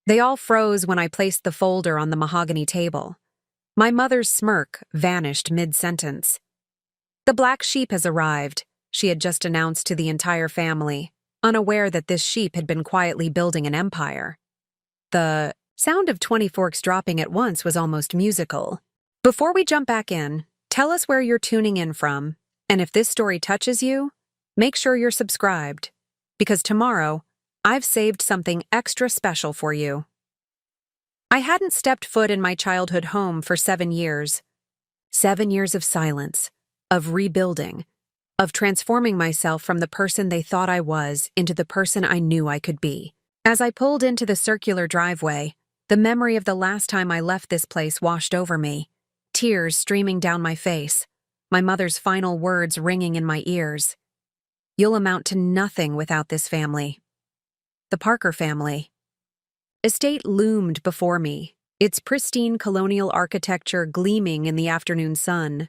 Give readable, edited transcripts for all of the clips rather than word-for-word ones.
They all froze when I placed the folder on the mahogany table. My mother's smirk vanished mid-sentence. "The black sheep has arrived," she had just announced to the entire family, unaware that this sheep had been quietly building an empire. The sound of 20 forks dropping at once was almost musical. Before we jump back in, tell us where you're tuning in from, and if this story touches you, make sure you're subscribed, because tomorrow, I've saved something extra special for you. I hadn't stepped foot in my childhood home for 7 years. 7 years of silence, of rebuilding, of transforming myself from the person they thought I was into the person I knew I could be. As I pulled into the circular driveway, the memory of the last time I left this place washed over me, tears streaming down my face, my mother's final words ringing in my ears. "You'll amount to nothing without this family." The Parker family. Estate loomed before me, its pristine colonial architecture gleaming in the afternoon sun.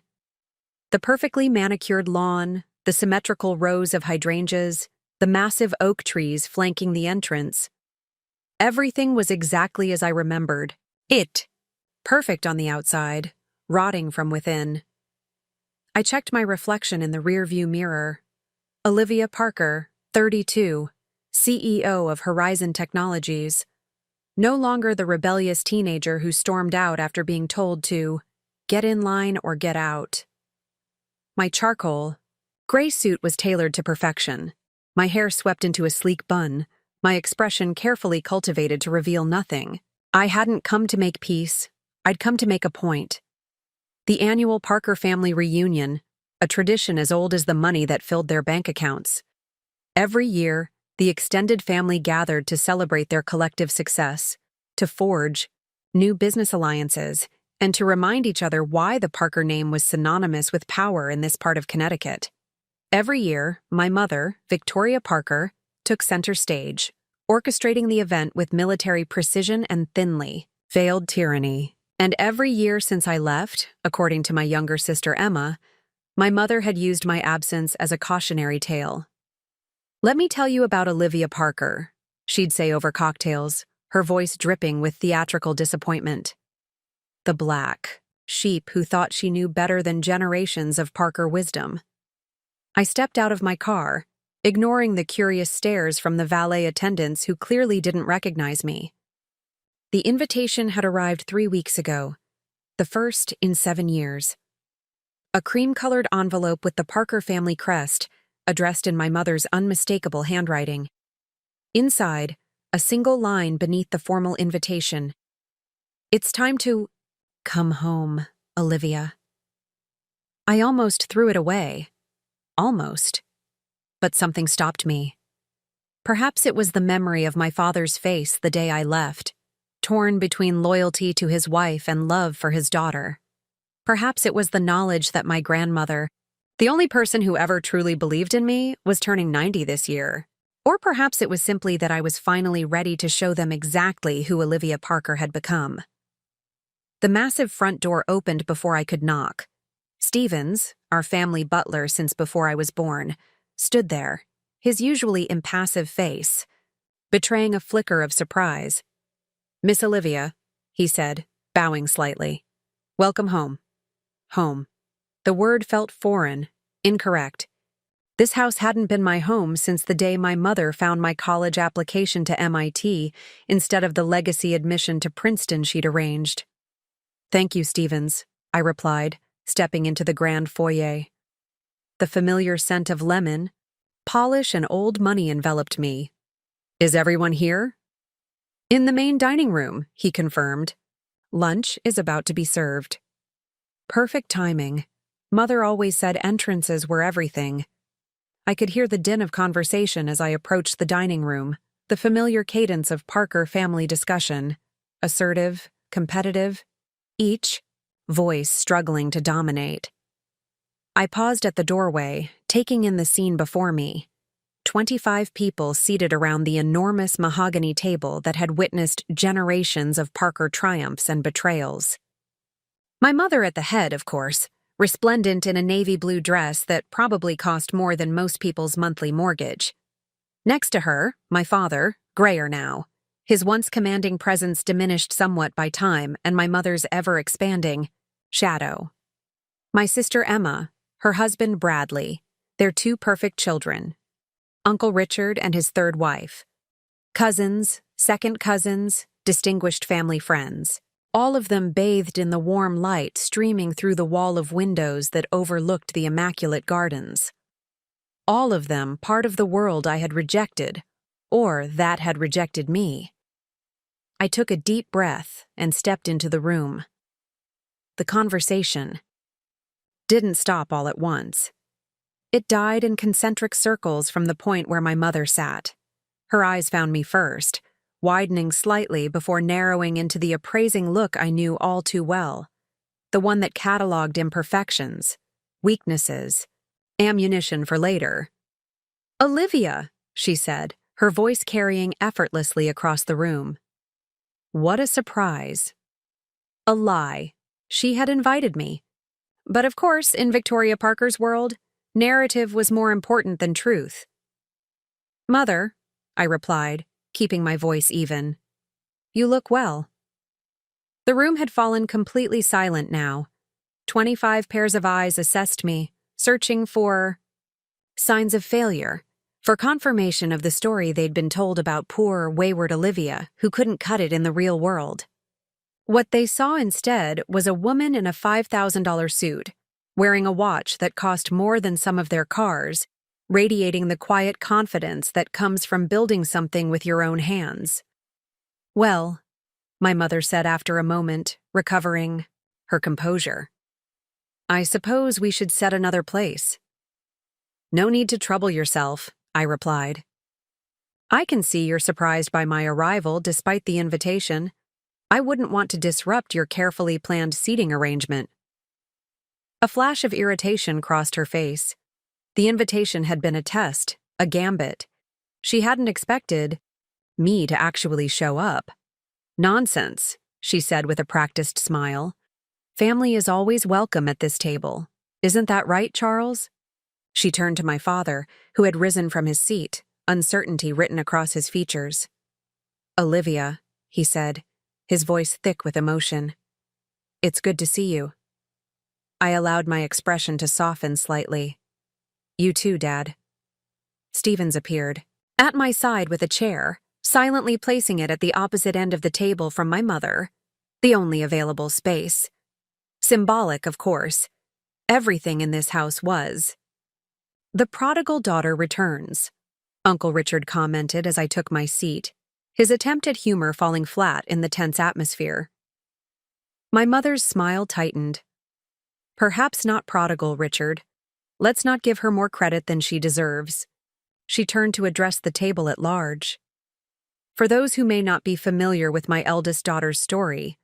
The perfectly manicured lawn, the symmetrical rows of hydrangeas, the massive oak trees flanking the entrance. Everything was exactly as I remembered. Perfect on the outside, rotting from within. I checked my reflection in the rearview mirror. Olivia Parker, 32, CEO of Horizon Technologies. No longer the rebellious teenager who stormed out after being told to get in line or get out. My charcoal, gray suit was tailored to perfection. My hair swept into a sleek bun, my expression carefully cultivated to reveal nothing. I hadn't come to make peace, I'd come to make a point. The annual Parker family reunion, a tradition as old as the money that filled their bank accounts. Every year, the extended family gathered to celebrate their collective success, to forge new business alliances, and to remind each other why the Parker name was synonymous with power in this part of Connecticut. Every year, my mother, Victoria Parker, took center stage, orchestrating the event with military precision and thinly veiled tyranny. And every year since I left, according to my younger sister Emma, my mother had used my absence as a cautionary tale. "Let me tell you about Olivia Parker," she'd say over cocktails, her voice dripping with theatrical disappointment. The black sheep who thought she knew better than generations of Parker wisdom. I stepped out of my car, ignoring the curious stares from the valet attendants who clearly didn't recognize me. The invitation had arrived 3 weeks ago, the first in 7 years. A cream-colored envelope with the Parker family crest, addressed in my mother's unmistakable handwriting. Inside, a single line beneath the formal invitation. "It's time to come home, Olivia." I almost threw it away. Almost. But something stopped me. Perhaps it was the memory of my father's face the day I left, torn between loyalty to his wife and love for his daughter. Perhaps it was the knowledge that my grandmother, the only person who ever truly believed in me, was turning 90 this year. Or perhaps it was simply that I was finally ready to show them exactly who Olivia Parker had become. The massive front door opened before I could knock. Stevens, our family butler since before I was born, stood there, his usually impassive face betraying a flicker of surprise. "Miss Olivia," he said, bowing slightly. "Welcome home." Home. The word felt foreign, incorrect. This house hadn't been my home since the day my mother found my college application to MIT instead of the legacy admission to Princeton she'd arranged. "Thank you, Stevens," I replied, stepping into the grand foyer. The familiar scent of lemon, polish, and old money enveloped me. "Is everyone here?" "In the main dining room," he confirmed. "Lunch is about to be served." Perfect timing. Mother always said entrances were everything. I could hear the din of conversation as I approached the dining room, the familiar cadence of Parker family discussion, assertive, competitive, each voice struggling to dominate. I paused at the doorway, taking in the scene before me. 25 people seated around the enormous mahogany table that had witnessed generations of Parker triumphs and betrayals. My mother at the head, of course, resplendent in a navy blue dress that probably cost more than most people's monthly mortgage. Next to her, my father, grayer now, his once commanding presence diminished somewhat by time and my mother's ever-expanding shadow. My sister Emma, her husband Bradley, their two perfect children, Uncle Richard and his third wife, cousins, second cousins, distinguished family friends, all of them bathed in the warm light streaming through the wall of windows that overlooked the immaculate gardens. All of them part of the world I had rejected, or that had rejected me. I took a deep breath and stepped into the room. The conversation didn't stop all at once. It died in concentric circles from the point where my mother sat. Her eyes found me first, widening slightly before narrowing into the appraising look I knew all too well, the one that cataloged imperfections, weaknesses, ammunition for later. "Olivia," she said, her voice carrying effortlessly across the room. What a surprise. A lie. She had invited me. But of course, in Victoria Parker's world, narrative was more important than truth. "Mother," I replied, keeping my voice even. "You look well." The room had fallen completely silent now. 25 pairs of eyes assessed me, searching for signs of failure, for confirmation of the story they'd been told about poor, wayward Olivia who couldn't cut it in the real world. What they saw instead was a woman in a $5,000 suit, wearing a watch that cost more than some of their cars, radiating the quiet confidence that comes from building something with your own hands. "Well," my mother said after a moment, recovering her composure, "I suppose we should set another place." "No need to trouble yourself," I replied. "I can see you're surprised by my arrival despite the invitation. I wouldn't want to disrupt your carefully planned seating arrangement." A flash of irritation crossed her face. The invitation had been a test, a gambit. She hadn't expected me to actually show up. "Nonsense," she said with a practiced smile. "Family is always welcome at this table. Isn't that right, Charles?" She turned to my father, who had risen from his seat, uncertainty written across his features. "Olivia," he said, his voice thick with emotion. "It's good to see you." I allowed my expression to soften slightly. "You too, Dad." Stevens appeared, at my side with a chair, silently placing it at the opposite end of the table from my mother, the only available space. Symbolic, of course. Everything in this house was. "The prodigal daughter returns," Uncle Richard commented as I took my seat, his attempt at humor falling flat in the tense atmosphere. My mother's smile tightened. "Perhaps not prodigal, Richard. Let's not give her more credit than she deserves." She turned to address the table at large. For those who may not be familiar with my eldest daughter's story,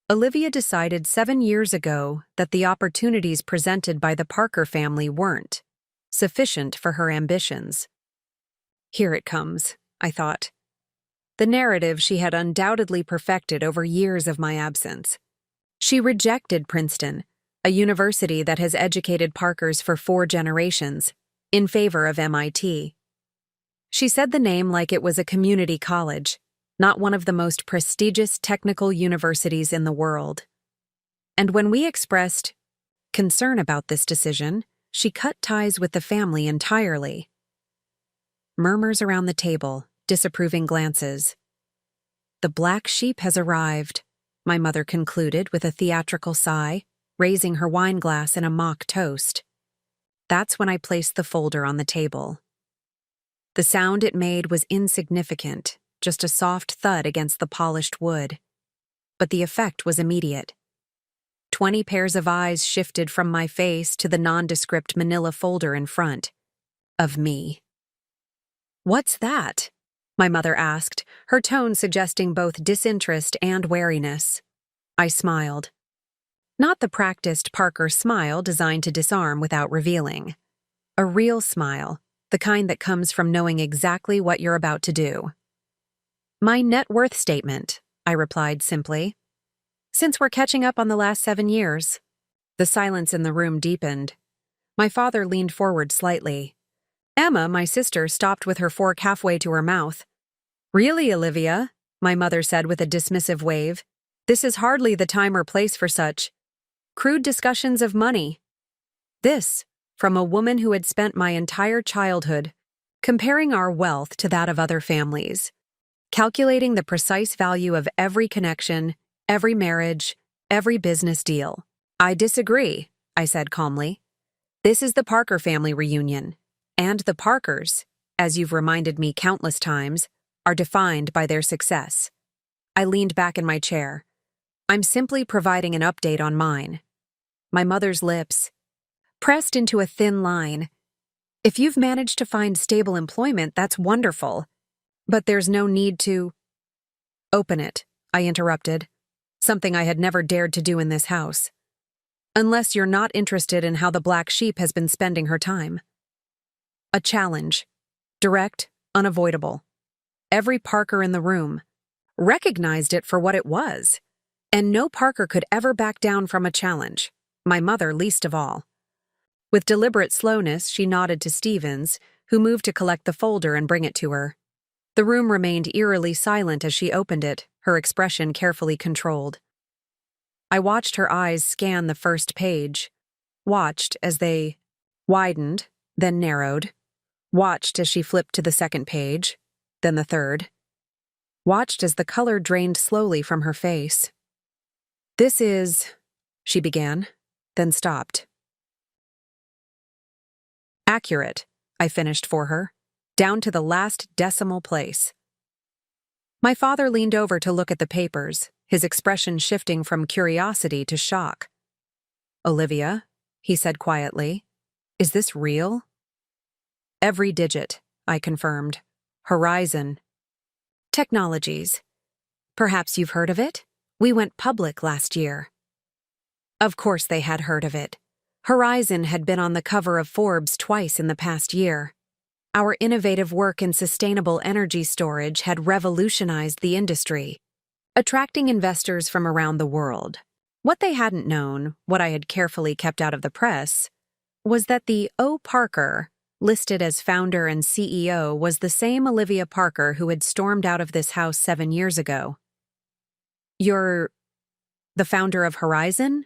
Olivia decided 7 years ago that the opportunities presented by the Parker family weren't sufficient for her ambitions. Here it comes, I thought. The narrative she had undoubtedly perfected over years of my absence. She rejected Princeton, a university that has educated Parkers for 4 generations, in favor of MIT. She said the name like it was a community college, not one of the most prestigious technical universities in the world. And when we expressed concern about this decision, she cut ties with the family entirely. Murmurs around the table, disapproving glances. "The black sheep has arrived," my mother concluded with a theatrical sigh, raising her wine glass in a mock toast. That's when I placed the folder on the table. The sound it made was insignificant, just a soft thud against the polished wood. But the effect was immediate. 20 pairs of eyes shifted from my face to the nondescript manila folder in front of me. "What's that?" my mother asked, her tone suggesting both disinterest and wariness. I smiled. Not the practiced Parker smile designed to disarm without revealing. A real smile, the kind that comes from knowing exactly what you're about to do. "My net worth statement," I replied simply. "Since we're catching up on the last 7 years." The silence in the room deepened. My father leaned forward slightly. Emma, my sister, stopped with her fork halfway to her mouth. "Really, Olivia?" my mother said with a dismissive wave. This is hardly the time or place for such crude discussions of money. This, from a woman who had spent my entire childhood comparing our wealth to that of other families, calculating the precise value of every connection, every marriage, every business deal. I disagree, I said calmly. This is the Parker family reunion, and the Parkers, as you've reminded me countless times, are defined by their success. I leaned back in my chair. I'm simply providing an update on mine. My mother's lips pressed into a thin line. If you've managed to find stable employment, that's wonderful. But there's no need to open it, I interrupted, something I had never dared to do in this house. Unless you're not interested in how the black sheep has been spending her time. A challenge. Direct, unavoidable. Every Parker in the room recognized it for what it was. And no Parker could ever back down from a challenge, my mother least of all. With deliberate slowness, she nodded to Stevens, who moved to collect the folder and bring it to her. The room remained eerily silent as she opened it, her expression carefully controlled. I watched her eyes scan the first page, watched as they widened, then narrowed, watched as she flipped to the second page, then the third, watched as the color drained slowly from her face. This is, she began, then stopped. Accurate, I finished for her, down to the last decimal place. My father leaned over to look at the papers, his expression shifting from curiosity to shock. Olivia, he said quietly, is this real? Every digit, I confirmed. Horizon. Technologies. Perhaps you've heard of it? We went public last year. Of course they had heard of it. Horizon had been on the cover of Forbes twice in the past year. Our innovative work in sustainable energy storage had revolutionized the industry, attracting investors from around the world. What they hadn't known, what I had carefully kept out of the press, was that the O. Parker, listed as founder and CEO, was the same Olivia Parker who had stormed out of this house 7 years ago. You're the founder of Horizon?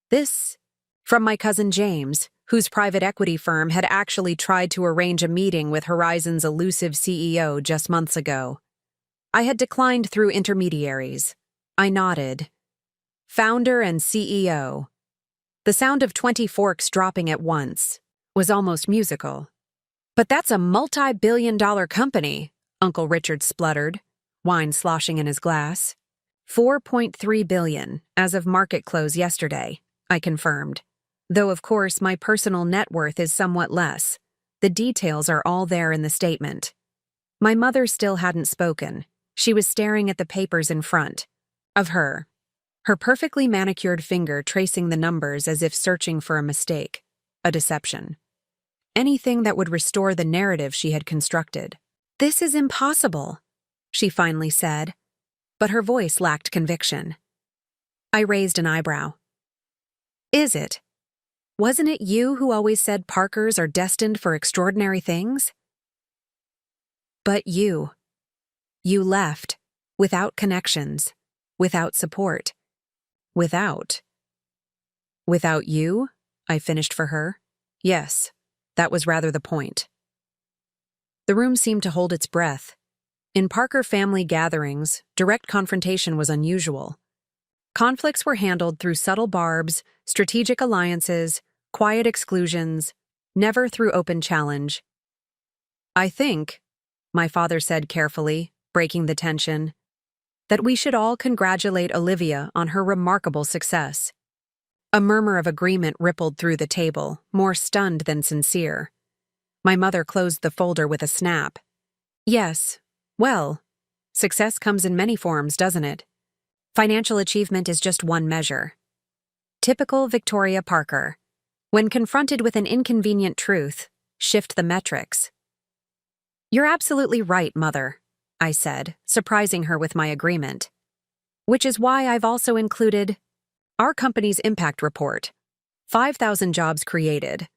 This, from my cousin James, whose private equity firm had actually tried to arrange a meeting with Horizon's elusive CEO just months ago. I had declined through intermediaries. I nodded. Founder and CEO. The sound of 20 forks dropping at once was almost musical. But that's a multi-billion-dollar company, Uncle Richard spluttered, wine sloshing in his glass. $4.3 billion, as of market close yesterday, I confirmed. Though, of course, my personal net worth is somewhat less. The details are all there in the statement. My mother still hadn't spoken. She was staring at the papers in front of her perfectly manicured finger tracing the numbers as if searching for a mistake, a deception. Anything that would restore the narrative she had constructed. This is impossible, she finally said, but her voice lacked conviction. I raised an eyebrow. Is it? Wasn't it you who always said Parkers are destined for extraordinary things? But you left, without connections, without support, without you, I finished for her. Yes, that was rather the point. The room seemed to hold its breath. In Parker family gatherings, direct confrontation was unusual. Conflicts were handled through subtle barbs, strategic alliances, quiet exclusions, never through open challenge. I think, my father said carefully, breaking the tension, that we should all congratulate Olivia on her remarkable success. A murmur of agreement rippled through the table, more stunned than sincere. My mother closed the folder with a snap. Yes, well, success comes in many forms, doesn't it? Financial achievement is just one measure. Typical Victoria Parker. When confronted with an inconvenient truth, shift the metrics. You're absolutely right, Mother, I said, surprising her with my agreement. Which is why I've also included our company's impact report. 5,000 jobs created,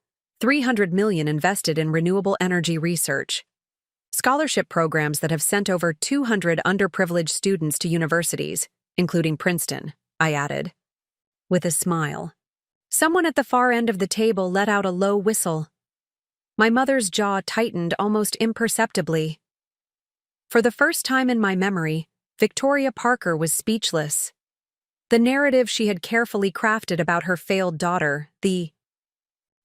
$300 million invested in renewable energy research. Scholarship programs that have sent over 200 underprivileged students to universities, including Princeton, I added, with a smile. Someone at the far end of the table let out a low whistle. My mother's jaw tightened almost imperceptibly. For the first time in my memory, Victoria Parker was speechless. The narrative she had carefully crafted about her failed daughter, the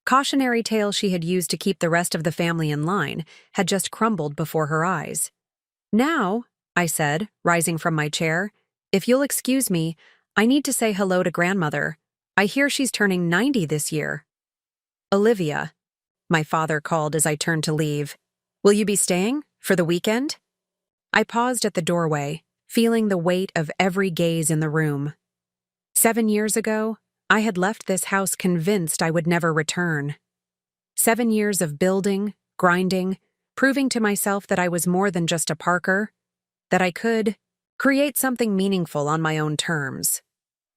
cautionary tale she had used to keep the rest of the family in line, had just crumbled before her eyes. "Now," I said, rising from my chair, "if you'll excuse me, I need to say hello to grandmother. I hear she's turning 90 this year." "Olivia," my father called as I turned to leave. "Will you be staying for the weekend?" I paused at the doorway, feeling the weight of every gaze in the room. 7 years ago, I had left this house convinced I would never return. 7 years of building, grinding, proving to myself that I was more than just a Parker, that I could create something meaningful on my own terms.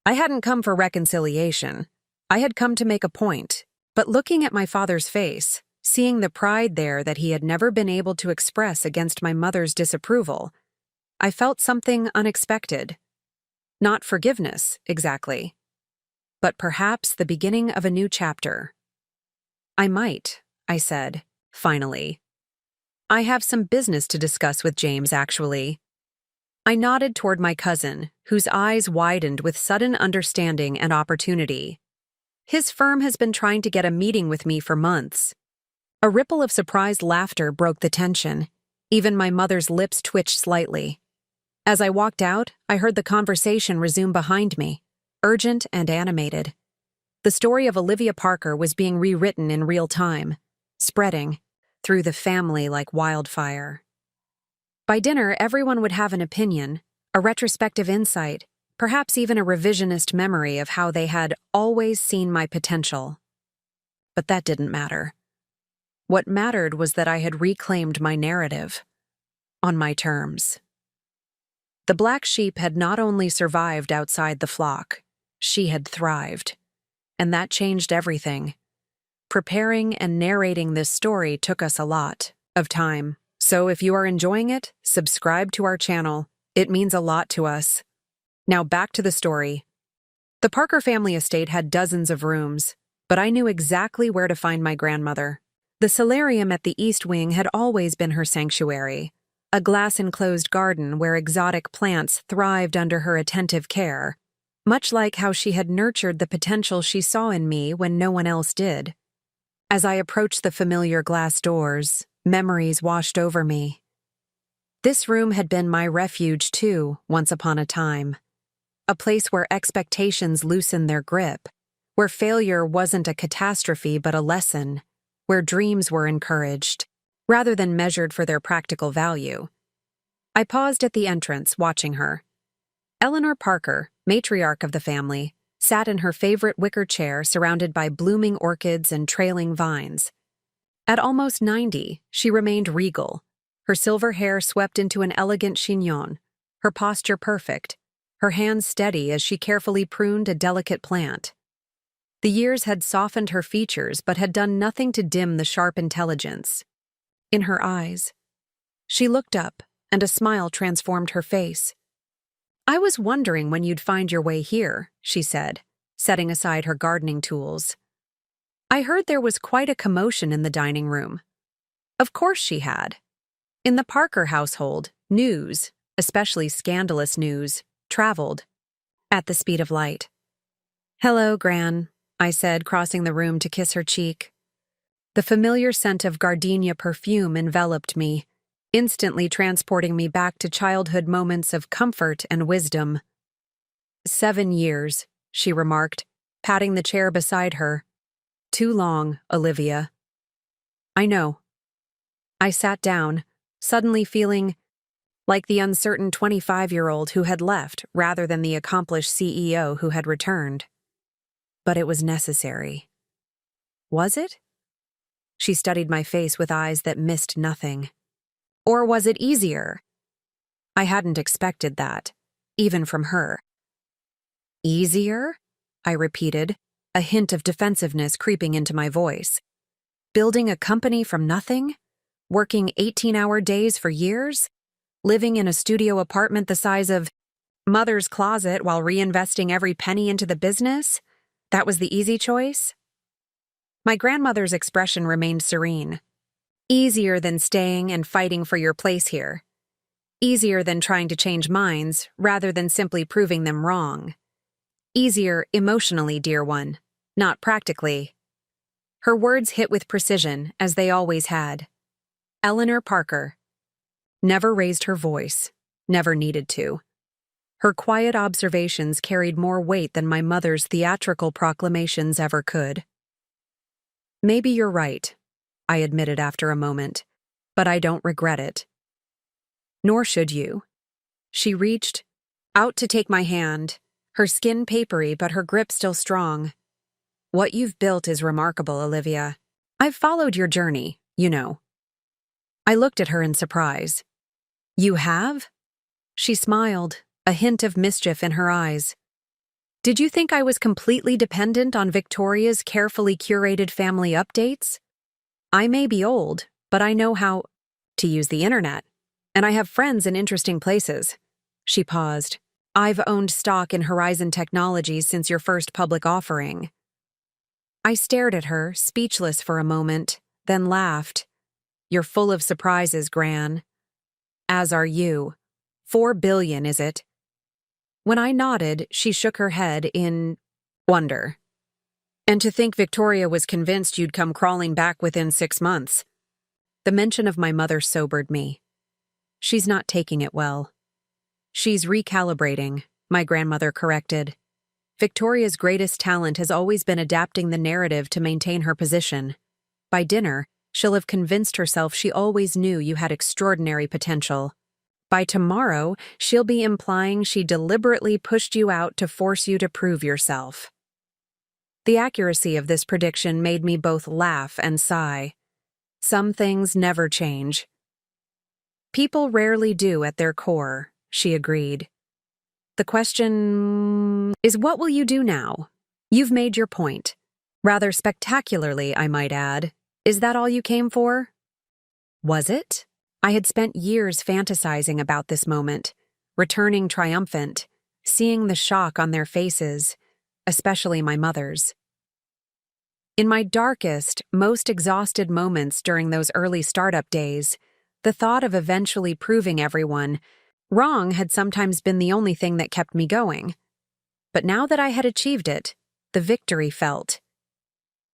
I hadn't come for reconciliation. I had come to make a point, but looking at my father's face, seeing the pride there that he had never been able to express against my mother's disapproval, I felt something unexpected. Not forgiveness, exactly, but perhaps the beginning of a new chapter. "I might," I said, finally. "I have some business to discuss with James, actually." I nodded toward my cousin, whose eyes widened with sudden understanding and opportunity. "His firm has been trying to get a meeting with me for months." A ripple of surprised laughter broke the tension. Even my mother's lips twitched slightly. As I walked out, I heard the conversation resume behind me, urgent and animated. The story of Olivia Parker was being rewritten in real time, spreading through the family like wildfire. By dinner, everyone would have an opinion, a retrospective insight, perhaps even a revisionist memory of how they had always seen my potential. But that didn't matter. What mattered was that I had reclaimed my narrative, on my terms. The black sheep had not only survived outside the flock, she had thrived. And that changed everything. Preparing and narrating this story took us a lot of time. So if you are enjoying it, subscribe to our channel. It means a lot to us. Now back to the story. The Parker family estate had dozens of rooms, but I knew exactly where to find my grandmother. The solarium at the east wing had always been her sanctuary, a glass-enclosed garden where exotic plants thrived under her attentive care, much like how she had nurtured the potential she saw in me when no one else did. As I approached the familiar glass doors, memories washed over me. This room had been my refuge too, once upon a time. A place where expectations loosened their grip, where failure wasn't a catastrophe but a lesson, where dreams were encouraged, rather than measured for their practical value. I paused at the entrance, watching her. Eleanor Parker, matriarch of the family, sat in her favorite wicker chair surrounded by blooming orchids and trailing vines. At almost 90, she remained regal, her silver hair swept into an elegant chignon, her posture perfect, her hands steady as she carefully pruned a delicate plant. The years had softened her features but had done nothing to dim the sharp intelligence in her eyes. She looked up, and a smile transformed her face. "I was wondering when you'd find your way here," she said, setting aside her gardening tools. I heard there was quite a commotion in the dining room. Of course she had. In the Parker household, news, especially scandalous news, traveled at the speed of light. "Hello, Gran," I said, crossing the room to kiss her cheek. The familiar scent of gardenia perfume enveloped me, instantly transporting me back to childhood moments of comfort and wisdom. 7 years, she remarked, patting the chair beside her. "Too long, Olivia." "I know." I sat down, suddenly feeling like the uncertain 25-year-old who had left rather than the accomplished CEO who had returned. But it was necessary. Was it? She studied my face with eyes that missed nothing. Or was it easier? I hadn't expected that, even from her. "Easier?" I repeated, a hint of defensiveness creeping into my voice. "Building a company from nothing? working 18-hour days for years, living in a studio apartment the size of mother's closet while reinvesting every penny into the business? That was the easy choice? My grandmother's expression remained serene. Easier than staying and fighting for your place here. Easier than trying to change minds rather than simply proving them wrong. Easier emotionally, dear one, not practically. Her words hit with precision, as they always had. Eleanor Parker. Never raised her voice, never needed to. Her quiet observations carried more weight than my mother's theatrical proclamations ever could. Maybe you're right, I admitted after a moment, but I don't regret it. Nor should you. She reached out to take my hand, her skin papery but her grip still strong. What you've built is remarkable, Olivia. I've followed your journey, you know. I looked at her in surprise. You have? She smiled, a hint of mischief in her eyes. Did you think I was completely dependent on Victoria's carefully curated family updates? I may be old, but I know how to use the internet, and I have friends in interesting places. She paused. I've owned stock in Horizon Technologies since your first public offering. I stared at her, speechless for a moment, then laughed. You're full of surprises, Gran. As are you. 4 billion, is it? When I nodded, she shook her head in wonder. And to think Victoria was convinced you'd come crawling back within 6 months. The mention of my mother sobered me. She's not taking it well. She's recalibrating, my grandmother corrected. Victoria's greatest talent has always been adapting the narrative to maintain her position. By dinner, she'll have convinced herself she always knew you had extraordinary potential. By tomorrow, she'll be implying she deliberately pushed you out to force you to prove yourself. The accuracy of this prediction made me both laugh and sigh. Some things never change. People rarely do at their core, she agreed. The question is, what will you do now? You've made your point. Rather spectacularly, I might add. Is that all you came for? Was it? I had spent years fantasizing about this moment, returning triumphant, seeing the shock on their faces, especially my mother's. In my darkest, most exhausted moments during those early startup days, the thought of eventually proving everyone wrong had sometimes been the only thing that kept me going. But now that I had achieved it, the victory felt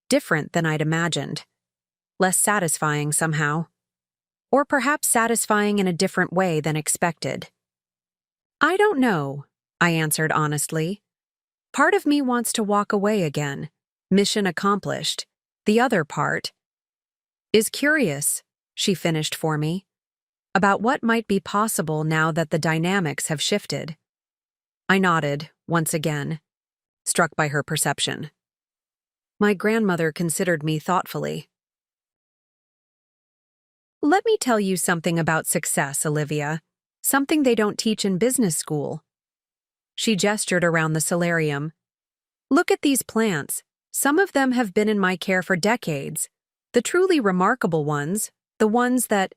different than I'd imagined. Less satisfying somehow. Or perhaps satisfying in a different way than expected. I don't know, I answered honestly. Part of me wants to walk away again. Mission accomplished. The other part is curious, she finished for me, about what might be possible now that the dynamics have shifted. I nodded, once again, struck by her perception. My grandmother considered me thoughtfully. Let me tell you something about success, Olivia. Something they don't teach in business school. She gestured around the solarium. Look at these plants. Some of them have been in my care for decades. The truly remarkable ones, the ones that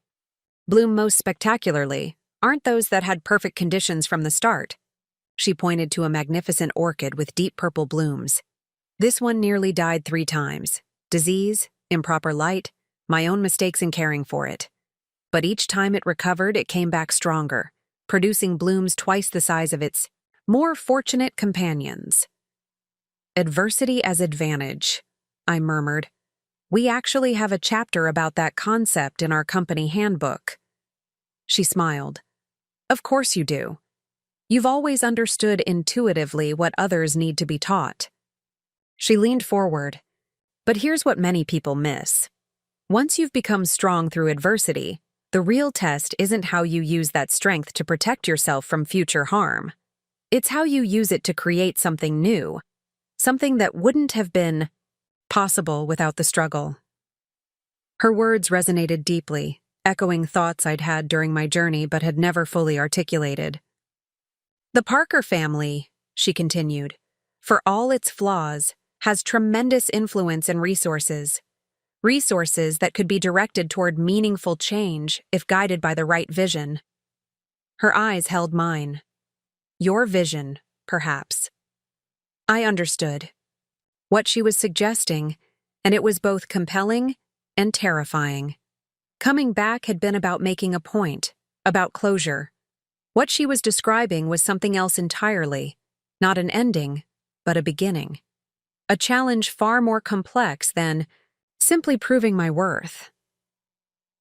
bloom most spectacularly, aren't those that had perfect conditions from the start. She pointed to a magnificent orchid with deep purple blooms. This one nearly died 3 times. Disease, improper light, my own mistakes in caring for it. But each time it recovered, it came back stronger, producing blooms twice the size of its more fortunate companions. Adversity as advantage, I murmured. We actually have a chapter about that concept in our company handbook. She smiled. Of course you do. You've always understood intuitively what others need to be taught. She leaned forward. But here's what many people miss. Once you've become strong through adversity, the real test isn't how you use that strength to protect yourself from future harm. It's how you use it to create something new, something that wouldn't have been possible without the struggle. Her words resonated deeply, echoing thoughts I'd had during my journey but had never fully articulated. The Parker family, she continued, for all its flaws, has tremendous influence and resources. resources that could be directed toward meaningful change if guided by the right vision. Her eyes held mine. Your vision, perhaps. I understood what she was suggesting, and it was both compelling and terrifying. Coming back had been about making a point, about closure. What she was describing was something else entirely, not an ending, but a beginning. A challenge far more complex than simply proving my worth.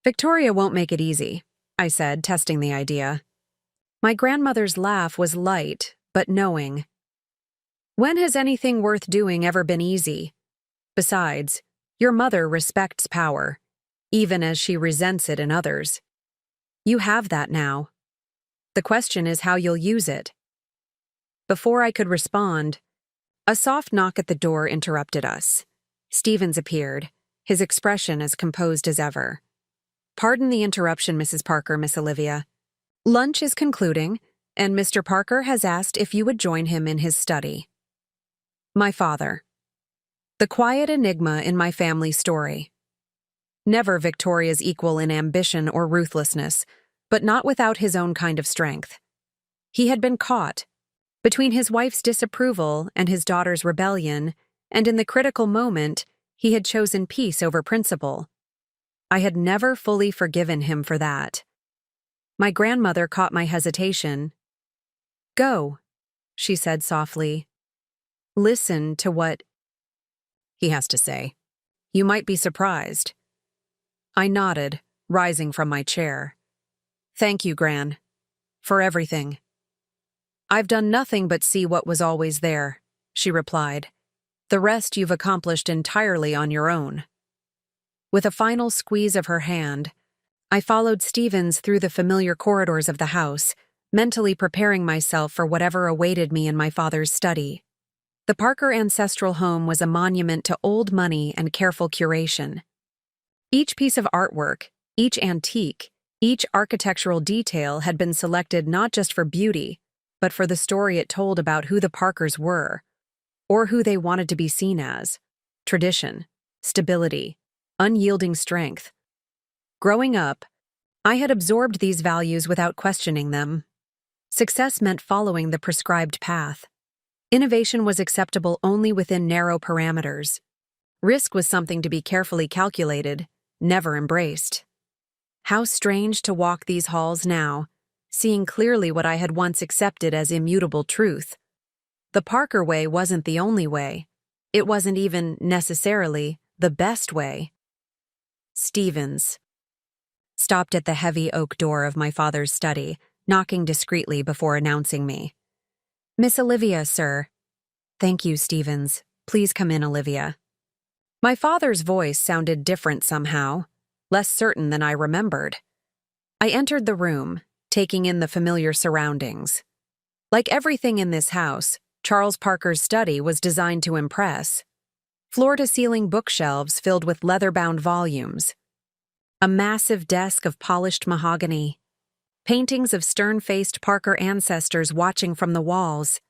Victoria won't make it easy, I said, testing the idea. My grandmother's laugh was light, but knowing. When has anything worth doing ever been easy? Besides, your mother respects power, even as she resents it in others. You have that now. The question is how you'll use it. Before I could respond, a soft knock at the door interrupted us. Stevens appeared, his expression as composed as ever. Pardon the interruption, Mrs. Parker, Miss Olivia. Lunch is concluding, and Mr. Parker has asked if you would join him in his study. My father. The quiet enigma in my family story. Never Victoria's equal in ambition or ruthlessness, but not without his own kind of strength. He had been caught, between his wife's disapproval and his daughter's rebellion, and in the critical moment, he had chosen peace over principle. I had never fully forgiven him for that. My grandmother caught my hesitation. Go, she said softly. Listen to what he has to say. You might be surprised. I nodded, rising from my chair. Thank you, Gran, for everything. I've done nothing but see what was always there, she replied. The rest you've accomplished entirely on your own. With a final squeeze of her hand, I followed Stevens through the familiar corridors of the house, mentally preparing myself for whatever awaited me in my father's study. The Parker ancestral home was a monument to old money and careful curation. Each piece of artwork, each antique, each architectural detail had been selected not just for beauty, but for the story it told about who the Parkers were, or who they wanted to be seen as: tradition, stability, unyielding strength. Growing up, I had absorbed these values without questioning them. Success meant following the prescribed path. Innovation was acceptable only within narrow parameters. Risk was something to be carefully calculated, never embraced. How strange to walk these halls now, seeing clearly what I had once accepted as immutable truth. The Parker way wasn't the only way. It wasn't even, necessarily, the best way. Stevens stopped at the heavy oak door of my father's study, knocking discreetly before announcing me. Miss Olivia, sir. Thank you, Stevens. Please come in, Olivia. My father's voice sounded different somehow, less certain than I remembered. I entered the room, taking in the familiar surroundings. Like everything in this house, Charles Parker's study was designed to impress. Floor-to-ceiling bookshelves filled with leather-bound volumes. A massive desk of polished mahogany. Paintings of stern-faced Parker ancestors watching from the walls.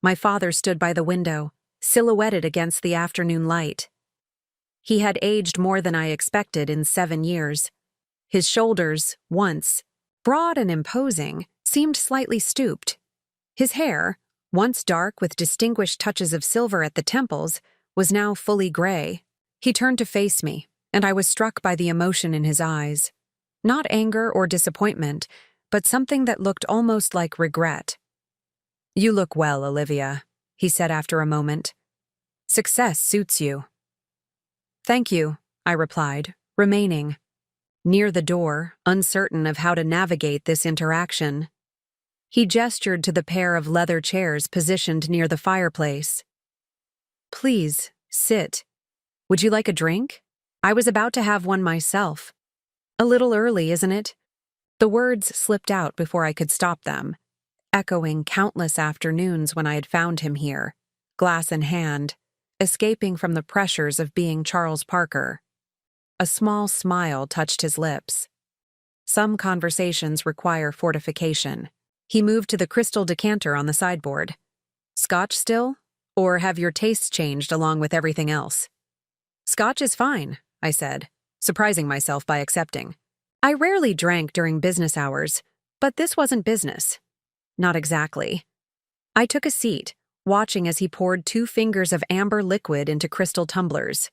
My father stood by the window, silhouetted against the afternoon light. He had aged more than I expected in 7 years. His shoulders, once broad and imposing, seemed slightly stooped. His hair, once dark with distinguished touches of silver at the temples, was now fully gray. He turned to face me, and I was struck by the emotion in his eyes. Not anger or disappointment, but something that looked almost like regret. You look well, Olivia, he said after a moment. Success suits you. Thank you, I replied, remaining near the door, uncertain of how to navigate this interaction. He gestured to the pair of leather chairs positioned near the fireplace. Please, sit. Would you like a drink? I was about to have one myself. A little early, isn't it? The words slipped out before I could stop them, echoing countless afternoons when I had found him here, glass in hand, escaping from the pressures of being Charles Parker. A small smile touched his lips. Some conversations require fortification. He moved to the crystal decanter on the sideboard. Scotch still? Or have your tastes changed along with everything else? Scotch is fine, I said, surprising myself by accepting. I rarely drank during business hours, but this wasn't business. Not exactly. I took a seat, watching as he poured 2 fingers of amber liquid into crystal tumblers.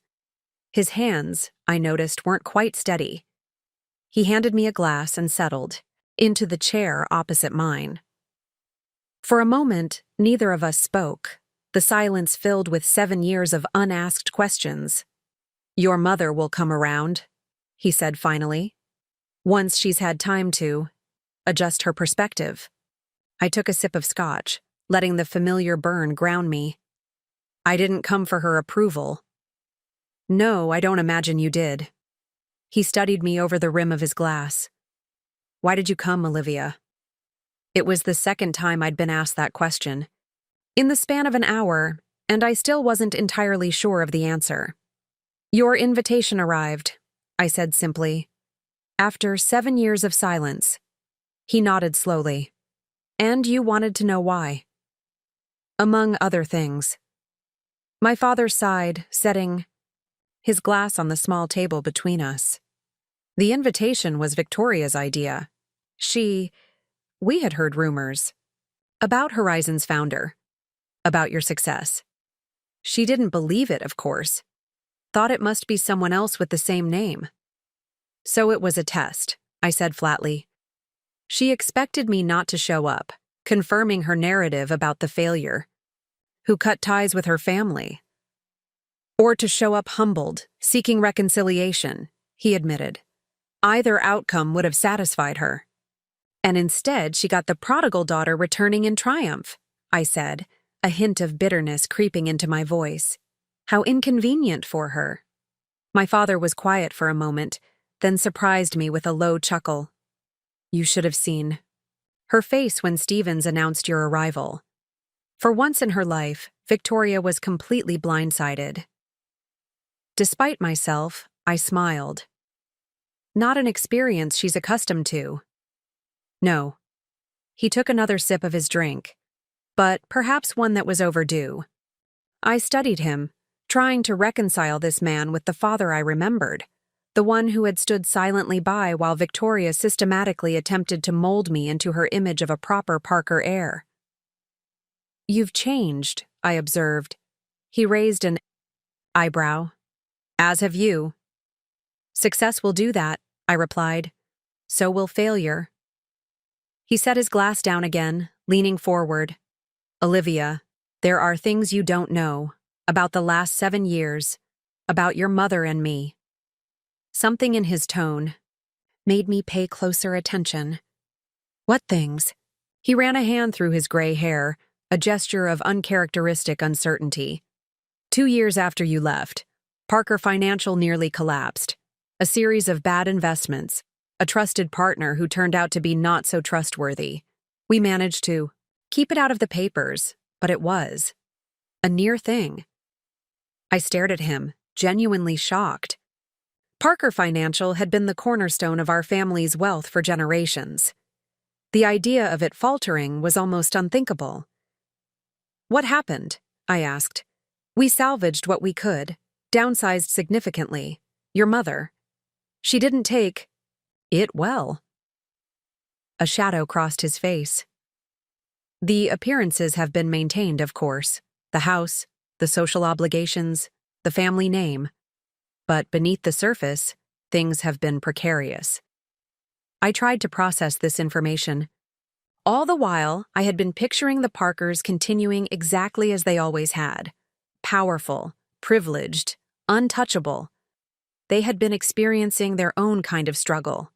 His hands, I noticed, weren't quite steady. He handed me a glass and settled into the chair opposite mine. For a moment, neither of us spoke, the silence filled with 7 years of unasked questions. "Your mother will come around," he said finally, "once she's had time to adjust her perspective." I took a sip of scotch, letting the familiar burn ground me. "I didn't come for her approval." "No, I don't imagine you did." He studied me over the rim of his glass. "Why did you come, Olivia?" It was the second time I'd been asked that question, in the span of an hour, and I still wasn't entirely sure of the answer. "Your invitation arrived," I said simply. After 7 years of silence, he nodded slowly. "And you wanted to know why?" "Among other things." My father sighed, setting his glass on the small table between us. "The invitation was Victoria's idea. We had heard rumors. About Horizon's founder. About your success. She didn't believe it, of course. Thought it must be someone else with the same name. So it was a test," I said flatly. She expected me not to show up, confirming her narrative about the failure, who cut ties with her family. Or to show up humbled, seeking reconciliation, he admitted. Either outcome would have satisfied her. And instead, she got the prodigal daughter returning in triumph, I said, a hint of bitterness creeping into my voice. How inconvenient for her. My father was quiet for a moment, then surprised me with a low chuckle. "You should have seen her face when Stevens announced your arrival." For once in her life, Victoria was completely blindsided. Despite myself, I smiled. Not an experience she's accustomed to. No. He took another sip of his drink, but perhaps one that was overdue. I studied him, trying to reconcile this man with the father I remembered, the one who had stood silently by while Victoria systematically attempted to mold me into her image of a proper Parker heir. "You've changed," I observed. He raised an eyebrow. "As have you." "Success will do that," I replied. "So will failure." He set his glass down again, leaning forward. "Olivia, there are things you don't know about the last 7 years, about your mother and me." Something in his tone made me pay closer attention. "What things?" He ran a hand through his gray hair, a gesture of uncharacteristic uncertainty. 2 years after you left, Parker Financial nearly collapsed. A series of bad investments, a trusted partner who turned out to be not so trustworthy. We managed to keep it out of the papers, but it was a near thing. I stared at him, genuinely shocked. Parker Financial had been the cornerstone of our family's wealth for generations. The idea of it faltering was almost unthinkable. "What happened?" I asked. "We salvaged what we could, downsized significantly. Your mother. She didn't take it well." A shadow crossed his face. "The appearances have been maintained, of course. The house, the social obligations, the family name. But beneath the surface, things have been precarious." I tried to process this information. All the while, I had been picturing the Parkers continuing exactly as they always had. Powerful, privileged, untouchable. They had been experiencing their own kind of struggle.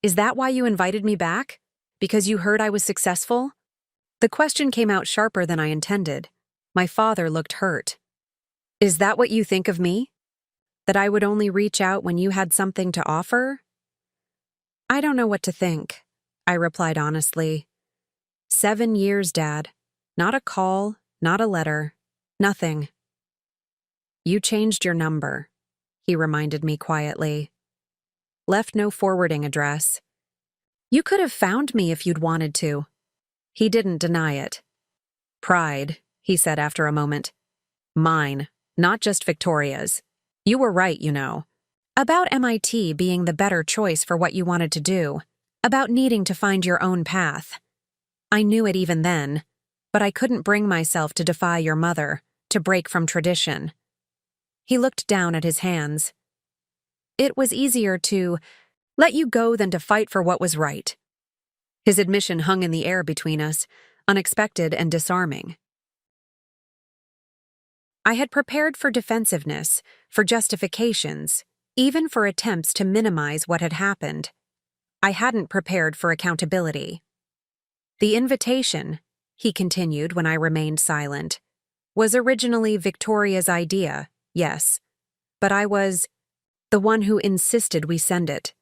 "Is that why you invited me back? Because you heard I was successful?" The question came out sharper than I intended. My father looked hurt. "Is that what you think of me? That I would only reach out when you had something to offer?" "I don't know what to think," I replied honestly. 7 years, Dad. Not a call, not a letter, nothing. "You changed your number," he reminded me quietly. "Left no forwarding address. You could have found me if you'd wanted to." He didn't deny it. "Pride," he said after a moment. "Mine, not just Victoria's. You were right, you know. About MIT being the better choice for what you wanted to do. About needing to find your own path. I knew it even then, but I couldn't bring myself to defy your mother, to break from tradition. He looked down at his hands. It was easier to let you go than to fight for what was right. His admission hung in the air between us, unexpected and disarming. I had prepared for defensiveness, for justifications, even for attempts to minimize what had happened. I hadn't prepared for accountability. The invitation, he continued when I remained silent, was originally Victoria's idea, yes, but I was the one who insisted we send it.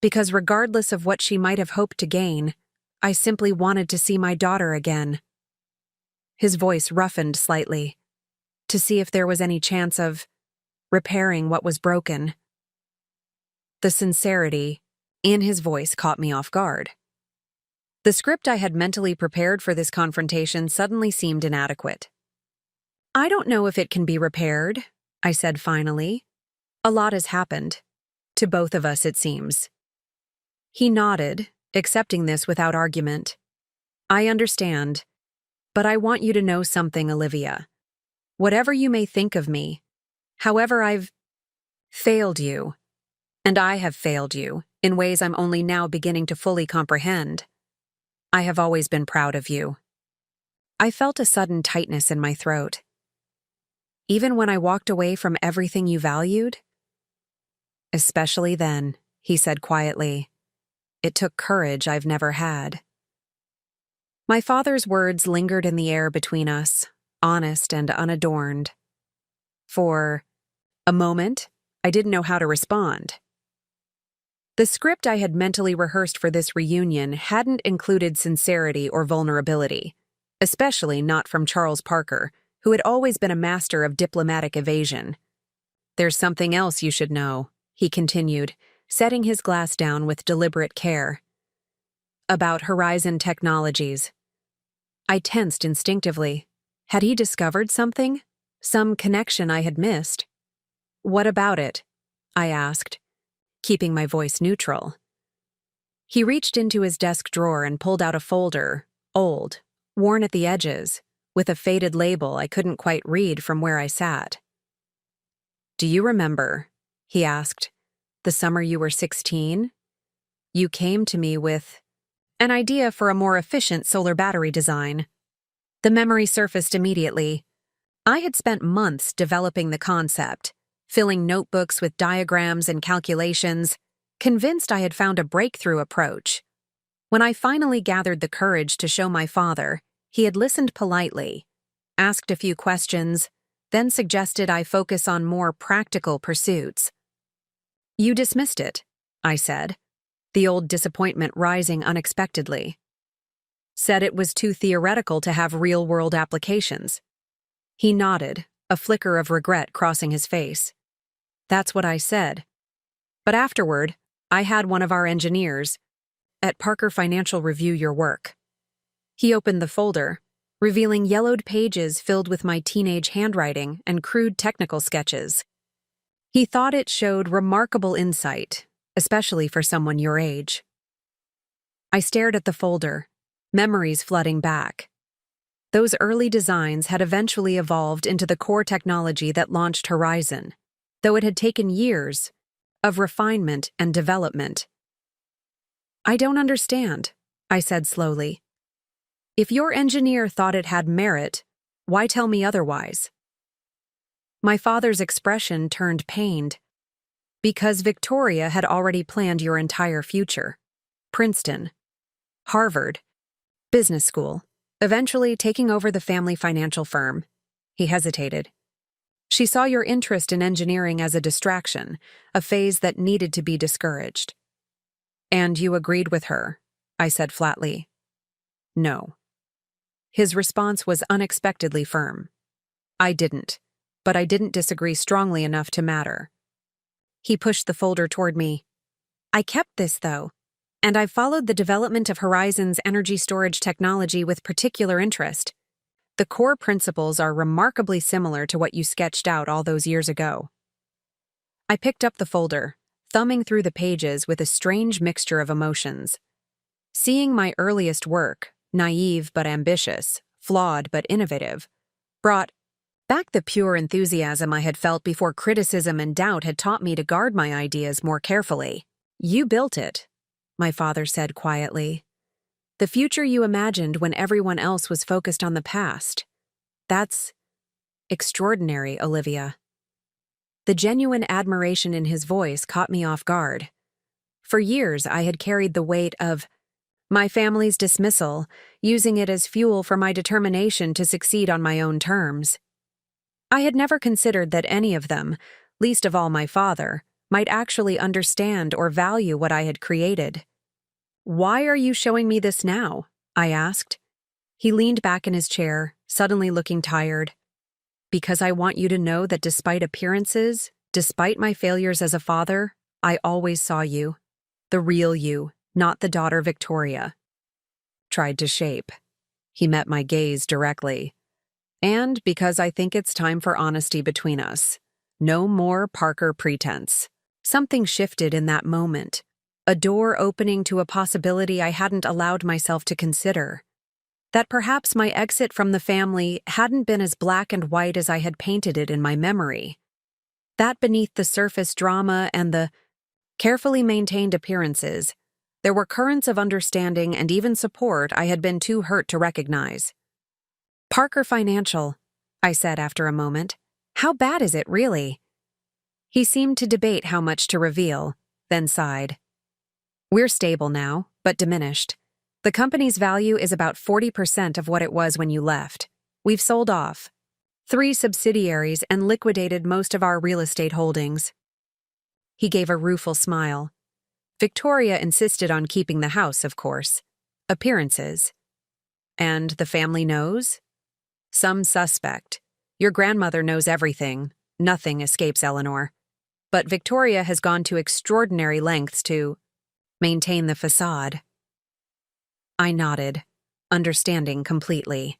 Because regardless of what she might have hoped to gain, I simply wanted to see my daughter again. His voice roughened slightly, to see if there was any chance of repairing what was broken. The sincerity in his voice caught me off guard. The script I had mentally prepared for this confrontation suddenly seemed inadequate. I don't know if it can be repaired, I said finally. A lot has happened. To both of us, it seems. He nodded, accepting this without argument. I understand, but I want you to know something, Olivia. Whatever you may think of me, however I've failed you, and I have failed you in ways I'm only now beginning to fully comprehend, I have always been proud of you. I felt a sudden tightness in my throat. Even when I walked away from everything you valued? Especially then, he said quietly. It took courage I've never had. My father's words lingered in the air between us, honest and unadorned. For a moment, I didn't know how to respond. The script I had mentally rehearsed for this reunion hadn't included sincerity or vulnerability, especially not from Charles Parker, who had always been a master of diplomatic evasion. There's something else you should know, he continued, setting his glass down with deliberate care. About Horizon Technologies. I tensed instinctively. Had he discovered something? Some connection I had missed? What about it? I asked, keeping my voice neutral. He reached into his desk drawer and pulled out a folder, old, worn at the edges, with a faded label I couldn't quite read from where I sat. Do you remember, he asked, the summer you were 16? You came to me with an idea for a more efficient solar battery design. The memory surfaced immediately. I had spent months developing the concept, filling notebooks with diagrams and calculations, convinced I had found a breakthrough approach. When I finally gathered the courage to show my father, he had listened politely, asked a few questions, then suggested I focus on more practical pursuits. You dismissed it, I said, the old disappointment rising unexpectedly. Said it was too theoretical to have real-world applications. He nodded, a flicker of regret crossing his face. That's what I said. But afterward, I had one of our engineers at Parker Financial review your work. He opened the folder, revealing yellowed pages filled with my teenage handwriting and crude technical sketches. He thought it showed remarkable insight, especially for someone your age. I stared at the folder, memories flooding back. Those early designs had eventually evolved into the core technology that launched Horizon, though it had taken years of refinement and development. I don't understand, I said slowly. If your engineer thought it had merit, why tell me otherwise? My father's expression turned pained. Because Victoria had already planned your entire future. Princeton, Harvard, business school, eventually taking over the family financial firm. He hesitated. She saw your interest in engineering as a distraction, a phase that needed to be discouraged. And you agreed with her, I said flatly. No. His response was unexpectedly firm. I didn't, but I didn't disagree strongly enough to matter. He pushed the folder toward me. I kept this, though, and I've followed the development of Horizon's energy storage technology with particular interest. The core principles are remarkably similar to what you sketched out all those years ago. I picked up the folder, thumbing through the pages with a strange mixture of emotions. Seeing my earliest work, naive but ambitious, flawed but innovative, brought back the pure enthusiasm I had felt before criticism and doubt had taught me to guard my ideas more carefully. "You built it," my father said quietly. "The future you imagined when everyone else was focused on the past. That's extraordinary, Olivia." The genuine admiration in his voice caught me off guard. For years, I had carried the weight of my family's dismissal, using it as fuel for my determination to succeed on my own terms. I had never considered that any of them, least of all my father, might actually understand or value what I had created. "Why are you showing me this now?" I asked. He leaned back in his chair, suddenly looking tired. "Because I want you to know that despite appearances, despite my failures as a father, I always saw you. The real you, not the daughter Victoria." Tried to shape. He met my gaze directly. "And because I think it's time for honesty between us. No more Parker pretense." Something shifted in that moment, a door opening to a possibility I hadn't allowed myself to consider. That perhaps my exit from the family hadn't been as black and white as I had painted it in my memory. That beneath the surface drama and the carefully maintained appearances, there were currents of understanding and even support I had been too hurt to recognize. "Parker Financial," I said after a moment. "How bad is it, really?" He seemed to debate how much to reveal, then sighed. "We're stable now, but diminished. The company's value is about 40% of what it was when you left. We've sold off 3 subsidiaries and liquidated most of our real estate holdings." He gave a rueful smile. "Victoria insisted on keeping the house, of course. Appearances. And the family knows?" "Some suspect. Your grandmother knows everything. Nothing escapes Eleanor. But Victoria has gone to extraordinary lengths to maintain the facade." I nodded, understanding completely.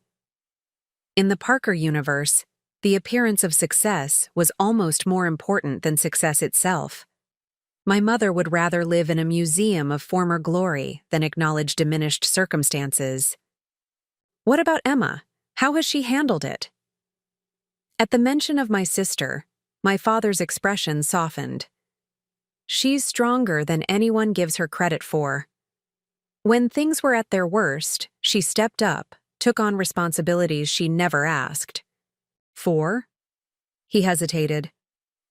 In the Parker universe, the appearance of success was almost more important than success itself. My mother would rather live in a museum of former glory than acknowledge diminished circumstances. "What about Emma? How has she handled it?" At the mention of my sister, my father's expression softened. "She's stronger than anyone gives her credit for. When things were at their worst, she stepped up, took on responsibilities she never asked." "For?" He hesitated.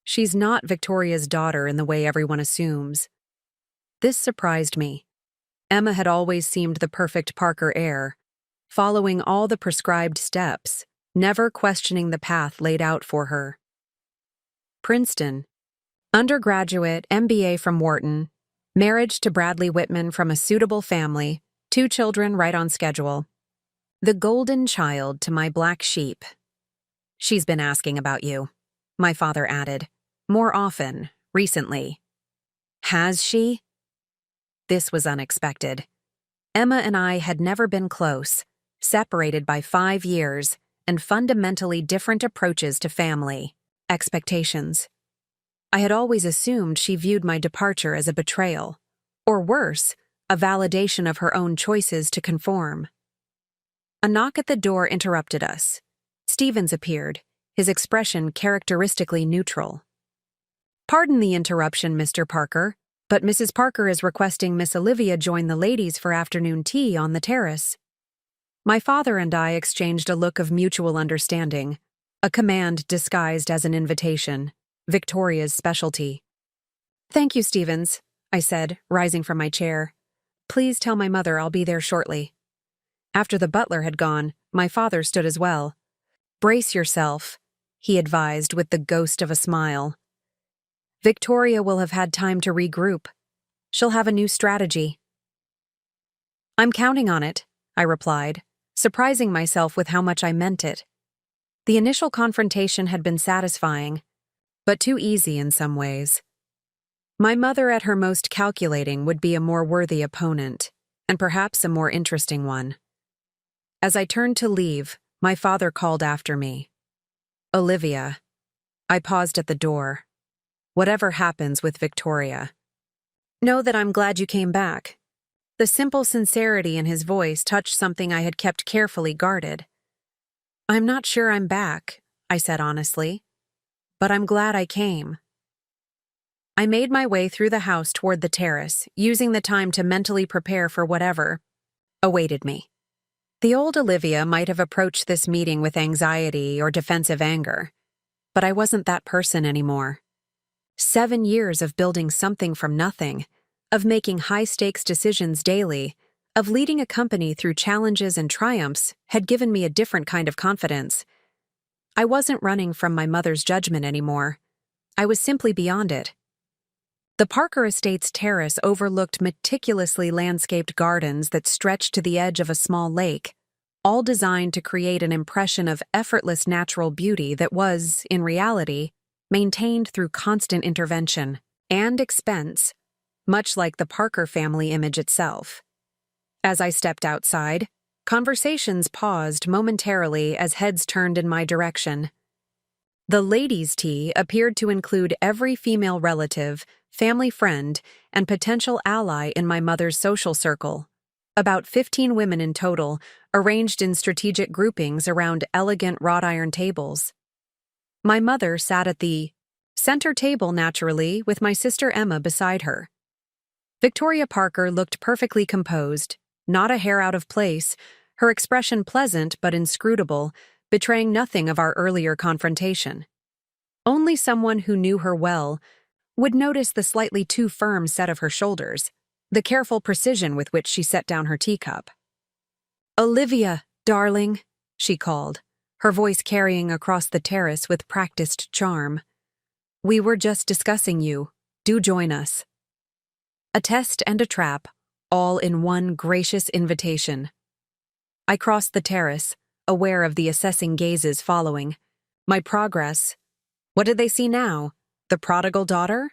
"She's not Victoria's daughter in the way everyone assumes." This surprised me. Emma had always seemed the perfect Parker heir, following all the prescribed steps, never questioning the path laid out for her. Princeton. Undergraduate, MBA from Wharton. Marriage to Bradley Whitman from a suitable family. 2 children right on schedule. The golden child to my black sheep. "She's been asking about you," my father added. "More often, recently." "Has she?" This was unexpected. Emma and I had never been close, separated by 5 years, and fundamentally different approaches to family expectations. I had always assumed she viewed my departure as a betrayal, or worse, a validation of her own choices to conform. A knock at the door interrupted us. Stevens appeared, his expression characteristically neutral. "Pardon the interruption, Mr. Parker, but Mrs. Parker is requesting Miss Olivia join the ladies for afternoon tea on the terrace." My father and I exchanged a look of mutual understanding, a command disguised as an invitation, Victoria's specialty. "Thank you, Stevens," I said, rising from my chair. "Please tell my mother I'll be there shortly." After the butler had gone, my father stood as well. "Brace yourself," he advised with the ghost of a smile. "Victoria will have had time to regroup. She'll have a new strategy." "I'm counting on it," I replied, surprising myself with how much I meant it. The initial confrontation had been satisfying, but too easy in some ways. My mother at her most calculating would be a more worthy opponent, and perhaps a more interesting one. As I turned to leave, my father called after me. "Olivia." I paused at the door. whatever happens with Victoria. Know that I'm glad you came back. The simple sincerity in his voice touched something I had kept carefully guarded. I'm not sure I'm back, I said honestly, but I'm glad I came. I made my way through the house toward the terrace, using the time to mentally prepare for whatever awaited me. The old Olivia might have approached this meeting with anxiety or defensive anger, but I wasn't that person anymore. 7 years of building something from nothing, of making high-stakes decisions daily, of leading a company through challenges and triumphs had given me a different kind of confidence. I wasn't running from my mother's judgment anymore. I was simply beyond it. The Parker Estates terrace overlooked meticulously landscaped gardens that stretched to the edge of a small lake, all designed to create an impression of effortless natural beauty that was, in reality, maintained through constant intervention and expense, much like the Parker family image itself. As I stepped outside, conversations paused momentarily as heads turned in my direction. The ladies' tea appeared to include every female relative, family friend, and potential ally in my mother's social circle. About 15 women in total, arranged in strategic groupings around elegant wrought iron tables. My mother sat at the center table naturally, with my sister Emma beside her. Victoria Parker looked perfectly composed, not a hair out of place, her expression pleasant but inscrutable, betraying nothing of our earlier confrontation. Only someone who knew her well would notice the slightly too firm set of her shoulders, the careful precision with which she set down her teacup. "Olivia, darling," she called, her voice carrying across the terrace with practiced charm. "We were just discussing you. Do join us." A test and a trap, all in one gracious invitation. I crossed the terrace, aware of the assessing gazes following. My progress. What did they see now? The prodigal daughter?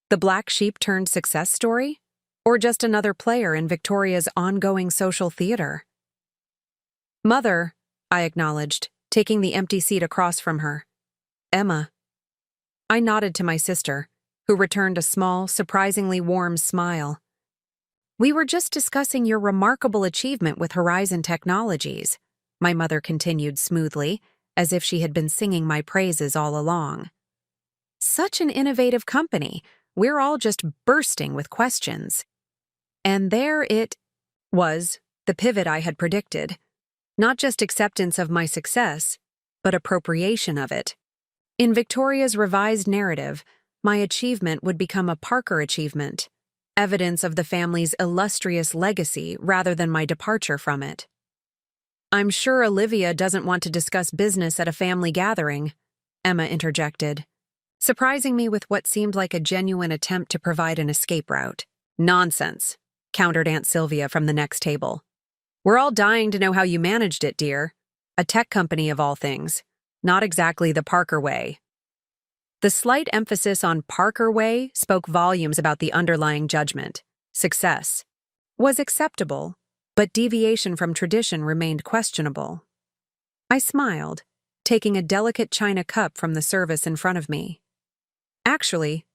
The black sheep-turned success story? Or just another player in Victoria's ongoing social theater? "Mother," I acknowledged, taking the empty seat across from her. "Emma." I nodded to my sister, who returned a small, surprisingly warm smile. "We were just discussing your remarkable achievement with Horizon Technologies," my mother continued smoothly, as if she had been singing my praises all along. "Such an innovative company. We're all just bursting with questions." And there it was, the pivot I had predicted. Not just acceptance of my success, but appropriation of it. In Victoria's revised narrative, my achievement would become a Parker achievement, evidence of the family's illustrious legacy rather than my departure from it. "I'm sure Olivia doesn't want to discuss business at a family gathering," Emma interjected, surprising me with what seemed like a genuine attempt to provide an escape route. "Nonsense," countered Aunt Sylvia from the next table. "We're all dying to know how you managed it, dear. A tech company of all things. Not exactly the Parker way." The slight emphasis on Parker way spoke volumes about the underlying judgment. Success was acceptable, but deviation from tradition remained questionable. I smiled, taking a delicate china cup from the service in front of me. Actually,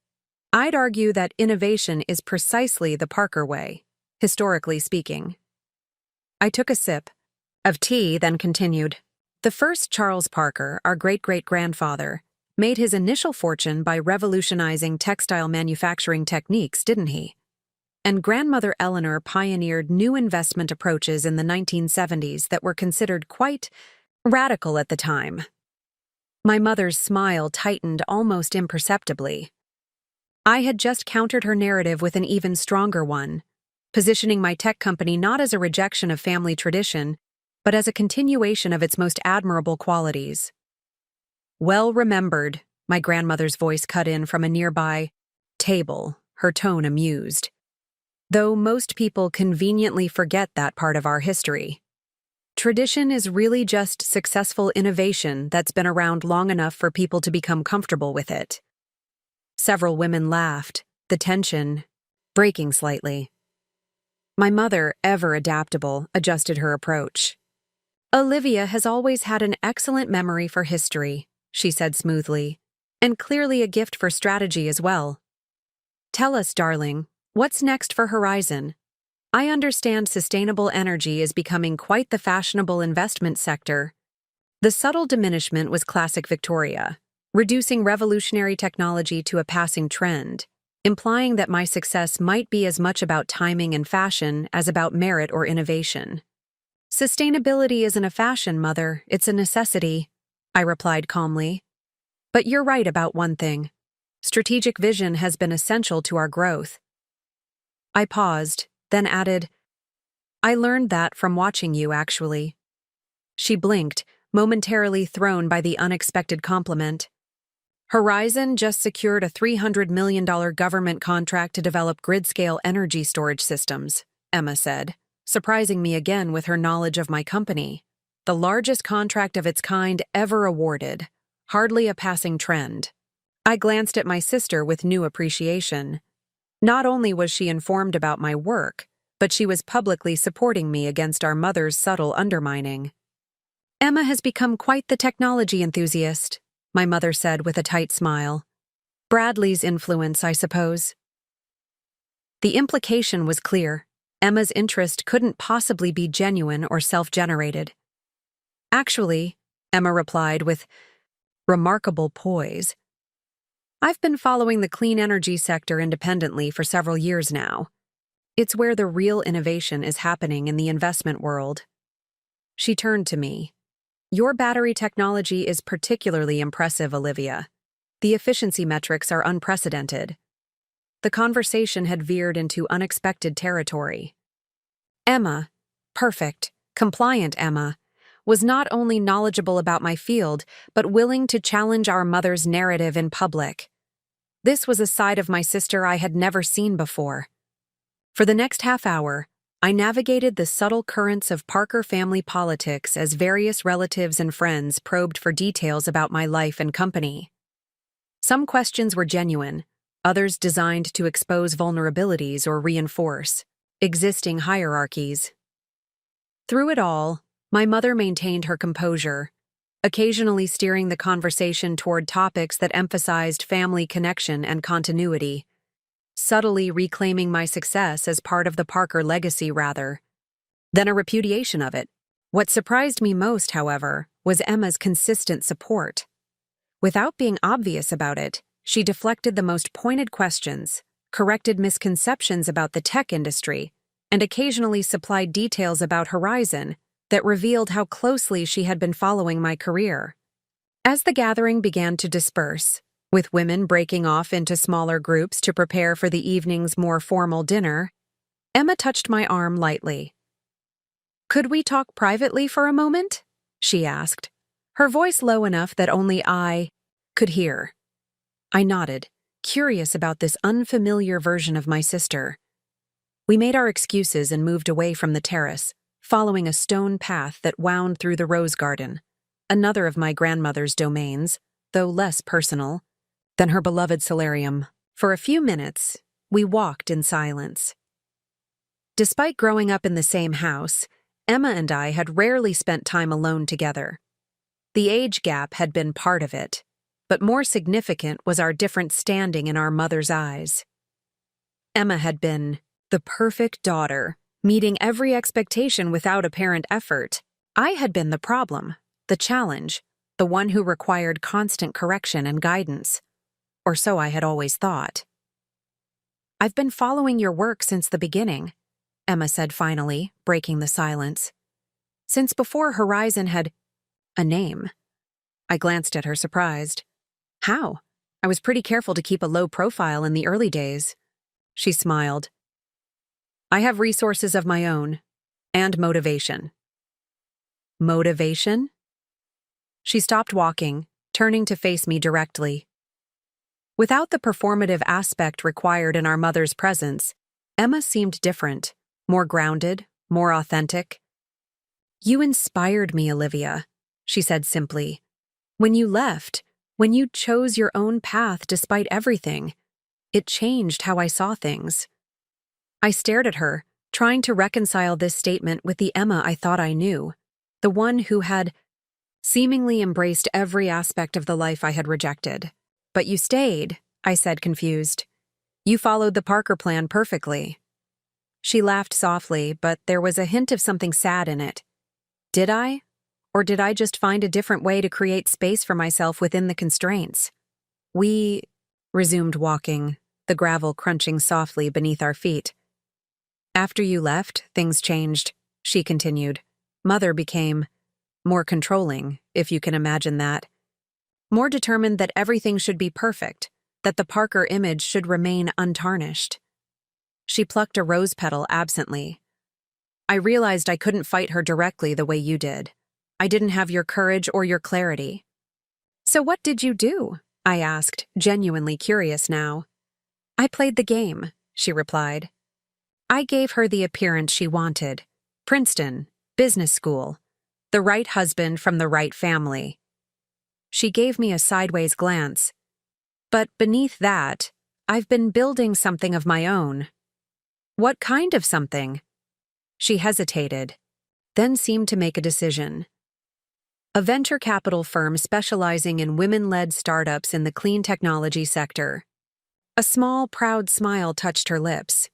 I'd argue that innovation is precisely the Parker way, historically speaking. I took a sip of tea, then continued. "The first Charles Parker, our great-great-grandfather, made his initial fortune by revolutionizing textile manufacturing techniques, didn't he? And grandmother Eleanor pioneered new investment approaches in the 1970s that were considered quite radical at the time." My mother's smile tightened almost imperceptibly. I had just countered her narrative with an even stronger one, positioning my tech company not as a rejection of family tradition, but as a continuation of its most admirable qualities. "Well remembered," my grandmother's voice cut in from a nearby table, her tone amused. "Though most people conveniently forget that part of our history. Tradition is really just successful innovation that's been around long enough for people to become comfortable with it." Several women laughed, the tension breaking slightly. My mother, ever adaptable, adjusted her approach. "Olivia has always had an excellent memory for history," she said smoothly. And clearly a gift for strategy as well. Tell us, darling, what's next for Horizon? I understand sustainable energy is becoming quite the fashionable investment sector. The subtle diminishment was classic Victoria, reducing revolutionary technology to a passing trend, implying that my success might be as much about timing and fashion as about merit or innovation. Sustainability isn't a fashion, Mother, it's a necessity, I replied calmly. But you're right about one thing. Strategic vision has been essential to our growth. I paused, then added, I learned that from watching you, actually. She blinked, momentarily thrown by the unexpected compliment. Horizon just secured a $300 million government contract to develop grid-scale energy storage systems, Emma said, surprising me again with her knowledge of my company. The largest contract of its kind ever awarded, hardly a passing trend. I glanced at my sister with new appreciation. Not only was she informed about my work, but she was publicly supporting me against our mother's subtle undermining. Emma has become quite the technology enthusiast, my mother said with a tight smile. Bradley's influence, I suppose. The implication was clear. Emma's interest couldn't possibly be genuine or self-generated. Actually, Emma replied with remarkable poise, I've been following the clean energy sector independently for several years now. It's where the real innovation is happening in the investment world. She turned to me. Your battery technology is particularly impressive, Olivia. The efficiency metrics are unprecedented. The conversation had veered into unexpected territory. Emma, perfect, compliant Emma, was not only knowledgeable about my field, but willing to challenge our mother's narrative in public. This was a side of my sister I had never seen before. For the next half hour, I navigated the subtle currents of Parker family politics as various relatives and friends probed for details about my life and company. Some questions were genuine, others designed to expose vulnerabilities or reinforce existing hierarchies. Through it all, my mother maintained her composure, occasionally steering the conversation toward topics that emphasized family connection and continuity, subtly reclaiming my success as part of the Parker legacy rather than a repudiation of it. What surprised me most, however, was Emma's consistent support. Without being obvious about it, she deflected the most pointed questions, corrected misconceptions about the tech industry, and occasionally supplied details about Horizon that revealed how closely she had been following my career. As the gathering began to disperse, with women breaking off into smaller groups to prepare for the evening's more formal dinner, Emma touched my arm lightly. Could we talk privately for a moment? She asked, her voice low enough that only I could hear. I nodded, curious about this unfamiliar version of my sister. We made our excuses and moved away from the terrace, following a stone path that wound through the rose garden, another of my grandmother's domains, though less personal than her beloved solarium. For a few minutes, we walked in silence. Despite growing up in the same house, Emma and I had rarely spent time alone together. The age gap had been part of it, but more significant was our different standing in our mother's eyes. Emma had been the perfect daughter, meeting every expectation without apparent effort. I had been the problem, the challenge, the one who required constant correction and guidance. Or so I had always thought. I've been following your work since the beginning, Emma said finally, breaking the silence. Since before Horizon had a name. I glanced at her surprised. How? I was pretty careful to keep a low profile in the early days. She smiled. I have resources of my own, and motivation. Motivation? She stopped walking, turning to face me directly. Without the performative aspect required in our mother's presence, Emma seemed different, more grounded, more authentic. You inspired me, Olivia, she said simply. When you left, when you chose your own path despite everything, it changed how I saw things. I stared at her, trying to reconcile this statement with the Emma I thought I knew, the one who had seemingly embraced every aspect of the life I had rejected. But you stayed, I said, confused. You followed the Parker plan perfectly. She laughed softly, but there was a hint of something sad in it. Did I? Or did I just find a different way to create space for myself within the constraints? We resumed walking, the gravel crunching softly beneath our feet. After you left, things changed, she continued. Mother became more controlling, if you can imagine that. More determined that everything should be perfect, that the Parker image should remain untarnished. She plucked a rose petal absently. I realized I couldn't fight her directly the way you did. I didn't have your courage or your clarity. So what did you do? I asked, genuinely curious now. I played the game, she replied. I gave her the appearance she wanted. Princeton, business school, the right husband from the right family. She gave me a sideways glance. But beneath that, I've been building something of my own. What kind of something? She hesitated, then seemed to make a decision. A venture capital firm specializing in women-led startups in the clean technology sector. A small, proud smile touched her lips.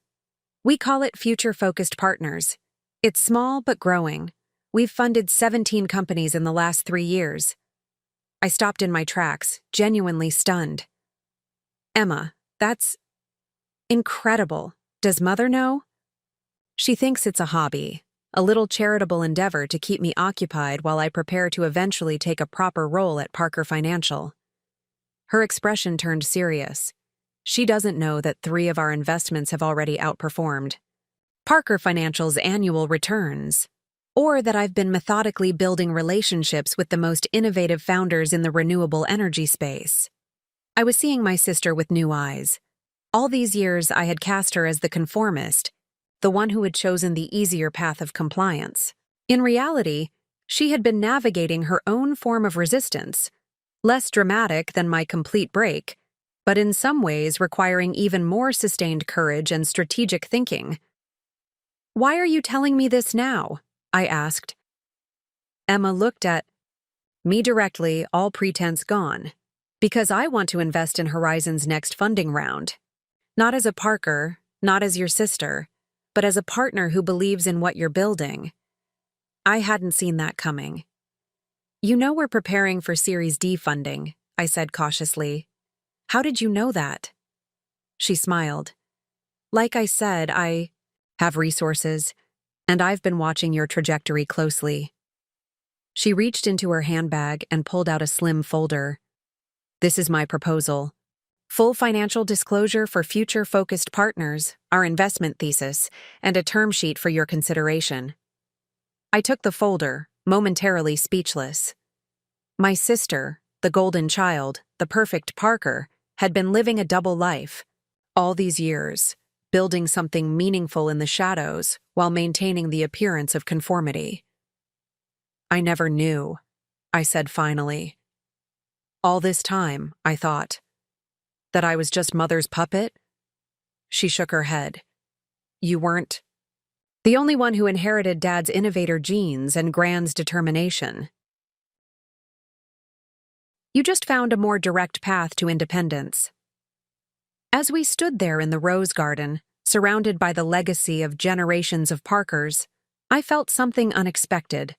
We call it Future-Focused Partners. It's small but growing. We've funded 17 companies in the last 3 years. I stopped in my tracks, genuinely stunned. Emma, that's incredible. Does Mother know? She thinks it's a hobby, a little charitable endeavor to keep me occupied while I prepare to eventually take a proper role at Parker Financial. Her expression turned serious. She doesn't know that 3 of our investments have already outperformed Parker Financial's annual returns, or that I've been methodically building relationships with the most innovative founders in the renewable energy space. I was seeing my sister with new eyes. All these years I had cast her as the conformist, the one who had chosen the easier path of compliance. In reality, she had been navigating her own form of resistance, less dramatic than my complete break, but in some ways requiring even more sustained courage and strategic thinking. Why are you telling me this now? I asked. Emma looked at me directly, all pretense gone. Because I want to invest in Horizon's next funding round. Not as a Parker, not as your sister, but as a partner who believes in what you're building. I hadn't seen that coming. You know we're preparing for Series D funding, I said cautiously. How did you know that? She smiled. Like I said, I have resources, and I've been watching your trajectory closely. She reached into her handbag and pulled out a slim folder. This is my proposal. Full financial disclosure for future-focused partners, our investment thesis, and a term sheet for your consideration. I took the folder, momentarily speechless. My sister, the golden child, the perfect Parker, had been living a double life. All these years, building something meaningful in the shadows while maintaining the appearance of conformity. I never knew, I said finally. All this time, I thought. That I was just Mother's puppet? She shook her head. You weren't the only one who inherited Dad's innovator genes and Grand's determination. You just found a more direct path to independence. As we stood there in the rose garden, surrounded by the legacy of generations of Parkers, I felt something unexpected,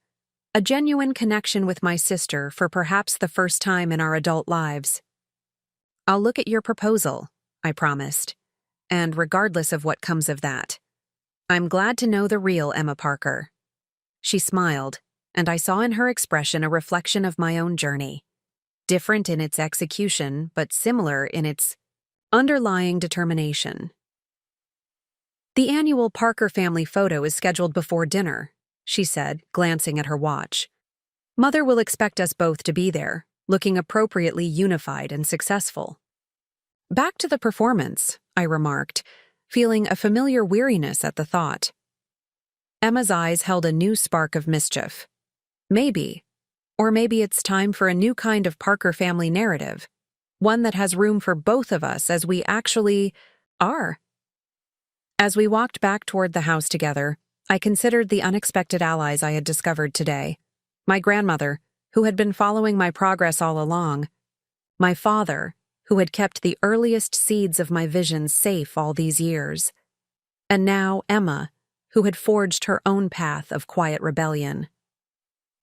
a genuine connection with my sister for perhaps the first time in our adult lives. I'll look at your proposal, I promised, and regardless of what comes of that, I'm glad to know the real Emma Parker. She smiled, and I saw in her expression a reflection of my own journey, different in its execution but similar in its underlying determination. The annual Parker family photo is scheduled before dinner, she said, glancing at her watch. Mother will expect us both to be there, looking appropriately unified and successful. Back to the performance, I remarked, feeling a familiar weariness at the thought. Emma's eyes held a new spark of mischief. Maybe, or maybe it's time for a new kind of Parker family narrative, one that has room for both of us as we actually are. As we walked back toward the house together, I considered the unexpected allies I had discovered today. My grandmother, who had been following my progress all along. My father, who had kept the earliest seeds of my visions safe all these years. And now Emma, who had forged her own path of quiet rebellion.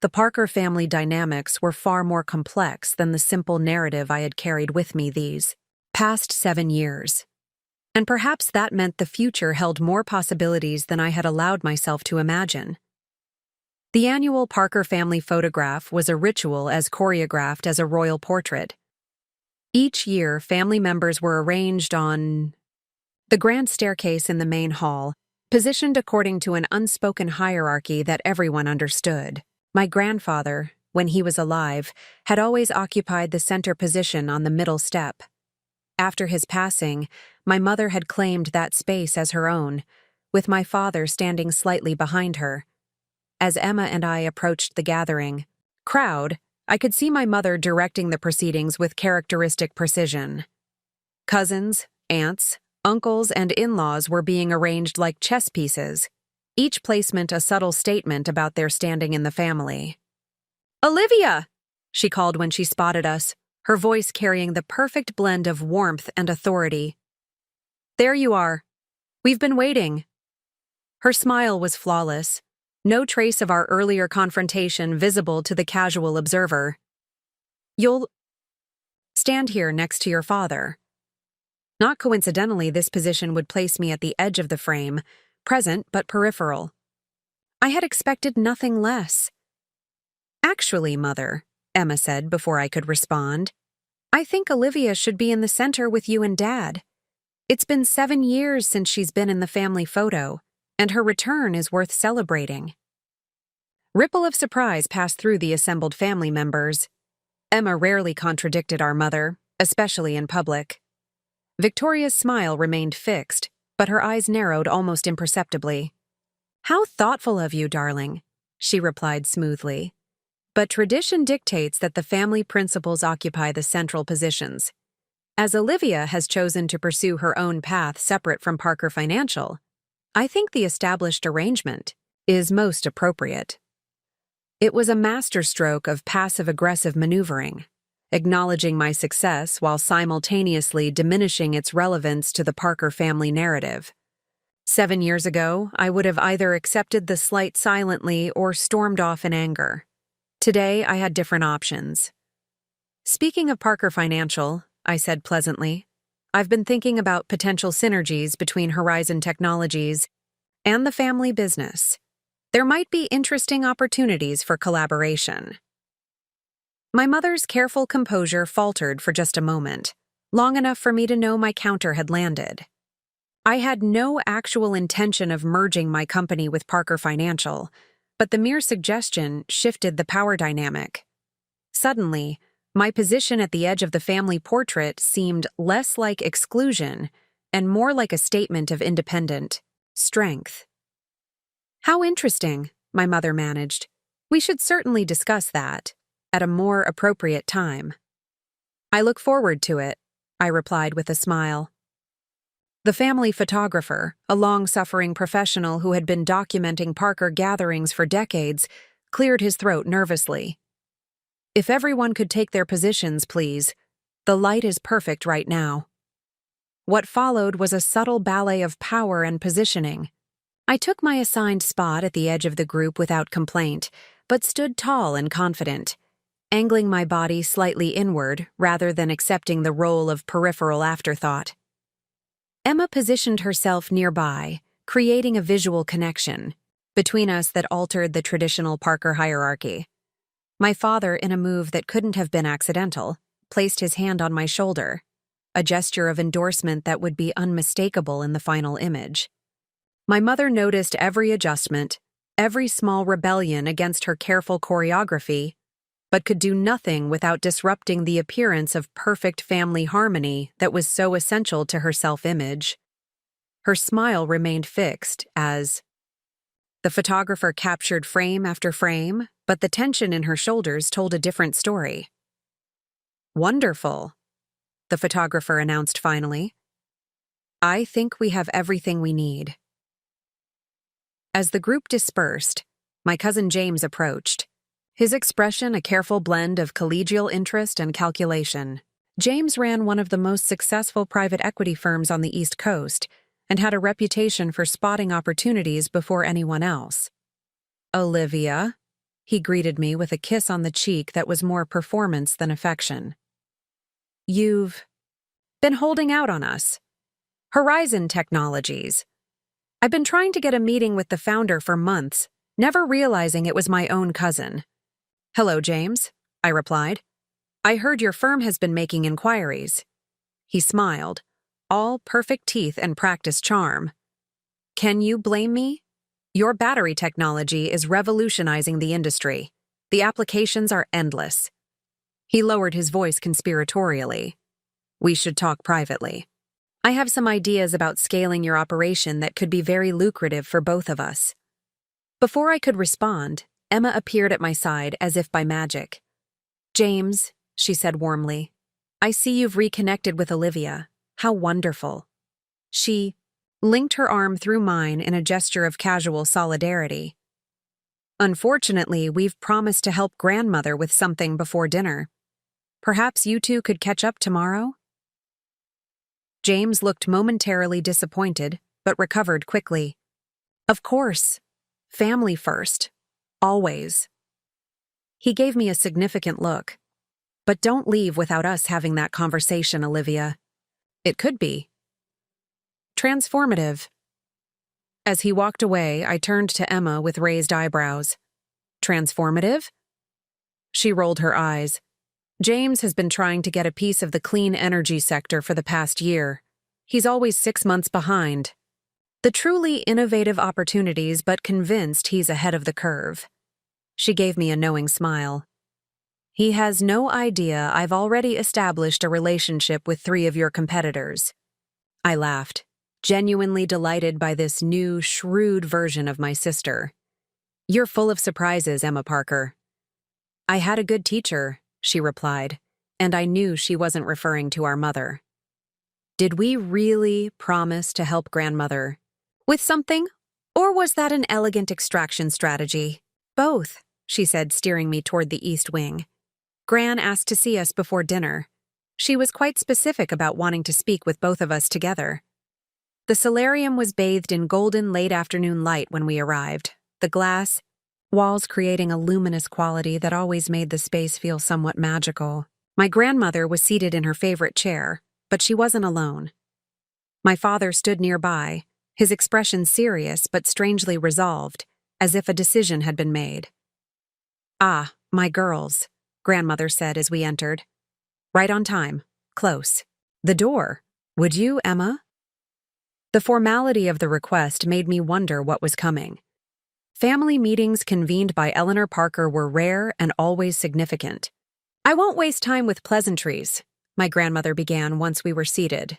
The Parker family dynamics were far more complex than the simple narrative I had carried with me these past 7 years. And perhaps that meant the future held more possibilities than I had allowed myself to imagine. The annual Parker family photograph was a ritual as choreographed as a royal portrait. Each year, family members were arranged on the grand staircase in the main hall, positioned according to an unspoken hierarchy that everyone understood. My grandfather, when he was alive, had always occupied the center position on the middle step. After his passing, my mother had claimed that space as her own, with my father standing slightly behind her. As Emma and I approached the gathering crowd, I could see my mother directing the proceedings with characteristic precision. Cousins, aunts, uncles, and in-laws were being arranged like chess pieces, each placement a subtle statement about their standing in the family. "Olivia!" she called when she spotted us, her voice carrying the perfect blend of warmth and authority. "There you are. We've been waiting." Her smile was flawless, no trace of our earlier confrontation visible to the casual observer. "You'll stand here next to your father." Not coincidentally, this position would place me at the edge of the frame, present but peripheral. I had expected nothing less. "Actually, Mother," Emma said before I could respond, "I think Olivia should be in the center with you and Dad. It's been 7 years since she's been in the family photo, and her return is worth celebrating." Ripple of surprise passed through the assembled family members. Emma rarely contradicted our mother, especially in public. Victoria's smile remained fixed, but her eyes narrowed almost imperceptibly. "How thoughtful of you, darling," she replied smoothly. "But tradition dictates that the family principals occupy the central positions. As Olivia has chosen to pursue her own path separate from Parker Financial, I think the established arrangement is most appropriate." It was a masterstroke of passive-aggressive maneuvering, acknowledging my success while simultaneously diminishing its relevance to the Parker family narrative. 7 years ago, I would have either accepted the slight silently or stormed off in anger. Today, I had different options. "Speaking of Parker Financial," I said pleasantly, "I've been thinking about potential synergies between Horizon Technologies and the family business. There might be interesting opportunities for collaboration." My mother's careful composure faltered for just a moment, long enough for me to know my counter had landed. I had no actual intention of merging my company with Parker Financial, but the mere suggestion shifted the power dynamic. Suddenly, my position at the edge of the family portrait seemed less like exclusion and more like a statement of independent strength. "How interesting," my mother managed. "We should certainly discuss that at a more appropriate time." "I look forward to it," I replied with a smile. The family photographer, a long-suffering professional who had been documenting Parker gatherings for decades, cleared his throat nervously. "If everyone could take their positions, please. The light is perfect right now." What followed was a subtle ballet of power and positioning. I took my assigned spot at the edge of the group without complaint, but stood tall and confident, angling my body slightly inward rather than accepting the role of peripheral afterthought. Emma positioned herself nearby, creating a visual connection between us that altered the traditional Parker hierarchy. My father, in a move that couldn't have been accidental, placed his hand on my shoulder, a gesture of endorsement that would be unmistakable in the final image. My mother noticed every adjustment, every small rebellion against her careful choreography, but could do nothing without disrupting the appearance of perfect family harmony that was so essential to her self-image. Her smile remained fixed as the photographer captured frame after frame, but the tension in her shoulders told a different story. "Wonderful," the photographer announced finally. "I think we have everything we need." As the group dispersed, my cousin James approached, his expression a careful blend of collegial interest and calculation. James ran one of the most successful private equity firms on the East Coast and had a reputation for spotting opportunities before anyone else. Olivia, he greeted me with a kiss on the cheek that was more performance than affection. You've been holding out on us. Horizon Technologies. I've been trying to get a meeting with the founder for months, never realizing it was my own cousin. Hello, James, I replied. I heard your firm has been making inquiries. He smiled, all perfect teeth and practiced charm. Can you blame me? Your battery technology is revolutionizing the industry. The applications are endless. He lowered his voice conspiratorially. We should talk privately. I have some ideas about scaling your operation that could be very lucrative for both of us. Before I could respond, Emma appeared at my side as if by magic. James, she said warmly, I see you've reconnected with Olivia. How wonderful. She linked her arm through mine in a gesture of casual solidarity. Unfortunately, we've promised to help grandmother with something before dinner. Perhaps you two could catch up tomorrow? James looked momentarily disappointed, but recovered quickly. Of course. Family first. Always. He gave me a significant look. But don't leave without us having that conversation, Olivia. It could be transformative. As he walked away, I turned to Emma with raised eyebrows. Transformative? She rolled her eyes. James has been trying to get a piece of the clean energy sector for the past year. He's always 6 months behind. The truly innovative opportunities, but convinced he's ahead of the curve. She gave me a knowing smile. He has no idea I've already established a relationship with 3 of your competitors. I laughed, genuinely delighted by this new, shrewd version of my sister. You're full of surprises, Emma Parker. I had a good teacher, she replied, and I knew she wasn't referring to our mother. Did we really promise to help grandmother with something, or was that an elegant extraction strategy? Both, she said, steering me toward the east wing. Gran asked to see us before dinner. She was quite specific about wanting to speak with both of us together. The solarium was bathed in golden late-afternoon light when we arrived, the glass walls creating a luminous quality that always made the space feel somewhat magical. My grandmother was seated in her favorite chair, but she wasn't alone. My father stood nearby, his expression serious but strangely resolved, as if a decision had been made. Ah, my girls, grandmother said as we entered. Right on time, close. The door. Would you, Emma? The formality of the request made me wonder what was coming. Family meetings convened by Eleanor Parker were rare and always significant. I won't waste time with pleasantries, my grandmother began once we were seated.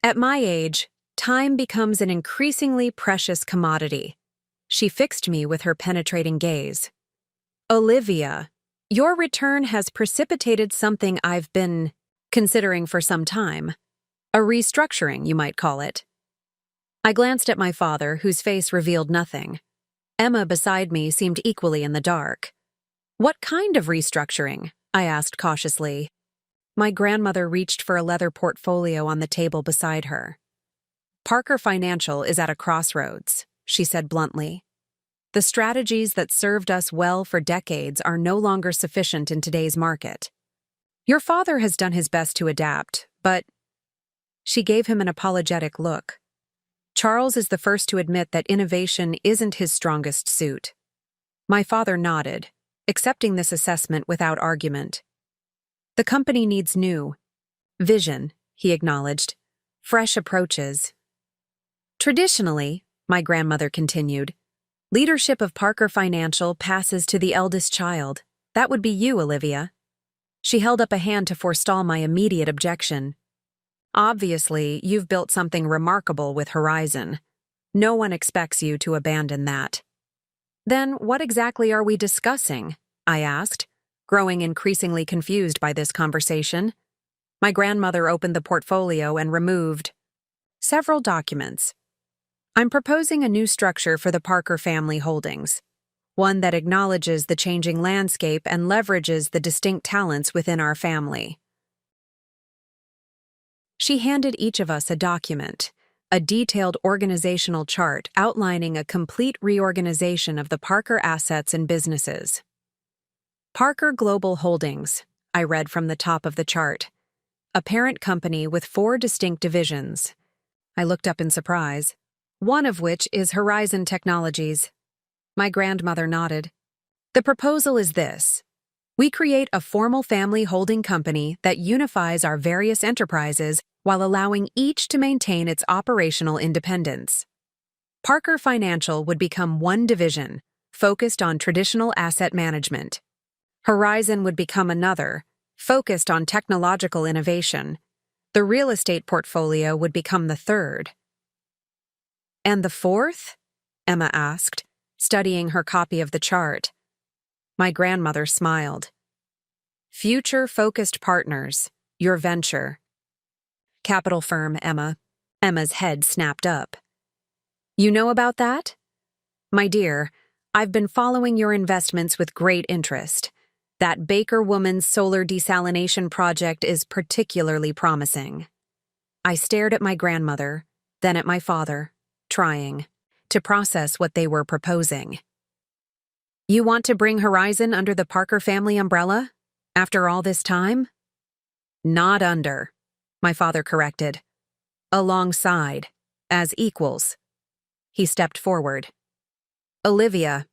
At my age, time becomes an increasingly precious commodity. She fixed me with her penetrating gaze. Olivia, your return has precipitated something I've been considering for some time. A restructuring, you might call it. I glanced at my father, whose face revealed nothing. Emma beside me seemed equally in the dark. What kind of restructuring? I asked cautiously. My grandmother reached for a leather portfolio on the table beside her. Parker Financial is at a crossroads, she said bluntly. The strategies that served us well for decades are no longer sufficient in today's market. Your father has done his best to adapt, but... She gave him an apologetic look. Charles is the first to admit that innovation isn't his strongest suit. My father nodded, accepting this assessment without argument. The company needs new vision, he acknowledged, fresh approaches. Traditionally, my grandmother continued, leadership of Parker Financial passes to the eldest child. That would be you, Olivia. She held up a hand to forestall my immediate objection. Obviously, you've built something remarkable with Horizon. No one expects you to abandon that. Then what exactly are we discussing? I asked, growing increasingly confused by this conversation. My grandmother opened the portfolio and removed several documents. I'm proposing a new structure for the Parker family holdings, one that acknowledges the changing landscape and leverages the distinct talents within our family. She handed each of us a document, a detailed organizational chart outlining a complete reorganization of the Parker assets and businesses. Parker Global Holdings, I read from the top of the chart. A parent company with 4 distinct divisions. I looked up in surprise, one of which is Horizon Technologies. My grandmother nodded. The proposal is this. We create a formal family holding company that unifies our various enterprises while allowing each to maintain its operational independence. Parker Financial would become one division, focused on traditional asset management. Horizon would become another, focused on technological innovation. The real estate portfolio would become the third. And the fourth? Emma asked, studying her copy of the chart. My grandmother smiled. Future-focused partners, your venture. Capital firm, Emma. Emma's head snapped up. You know about that? My dear, I've been following your investments with great interest. That Baker woman's solar desalination project is particularly promising. I stared at my grandmother, then at my father, trying to process what they were proposing. You want to bring Horizon under the Parker family umbrella? After all this time? Not under, my father corrected. Alongside, as equals. He stepped forward. Olivia,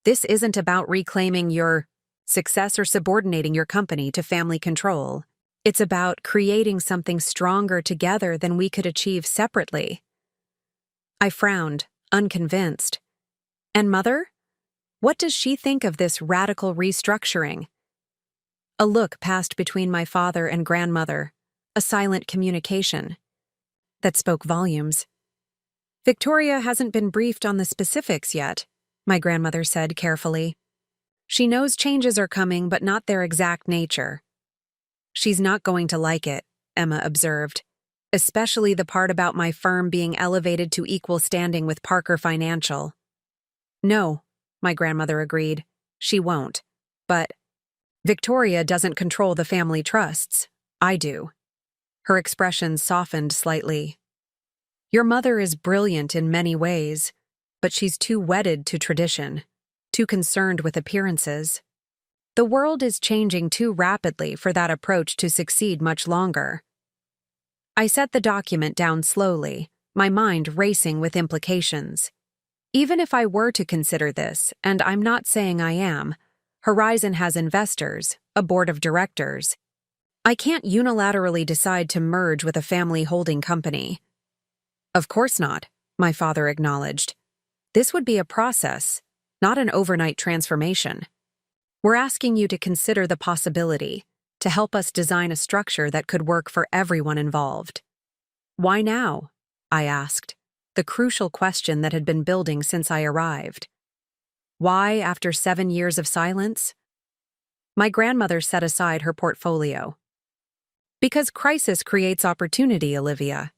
this isn't about reclaiming your success or subordinating your company to family control. It's about creating something stronger together than we could achieve separately. I frowned, unconvinced. And Mother? What does she think of this radical restructuring? A look passed between my father and grandmother, a silent communication that spoke volumes. Victoria hasn't been briefed on the specifics yet, my grandmother said carefully. She knows changes are coming, but not their exact nature. She's not going to like it, Emma observed, especially the part about my firm being elevated to equal standing with Parker Financial. No, my grandmother agreed. She won't. But Victoria doesn't control the family trusts. I do. Her expression softened slightly. Your mother is brilliant in many ways, but she's too wedded to tradition, too concerned with appearances. The world is changing too rapidly for that approach to succeed much longer. I set the document down slowly, my mind racing with implications. Even if I were to consider this, and I'm not saying I am, Horizon has investors, a board of directors. I can't unilaterally decide to merge with a family holding company. Of course not, my father acknowledged. This would be a process, not an overnight transformation. We're asking you to consider the possibility, to help us design a structure that could work for everyone involved. Why now? I asked, the crucial question that had been building since I arrived. Why after 7 years of silence? My grandmother set aside her portfolio. Because crisis creates opportunity, Olivia.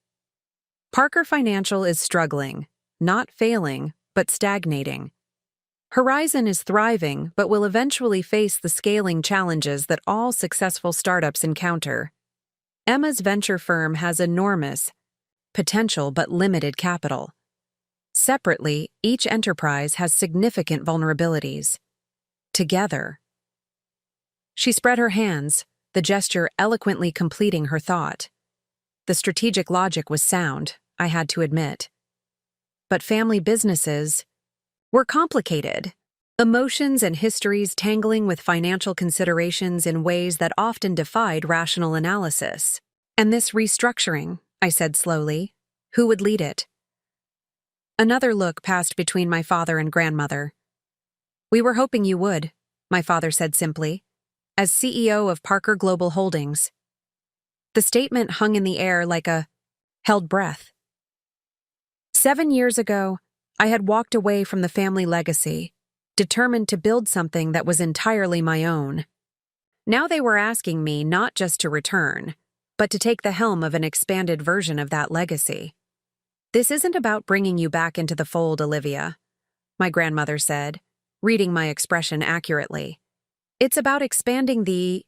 Parker Financial is struggling, not failing, but stagnating. Horizon is thriving, but will eventually face the scaling challenges that all successful startups encounter. Emma's venture firm has enormous potential but limited capital. Separately, each enterprise has significant vulnerabilities. Together. She spread her hands, the gesture eloquently completing her thought. The strategic logic was sound, I had to admit. But family businesses were complicated. Emotions and histories tangling with financial considerations in ways that often defied rational analysis. And this restructuring, I said slowly, who would lead it? Another look passed between my father and grandmother. We were hoping you would, my father said simply, as CEO of Parker Global Holdings. The statement hung in the air like a held breath. 7 years ago, I had walked away from the family legacy, determined to build something that was entirely my own. Now they were asking me not just to return, but to take the helm of an expanded version of that legacy. This isn't about bringing you back into the fold, Olivia, my grandmother said, reading my expression accurately. It's about expanding the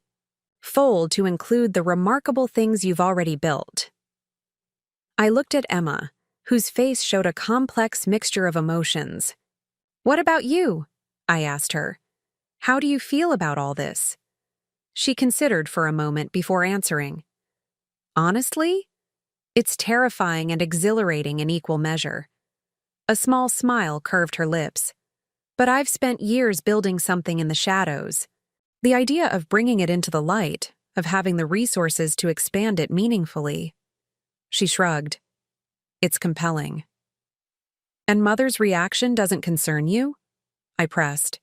fold to include the remarkable things you've already built. I looked at Emma, whose face showed a complex mixture of emotions. "What about you?" I asked her. "How do you feel about all this?" She considered for a moment before answering. "Honestly, it's terrifying and exhilarating in equal measure." A small smile curved her lips. "But I've spent years building something in the shadows. The idea of bringing it into the light, of having the resources to expand it meaningfully." She shrugged. "It's compelling." "And Mother's reaction doesn't concern you?" I pressed.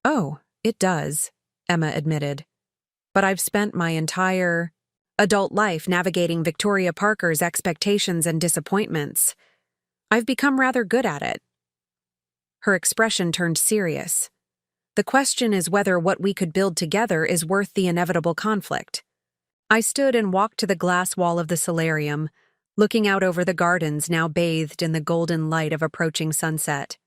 "Oh, it does," Emma admitted. "But I've spent my entire adult life navigating Victoria Parker's expectations and disappointments. I've become rather good at it." Her expression turned serious. "The question is whether what we could build together is worth the inevitable conflict." I stood and walked to the glass wall of the solarium, looking out over the gardens now bathed in the golden light of approaching sunset.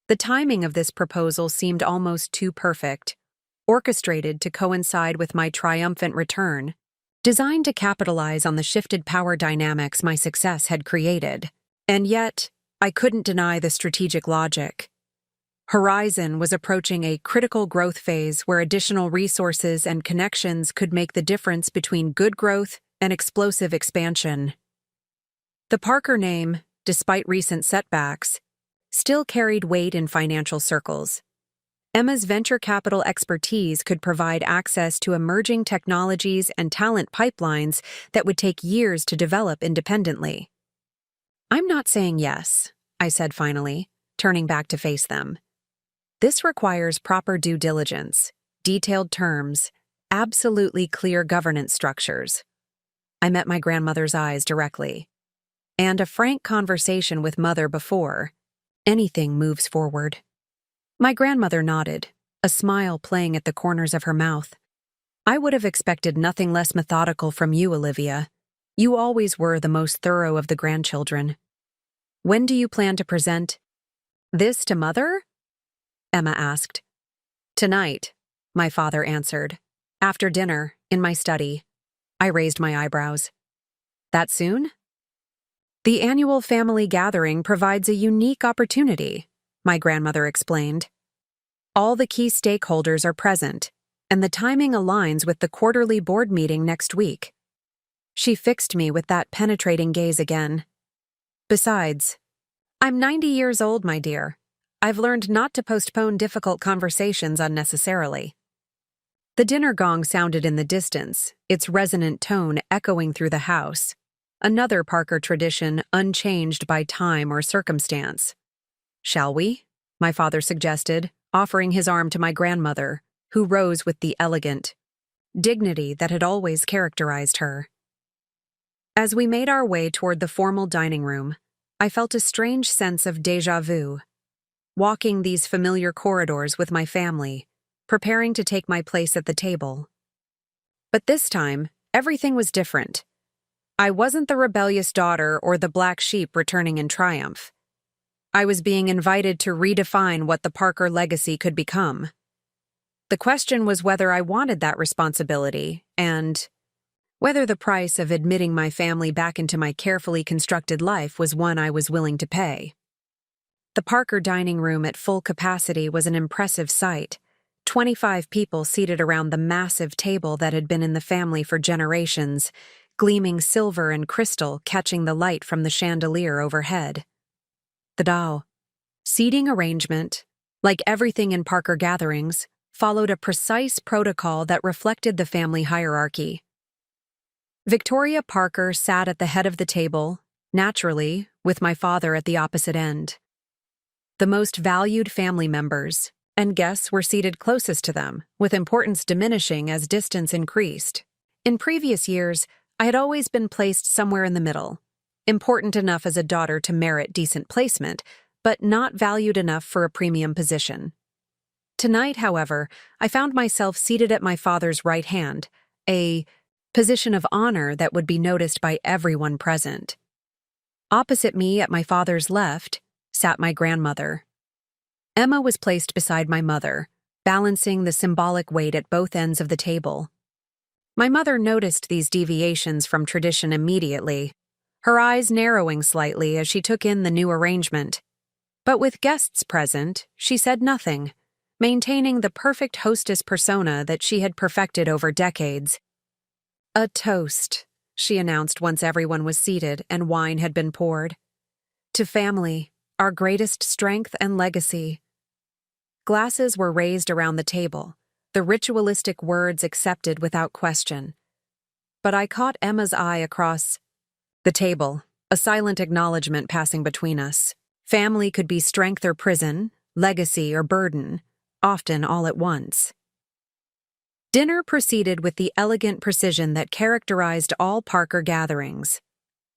The timing of this proposal seemed almost too perfect, orchestrated to coincide with my triumphant return, designed to capitalize on the shifted power dynamics my success had created. And yet, I couldn't deny the strategic logic. Horizon was approaching a critical growth phase where additional resources and connections could make the difference between good growth and explosive expansion. The Parker name, despite recent setbacks, still carried weight in financial circles. Emma's venture capital expertise could provide access to emerging technologies and talent pipelines that would take years to develop independently. "I'm not saying yes," I said finally, turning back to face them. "This requires proper due diligence, detailed terms, absolutely clear governance structures." I met my grandmother's eyes directly. "And a frank conversation with Mother before anything moves forward." My grandmother nodded, a smile playing at the corners of her mouth. "I would have expected nothing less methodical from you, Olivia. You always were the most thorough of the grandchildren. When do you plan to present this to Mother?" Emma asked. "Tonight," my father answered. "After dinner, in my study." I raised my eyebrows. "That soon?" "The annual family gathering provides a unique opportunity," my grandmother explained. "All the key stakeholders are present, and the timing aligns with the quarterly board meeting next week." She fixed me with that penetrating gaze again. "Besides, I'm 90 years old, my dear. I've learned not to postpone difficult conversations unnecessarily." The dinner gong sounded in the distance, its resonant tone echoing through the house, another Parker tradition unchanged by time or circumstance. "Shall we?" my father suggested, offering his arm to my grandmother, who rose with the elegant dignity that had always characterized her. As we made our way toward the formal dining room, I felt a strange sense of déjà vu. Walking these familiar corridors with my family, preparing to take my place at the table. But this time, everything was different. I wasn't the rebellious daughter or the black sheep returning in triumph. I was being invited to redefine what the Parker legacy could become. The question was whether I wanted that responsibility and whether the price of admitting my family back into my carefully constructed life was one I was willing to pay. The Parker dining room at full capacity was an impressive sight. 25 people seated around the massive table that had been in the family for generations, gleaming silver and crystal catching the light from the chandelier overhead. The Dao seating arrangement, like everything in Parker gatherings, followed a precise protocol that reflected the family hierarchy. Victoria Parker sat at the head of the table, naturally, with my father at the opposite end. The most valued family members and guests were seated closest to them, with importance diminishing as distance increased. In previous years, I had always been placed somewhere in the middle, important enough as a daughter to merit decent placement, but not valued enough for a premium position. Tonight, however, I found myself seated at my father's right hand, a position of honor that would be noticed by everyone present. Opposite me, at my father's left, sat my grandmother. Emma was placed beside my mother, balancing the symbolic weight at both ends of the table. My mother noticed these deviations from tradition immediately. her eyes narrowing slightly as she took in the new arrangement. But with guests present, she said nothing, maintaining the perfect hostess persona that she had perfected over decades. "A toast," she announced once everyone was seated and wine had been poured. "To family, our greatest strength and legacy." Glasses were raised around the table, the ritualistic words accepted without question. But I caught Emma's eye across the table, a silent acknowledgement passing between us. Family could be strength or prison, legacy or burden, often all at once. Dinner proceeded with the elegant precision that characterized all Parker gatherings.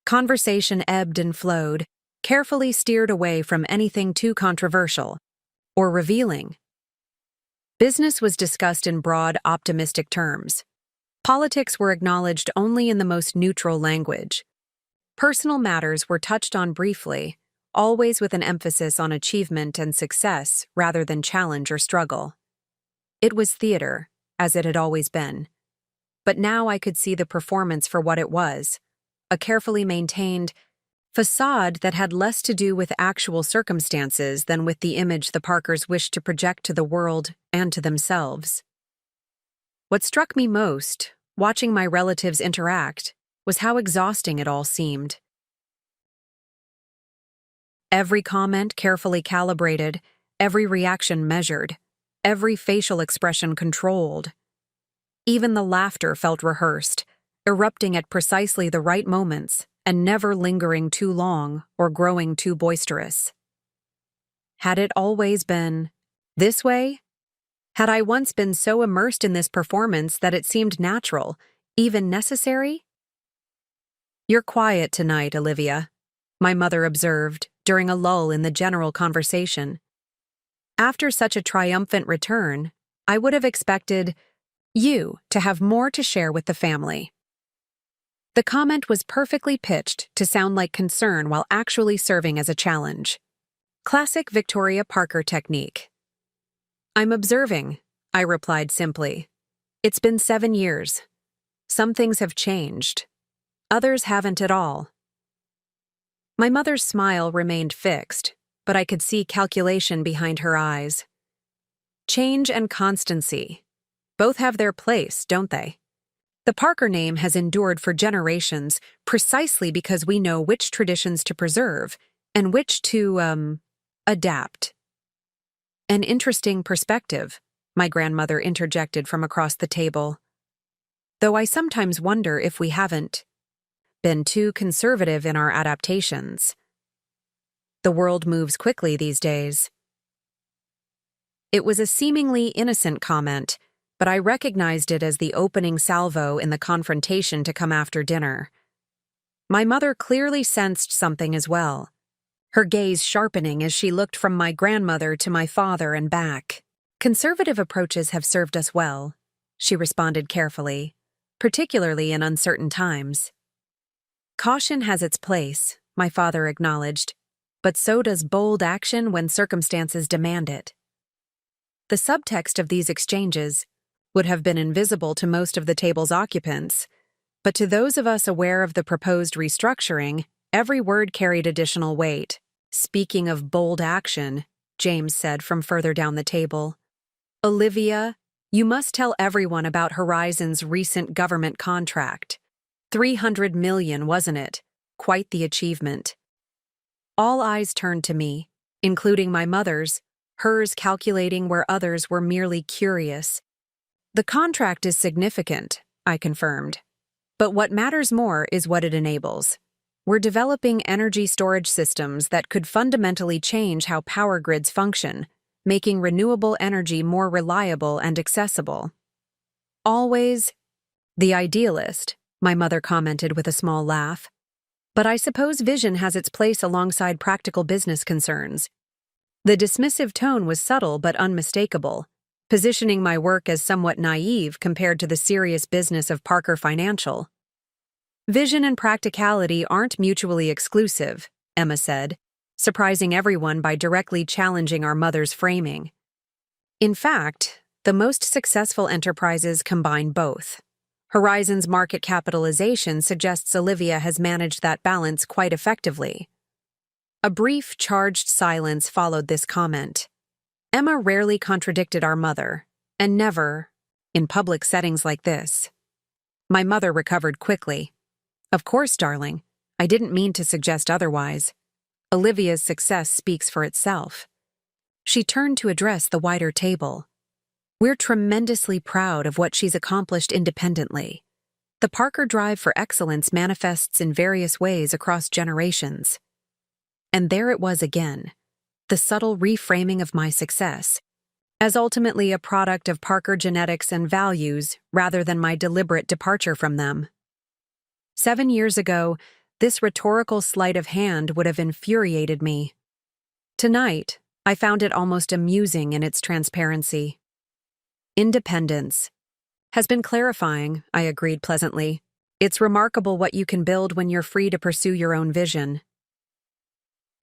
Conversation ebbed and flowed, carefully steered away from anything too controversial or revealing. Business was discussed in broad, optimistic terms. Politics were acknowledged only in the most neutral language. Personal matters were touched on briefly, always with an emphasis on achievement and success rather than challenge or struggle. It was theater, as it had always been. But now I could see the performance for what it was, a carefully maintained facade that had less to do with actual circumstances than with the image the Parkers wished to project to the world and to themselves. What struck me most, watching my relatives interact, was how exhausting it all seemed. Every comment carefully calibrated, every reaction measured, every facial expression controlled. Even the laughter felt rehearsed, erupting at precisely the right moments and never lingering too long or growing too boisterous. Had it always been this way? Had I once been so immersed in this performance that it seemed natural, even necessary? "You're quiet tonight, Olivia," my mother observed during a lull in the general conversation. After such a triumphant return, I would have expected you to have more to share with the family. The comment was perfectly pitched to sound like concern while actually serving as a challenge. Classic Victoria Parker technique. "I'm observing," I replied simply. "It's been 7 years. Some things have changed. Others haven't at all." My mother's smile remained fixed, but I could see calculation behind her eyes. Change and constancy. Both have their place, don't they? The Parker name has endured for generations precisely because we know which traditions to preserve and which to, adapt. "An interesting perspective," my grandmother interjected from across the table. "Though I sometimes wonder if we haven't been too conservative in our adaptations. The world moves quickly these days." It was a seemingly innocent comment, but I recognized it as the opening salvo in the confrontation to come after dinner. My mother clearly sensed something as well, her gaze sharpening as she looked from my grandmother to my father and back. "Conservative approaches have served us well," she responded carefully, "particularly in uncertain times." "Caution has its place," my father acknowledged, "but so does bold action when circumstances demand it." The subtext of these exchanges would have been invisible to most of the table's occupants, but to those of us aware of the proposed restructuring, every word carried additional weight. "Speaking of bold action," James said from further down the table, "Olivia, you must tell everyone about Horizon's recent government contract. 300 million, wasn't it? Quite the achievement." All eyes turned to me, including my mother's, hers calculating where others were merely curious. "The contract is significant," I confirmed. "But what matters more is what it enables. We're developing energy storage systems that could fundamentally change how power grids function, making renewable energy more reliable and accessible." "Always the idealist," my mother commented with a small laugh. "But I suppose vision has its place alongside practical business concerns." The dismissive tone was subtle but unmistakable, positioning my work as somewhat naive compared to the serious business of Parker Financial. "Vision and practicality aren't mutually exclusive," Emma said, surprising everyone by directly challenging our mother's framing. "In fact, the most successful enterprises combine both. Horizon's market capitalization suggests Olivia has managed that balance quite effectively. A brief, charged silence followed this comment. Emma rarely contradicted our mother, and never, in public settings like this. My mother recovered quickly. Of course, darling. I didn't mean to suggest otherwise. Olivia's success speaks for itself. She turned to address the wider table. We're tremendously proud of what she's accomplished independently. The Parker drive for excellence manifests in various ways across generations. And there it was again, the subtle reframing of my success, as ultimately a product of Parker genetics and values rather than my deliberate departure from them. 7 years ago, this rhetorical sleight of hand would have infuriated me. Tonight, I found it almost amusing in its transparency. Independence has been clarifying, I agreed pleasantly. It's remarkable what you can build when you're free to pursue your own vision.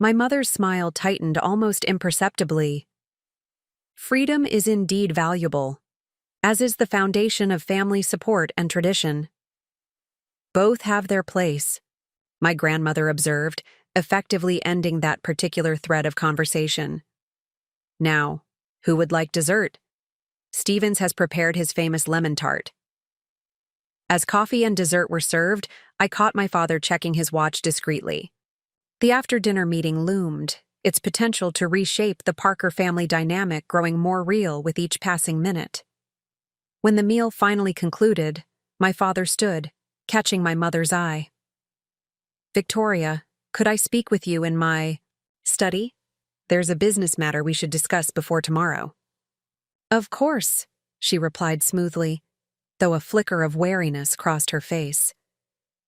My mother's smile tightened almost imperceptibly. Freedom is indeed valuable, as is the foundation of family support and tradition. Both have their place, my grandmother observed, effectively ending that particular thread of conversation. Now, who would like dessert? Stevens has prepared his famous lemon tart. As coffee and dessert were served, I caught my father checking his watch discreetly. The after-dinner meeting loomed, its potential to reshape the Parker family dynamic growing more real with each passing minute. When the meal finally concluded, my father stood, catching my mother's eye. Victoria, could I speak with you in my study? There's a business matter we should discuss before tomorrow. Of course, she replied smoothly, though a flicker of wariness crossed her face.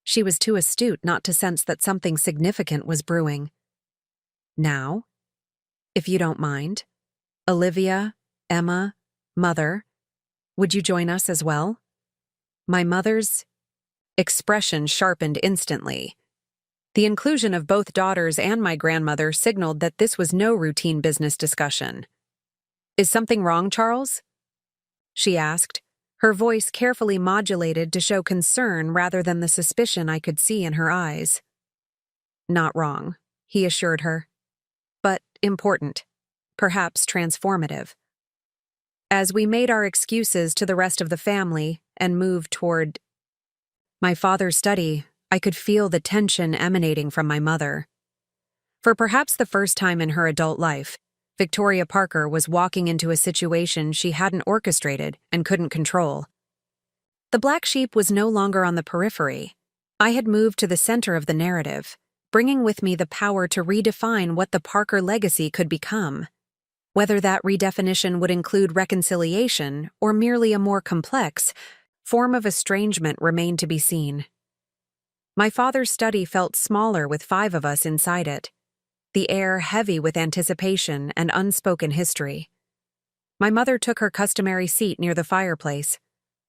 She was too astute not to sense that something significant was brewing. Now, if you don't mind, Olivia, Emma, Mother, would you join us as well? My mother's expression sharpened instantly. The inclusion of both daughters and my grandmother signaled that this was no routine business discussion. Is something wrong, Charles? She asked, her voice carefully modulated to show concern rather than the suspicion I could see in her eyes. Not wrong, he assured her. But important, perhaps transformative. As we made our excuses to the rest of the family and moved toward my father's study, I could feel the tension emanating from my mother. For perhaps the first time in her adult life, Victoria Parker was walking into a situation she hadn't orchestrated and couldn't control. The black sheep was no longer on the periphery. I had moved to the center of the narrative, bringing with me the power to redefine what the Parker legacy could become. Whether that redefinition would include reconciliation or merely a more complex form of estrangement remained to be seen. My father's study felt smaller with 5 of us inside it, the air heavy with anticipation and unspoken history. My mother took her customary seat near the fireplace,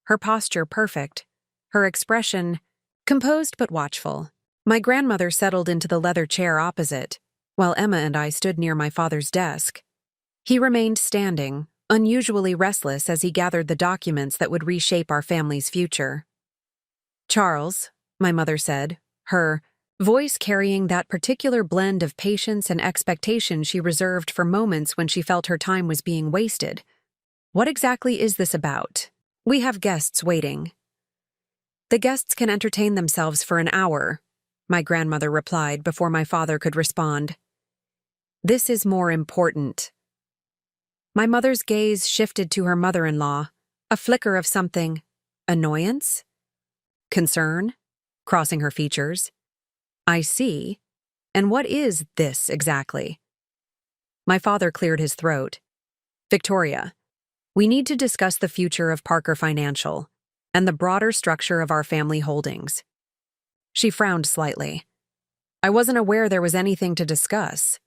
her posture perfect, her expression composed but watchful. My grandmother settled into the leather chair opposite, while Emma and I stood near my father's desk. He remained standing, unusually restless as he gathered the documents that would reshape our family's future. Charles, my mother said, her voice carrying that particular blend of patience and expectation she reserved for moments when she felt her time was being wasted. What exactly is this about? We have guests waiting. The guests can entertain themselves for an hour, my grandmother replied before my father could respond. This is more important. My mother's gaze shifted to her mother-in-law, a flicker of something. Annoyance? Concern? Crossing her features. I see. And what is this exactly? My father cleared his throat. Victoria, we need to discuss the future of Parker Financial and the broader structure of our family holdings. She frowned slightly. I wasn't aware there was anything to discuss.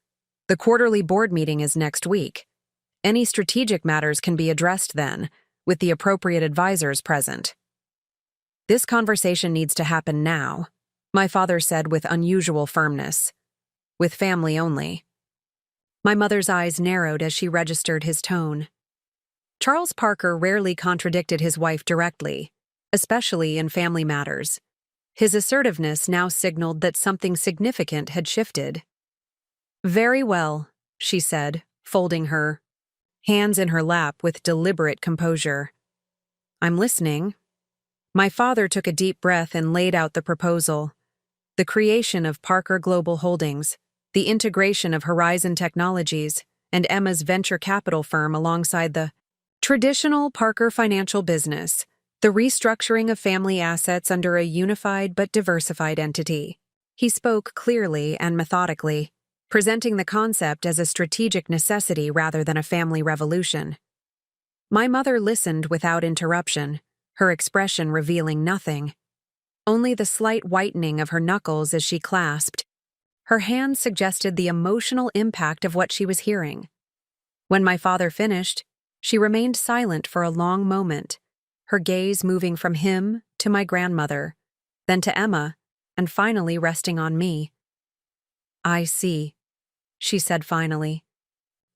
The quarterly board meeting is next week. Any strategic matters can be addressed then, with the appropriate advisors present. This conversation needs to happen now, my father said with unusual firmness. With family only. My mother's eyes narrowed as she registered his tone. Charles Parker rarely contradicted his wife directly, especially in family matters. His assertiveness now signaled that something significant had shifted. "Very well," she said, folding her hands in her lap with deliberate composure. "I'm listening." My father took a deep breath and laid out the proposal. The creation of Parker Global Holdings, the integration of Horizon Technologies, and Emma's venture capital firm alongside the traditional Parker financial business, the restructuring of family assets under a unified but diversified entity. He spoke clearly and methodically, presenting the concept as a strategic necessity rather than a family revolution. My mother listened without interruption, her expression revealing nothing. Only the slight whitening of her knuckles as she clasped. Her hands suggested the emotional impact of what she was hearing. When my father finished, she remained silent for a long moment, her gaze moving from him to my grandmother, then to Emma, and finally resting on me. "I see," she said finally,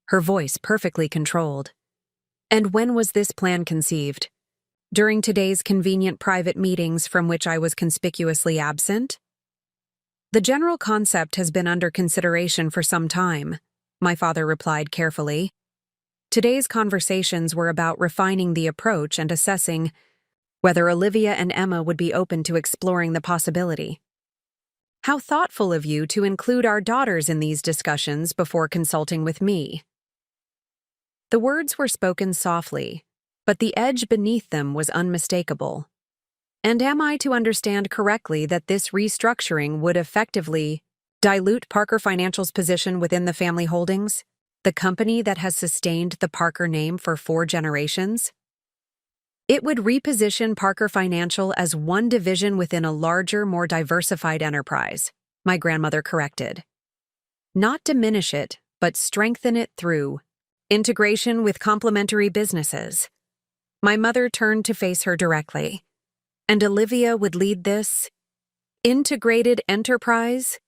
her voice perfectly controlled. "And when was this plan conceived? During today's convenient private meetings from which I was conspicuously absent?" "The general concept has been under consideration for some time," my father replied carefully. "Today's conversations were about refining the approach and assessing whether Olivia and Emma would be open to exploring the possibility." "How thoughtful of you to include our daughters in these discussions before consulting with me." The words were spoken softly, but the edge beneath them was unmistakable. And am I to understand correctly that this restructuring would effectively dilute Parker Financial's position within the family holdings, the company that has sustained the Parker name for 4 generations? "It would reposition Parker Financial as one division within a larger, more diversified enterprise," my grandmother corrected. "Not diminish it, but strengthen it through integration with complementary businesses." My mother turned to face her directly. "And Olivia would lead this integrated enterprise?"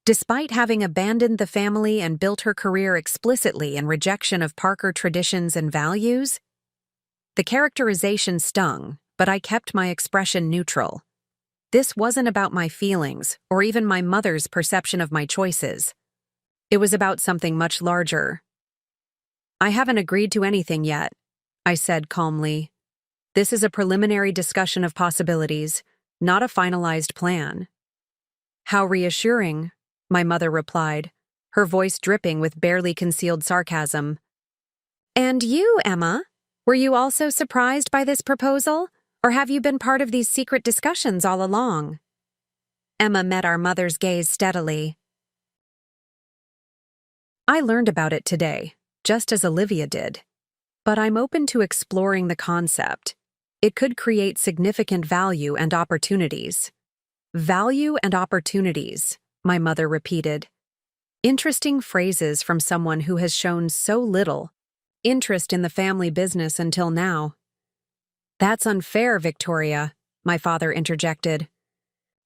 Despite having abandoned the family and built her career explicitly in rejection of Parker traditions and values? The characterization stung, but I kept my expression neutral. This wasn't about my feelings or even my mother's perception of my choices. It was about something much larger. "I haven't agreed to anything yet," I said calmly. "This is a preliminary discussion of possibilities, not a finalized plan." "How reassuring," my mother replied, her voice dripping with barely concealed sarcasm. "And you, Emma? Were you also surprised by this proposal, or have you been part of these secret discussions all along?" Emma met our mother's gaze steadily. "I learned about it today, just as Olivia did. But I'm open to exploring the concept. It could create significant value and opportunities." "Value and opportunities," my mother repeated. Interesting phrases from someone who has shown so little interest in the family business until now. "That's unfair, Victoria," my father interjected.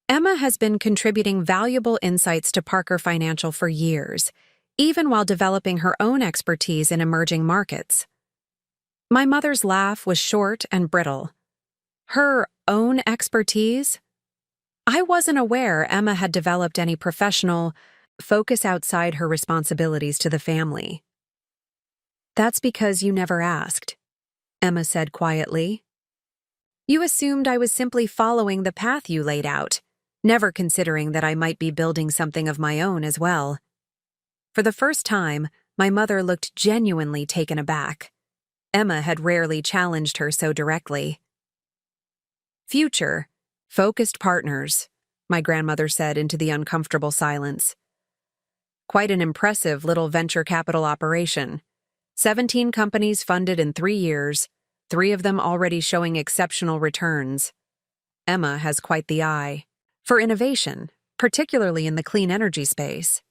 "Emma has been contributing valuable insights to Parker Financial for years, even while developing her own expertise in emerging markets." My mother's laugh was short and brittle. "Her own expertise?" I wasn't aware Emma had developed any professional focus outside her responsibilities to the family. "That's because you never asked," Emma said quietly. "You assumed I was simply following the path you laid out, never considering that I might be building something of my own as well." For the first time, my mother looked genuinely taken aback. Emma had rarely challenged her so directly. "Future, focused partners," my grandmother said into the uncomfortable silence. "Quite an impressive little venture capital operation. 17 companies funded in 3 years, 3 of them already showing exceptional returns. Emma has quite the eye for innovation, particularly in the clean energy space."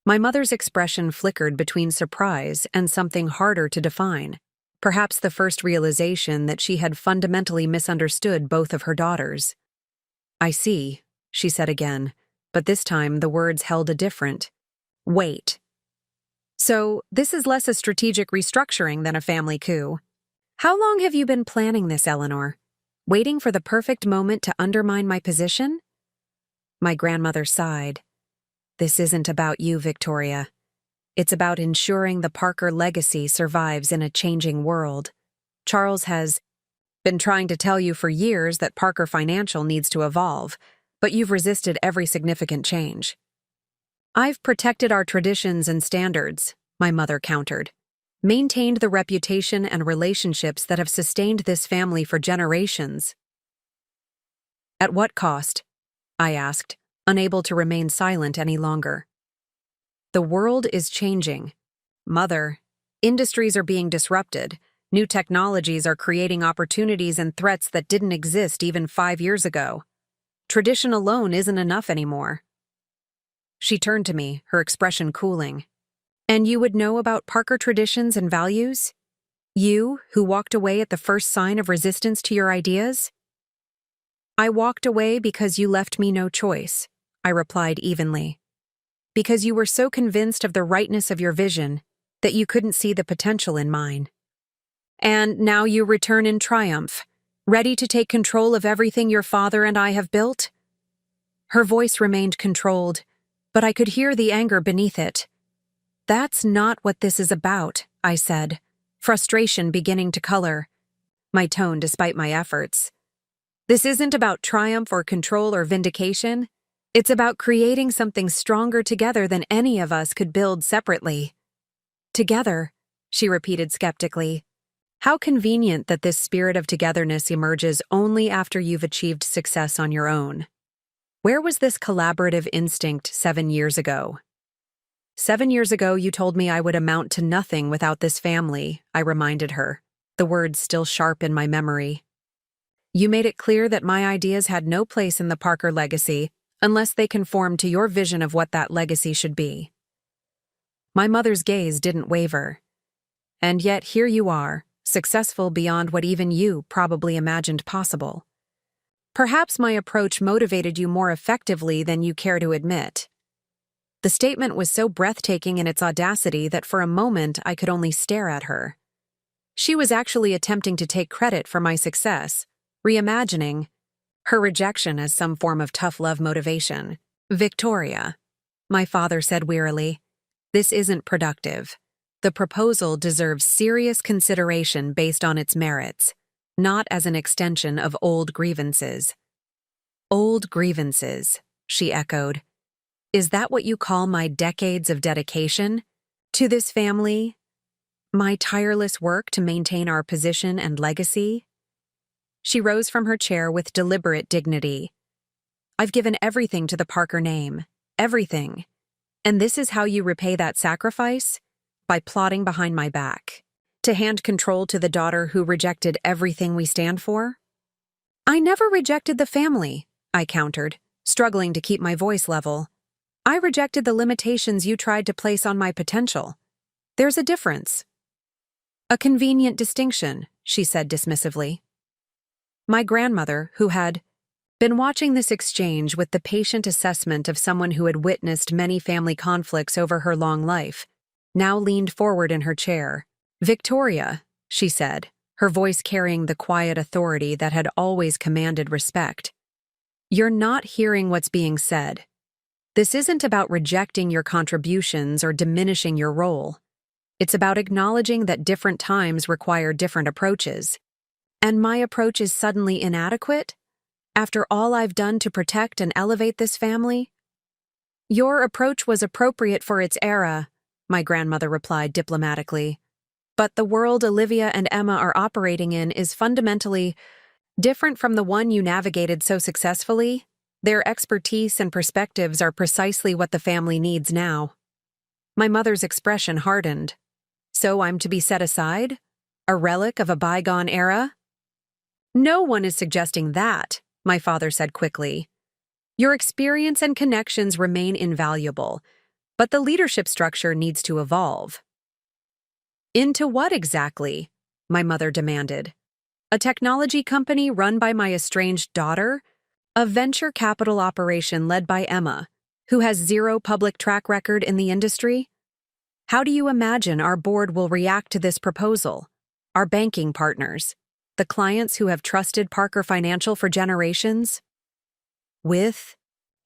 My mother's expression flickered between surprise and something harder to define. Perhaps the first realization that she had fundamentally misunderstood both of her daughters. "I see," she said again, but this time the words held a different weight. "So, this is less a strategic restructuring than a family coup. How long have you been planning this, Eleanor? Waiting for the perfect moment to undermine my position? My grandmother sighed. This isn't about you, Victoria. It's about ensuring the Parker legacy survives in a changing world. Charles has been trying to tell you for years that Parker Financial needs to evolve, but you've resisted every significant change. I've protected our traditions and standards, my mother countered. Maintained the reputation and relationships that have sustained this family for generations. At what cost? I asked, unable to remain silent any longer. The world is changing. Mother, industries are being disrupted. New technologies are creating opportunities and threats that didn't exist even 5 years ago. Tradition alone isn't enough anymore. She turned to me, her expression cooling. And you would know about Parker traditions and values? You, who walked away at the first sign of resistance to your ideas? I walked away because you left me no choice, I replied evenly. Because you were so convinced of the rightness of your vision that you couldn't see the potential in mine. And now you return in triumph, ready to take control of everything your father and I have built? Her voice remained controlled, but I could hear the anger beneath it. That's not what this is about, I said, frustration beginning to color my tone despite my efforts. This isn't about triumph or control or vindication. It's about creating something stronger together than any of us could build separately. Together, she repeated skeptically. How convenient that this spirit of togetherness emerges only after you've achieved success on your own. Where was this collaborative instinct 7 years ago? 7 years ago, you told me I would amount to nothing without this family, I reminded her, the words still sharp in my memory. You made it clear that my ideas had no place in the Parker legacy unless they conformed to your vision of what that legacy should be. My mother's gaze didn't waver. And yet here you are, successful beyond what even you probably imagined possible. Perhaps my approach motivated you more effectively than you care to admit. The statement was so breathtaking in its audacity that for a moment I could only stare at her. She was actually attempting to take credit for my success, reimagining her rejection as some form of tough love motivation. Victoria, my father said wearily, this isn't productive. The proposal deserves serious consideration based on its merits, not as an extension of old grievances. Old grievances, she echoed. Is that what you call my decades of dedication to this family? My tireless work to maintain our position and legacy? She rose from her chair with deliberate dignity. I've given everything to the Parker name, everything. And this is how you repay that sacrifice? By plotting behind my back. To hand control to the daughter who rejected everything we stand for? I never rejected the family, I countered, struggling to keep my voice level. I rejected the limitations you tried to place on my potential. There's a difference. A convenient distinction, she said dismissively. My grandmother, who had been watching this exchange with the patient assessment of someone who had witnessed many family conflicts over her long life, now leaned forward in her chair. Victoria, she said, her voice carrying the quiet authority that had always commanded respect. You're not hearing what's being said. This isn't about rejecting your contributions or diminishing your role. It's about acknowledging that different times require different approaches. And my approach is suddenly inadequate? After all I've done to protect and elevate this family? Your approach was appropriate for its era, my grandmother replied diplomatically. But the world Olivia and Emma are operating in is fundamentally different from the one you navigated so successfully. Their expertise and perspectives are precisely what the family needs now. My mother's expression hardened. So I'm to be set aside? A relic of a bygone era? No one is suggesting that, my father said quickly. Your experience and connections remain invaluable, but the leadership structure needs to evolve. Into what exactly? My mother demanded. A technology company run by my estranged daughter? A venture capital operation led by Emma, who has zero public track record in the industry? How do you imagine our board will react to this proposal? Our banking partners? the clients who have trusted Parker Financial for generations? With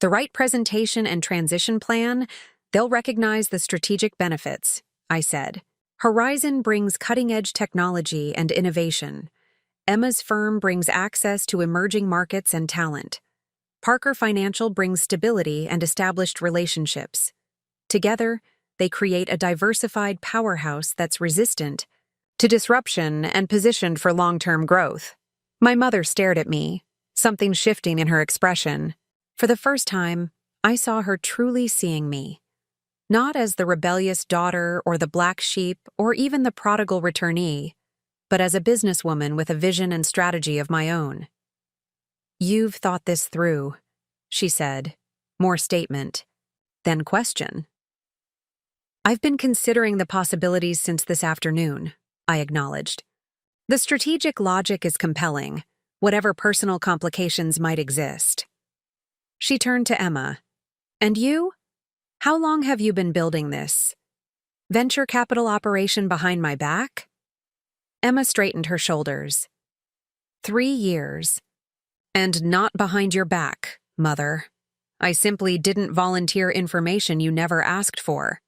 the right presentation and transition plan, they'll recognize the strategic benefits, I said. Horizon brings cutting-edge technology and innovation. Emma's firm brings access to emerging markets and talent. Parker Financial brings stability and established relationships. Together, they create a diversified powerhouse that's resistant to disruption and positioned for long-term growth. My mother stared at me, something shifting in her expression. For the first time, I saw her truly seeing me. Not as the rebellious daughter or the black sheep or even the prodigal returnee, but as a businesswoman with a vision and strategy of my own. "You've thought this through," she said, more statement than question. "I've been considering the possibilities since this afternoon," I acknowledged. "The strategic logic is compelling, whatever personal complications might exist." She turned to Emma. "And you? How long have you been building this venture capital operation behind my back?" Emma straightened her shoulders. 3 years. "And not behind your back, Mother. I simply didn't volunteer information you never asked for."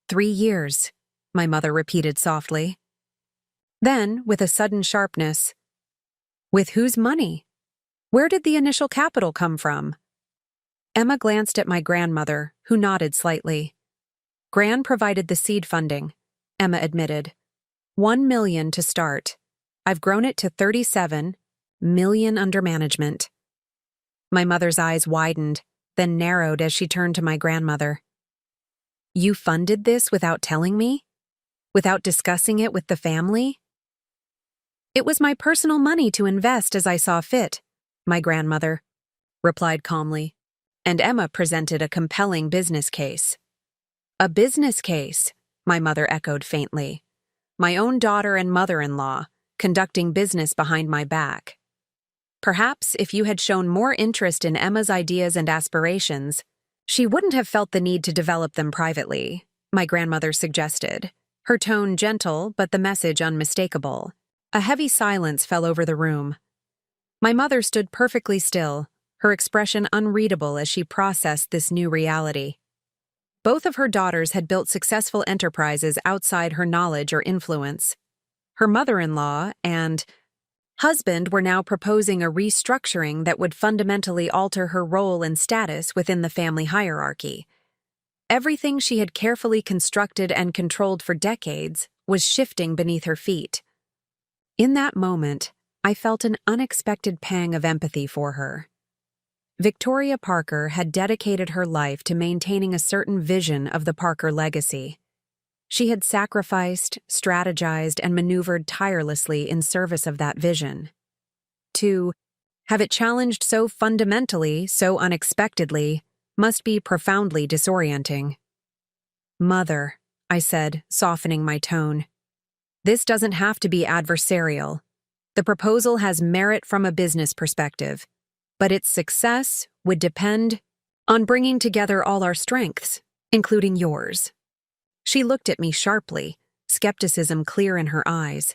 3 years, my mother repeated softly. Then, with a sudden sharpness, "With whose money? Where did the initial capital come from?" Emma glanced at my grandmother, who nodded slightly. "Gran provided the seed funding," Emma admitted. $1 million to start. I've grown it to 37 million under management." My mother's eyes widened, then narrowed as she turned to my grandmother. "You funded this without telling me? Without discussing it with the family?" "It was my personal money to invest as I saw fit," my grandmother replied calmly. And Emma presented a compelling business case. "A business case," my mother echoed faintly. "My own daughter and mother-in-law, conducting business behind my back. Perhaps if you had shown more interest in Emma's ideas and aspirations, she wouldn't have felt the need to develop them privately," my grandmother suggested, her tone gentle but the message unmistakable. A heavy silence fell over the room. My mother stood perfectly still, her expression unreadable as she processed this new reality. Both of her daughters had built successful enterprises outside her knowledge or influence. Her mother-in-law and husband were now proposing a restructuring that would fundamentally alter her role and status within the family hierarchy. Everything she had carefully constructed and controlled for decades was shifting beneath her feet. In that moment, I felt an unexpected pang of empathy for her. Victoria Parker had dedicated her life to maintaining a certain vision of the Parker legacy. She had sacrificed, strategized, and maneuvered tirelessly in service of that vision. To have it challenged so fundamentally, so unexpectedly, must be profoundly disorienting. "Mother," I said, softening my tone, "this doesn't have to be adversarial. The proposal has merit from a business perspective, but its success would depend on bringing together all our strengths, including yours." She looked at me sharply, skepticism clear in her eyes.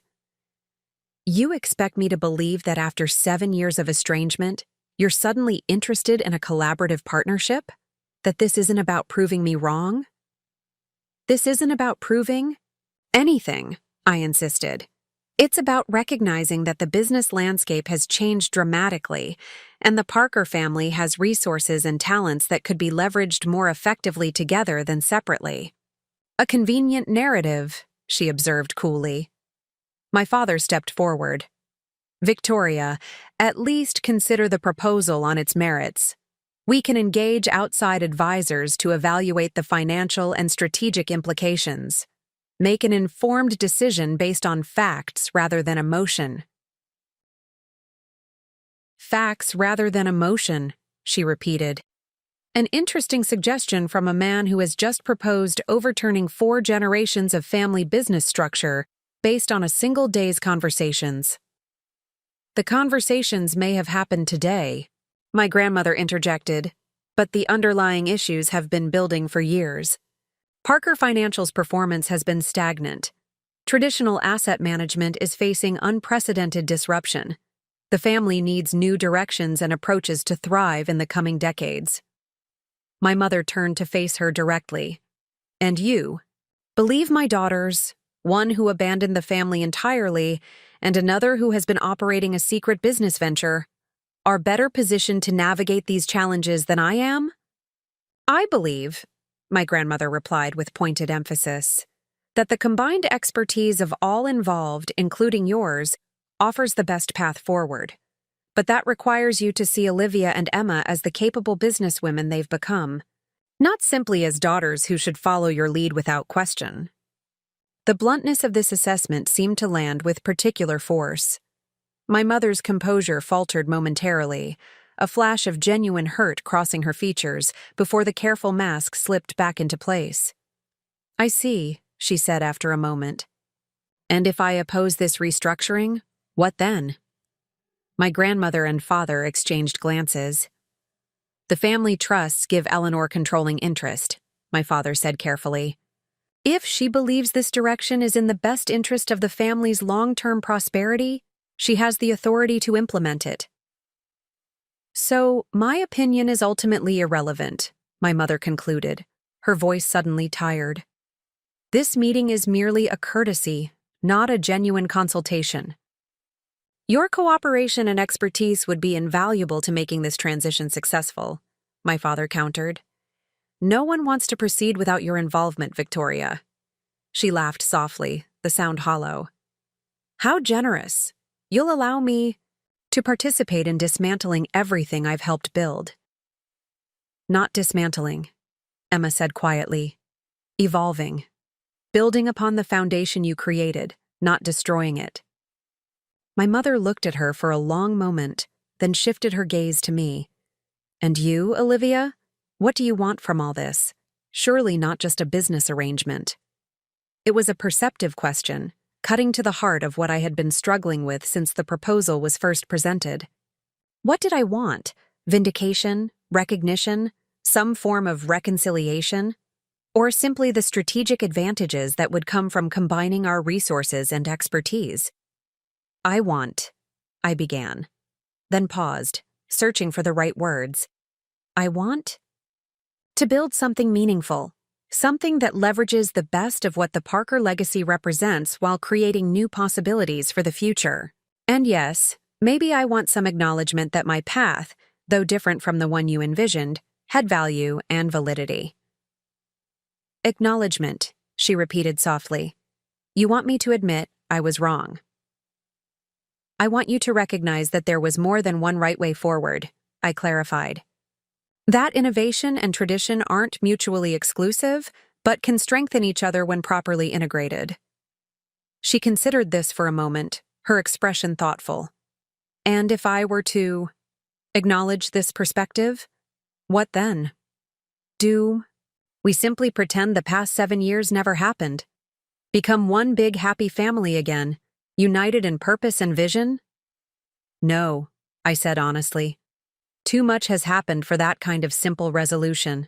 "You expect me to believe that after 7 years of estrangement, you're suddenly interested in a collaborative partnership? That this isn't about proving me wrong?" "This isn't about proving anything," I insisted. "It's about recognizing that the business landscape has changed dramatically, and the Parker family has resources and talents that could be leveraged more effectively together than separately." "A convenient narrative," she observed coolly. My father stepped forward. "Victoria, at least consider the proposal on its merits. We can engage outside advisors to evaluate the financial and strategic implications. Make an informed decision based on facts rather than emotion." "Facts rather than emotion," she repeated. An interesting suggestion from a man who has just proposed overturning 4 generations of family business structure based on a single day's conversations. "The conversations may have happened today," my grandmother interjected, "but the underlying issues have been building for years. Parker Financial's performance has been stagnant. Traditional asset management is facing unprecedented disruption. The family needs new directions and approaches to thrive in the coming decades. My mother turned to face her directly. And you? Believe my daughters, one who abandoned the family entirely and another who has been operating a secret business venture, are better positioned to navigate these challenges than I am? I believe, my grandmother replied with pointed emphasis, that the combined expertise of all involved, including yours, offers the best path forward. But that requires you to see Olivia and Emma as the capable businesswomen they've become, not simply as daughters who should follow your lead without question. The bluntness of this assessment seemed to land with particular force. My mother's composure faltered momentarily, a flash of genuine hurt crossing her features before the careful mask slipped back into place. "I see," she said after a moment. "And if I oppose this restructuring, what then?" My grandmother and father exchanged glances. "The family trusts give Eleanor controlling interest," my father said carefully. "If she believes this direction is in the best interest of the family's long-term prosperity, she has the authority to implement it." "So, my opinion is ultimately irrelevant," my mother concluded, her voice suddenly tired. "This meeting is merely a courtesy, not a genuine consultation. Your cooperation and expertise would be invaluable to making this transition successful," my father countered. "No one wants to proceed without your involvement, Victoria." She laughed softly, the sound hollow. "How generous. You'll allow me to participate in dismantling everything I've helped build." "Not dismantling," Emma said quietly. "Evolving. Building upon the foundation you created, not destroying it." My mother looked at her for a long moment, then shifted her gaze to me. "And you, Olivia? What do you want from all this? Surely not just a business arrangement." It was a perceptive question, cutting to the heart of what I had been struggling with since the proposal was first presented. What did I want? Vindication? Recognition? Some form of reconciliation? Or simply the strategic advantages that would come from combining our resources and expertise? I began, then paused, searching for the right words. I want to build something meaningful, something that leverages the best of what the Parker legacy represents while creating new possibilities for the future. And yes, maybe I want some acknowledgement that my path, though different from the one you envisioned, had value and validity. "Acknowledgement," she repeated softly. "You want me to admit I was wrong." "I want you to recognize that there was more than one right way forward," I clarified. "That innovation and tradition aren't mutually exclusive, but can strengthen each other when properly integrated." She considered this for a moment, her expression thoughtful. "And if I were to acknowledge this perspective, what then? Do we simply pretend the past 7 years never happened? Become one big happy family again, united in purpose and vision?" "No," I said honestly. "Too much has happened for that kind of simple resolution.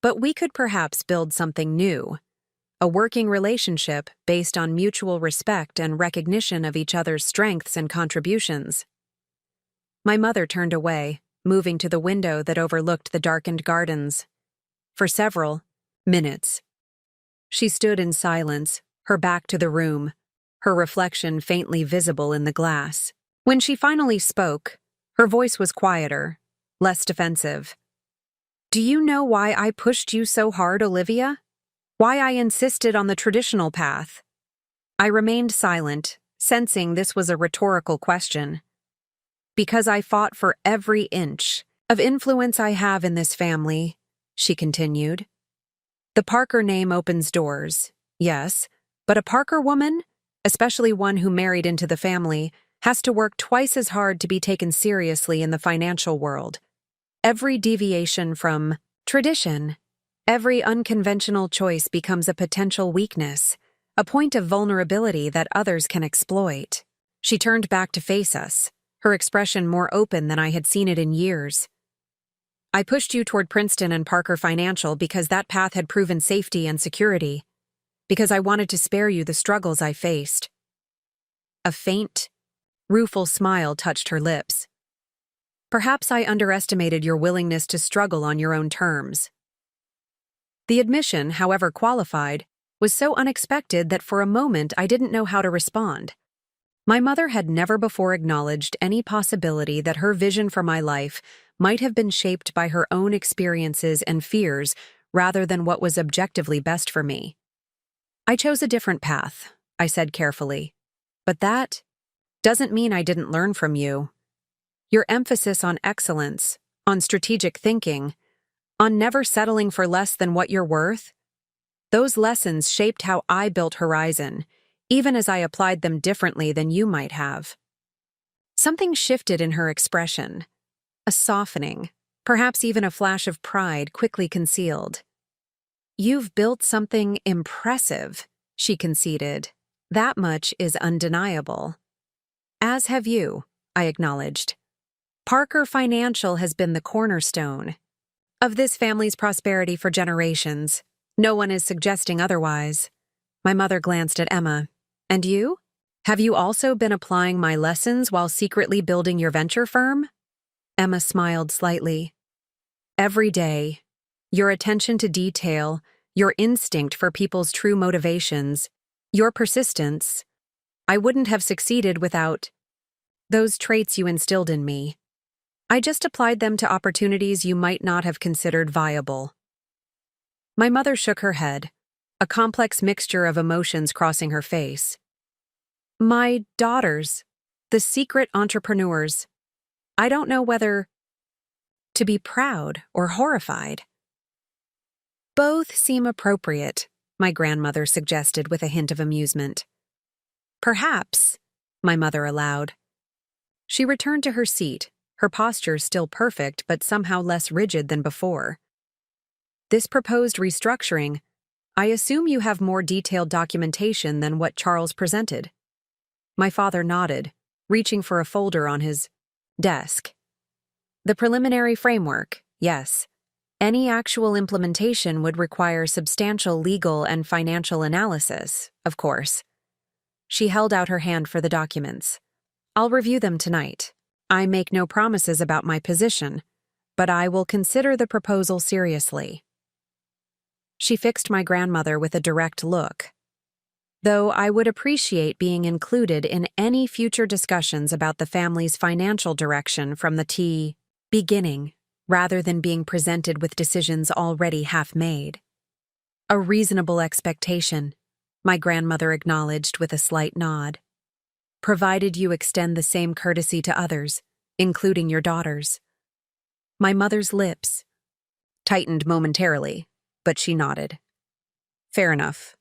But we could perhaps build something new, a working relationship based on mutual respect and recognition of each other's strengths and contributions." My mother turned away, moving to the window that overlooked the darkened gardens. For several minutes, she stood in silence, her back to the room, her reflection faintly visible in the glass. When she finally spoke, her voice was quieter, less defensive. "Do you know why I pushed you so hard, Olivia? Why I insisted on the traditional path?" I remained silent, sensing this was a rhetorical question. "Because I fought for every inch of influence I have in this family," she continued. "The Parker name opens doors, yes, but a Parker woman, especially one who married into the family, has to work twice as hard to be taken seriously in the financial world. Every deviation from tradition, every unconventional choice becomes a potential weakness, a point of vulnerability that others can exploit." She turned back to face us, her expression more open than I had seen it in years. "I pushed you toward Princeton and Parker Financial because that path had proven safety and security. because I wanted to spare you the struggles I faced. A faint, rueful smile touched her lips. Perhaps I underestimated your willingness to struggle on your own terms. The admission, however qualified, was so unexpected that for a moment I didn't know how to respond. My mother had never before acknowledged any possibility that her vision for my life might have been shaped by her own experiences and fears rather than what was objectively best for me. I chose a different path, I said carefully. But that doesn't mean I didn't learn from you. Your emphasis on excellence, on strategic thinking, on never settling for less than what you're worth, those lessons shaped how I built Horizon, even as I applied them differently than you might have. Something shifted in her expression, a softening, perhaps even a flash of pride quickly concealed. You've built something impressive, she conceded. That much is undeniable. As have you, I acknowledged. Parker Financial has been the cornerstone of this family's prosperity for generations. No one is suggesting otherwise. My mother glanced at Emma. And you? Have you also been applying my lessons while secretly building your venture firm? Emma smiled slightly. Every day, your attention to detail, your instinct for people's true motivations, your persistence, I wouldn't have succeeded without those traits you instilled in me. I just applied them to opportunities you might not have considered viable. My mother shook her head, a complex mixture of emotions crossing her face. My daughters, the secret entrepreneurs. I don't know whether to be proud or horrified. Both seem appropriate, my grandmother suggested with a hint of amusement. Perhaps, my mother allowed. She returned to her seat, her posture still perfect but somehow less rigid than before. This proposed restructuring, I assume you have more detailed documentation than what Charles presented. My father nodded, reaching for a folder on his desk. The preliminary framework, yes. Any actual implementation would require substantial legal and financial analysis, of course. She held out her hand for the documents. I'll review them tonight. I make no promises about my position, but I will consider the proposal seriously. She fixed my grandmother with a direct look. Though I would appreciate being included in any future discussions about the family's financial direction from the beginning, rather than being presented with decisions already half made. A reasonable expectation, my grandmother acknowledged with a slight nod. Provided you extend the same courtesy to others, including your daughters. My mother's lips tightened momentarily, but she nodded. Fair enough.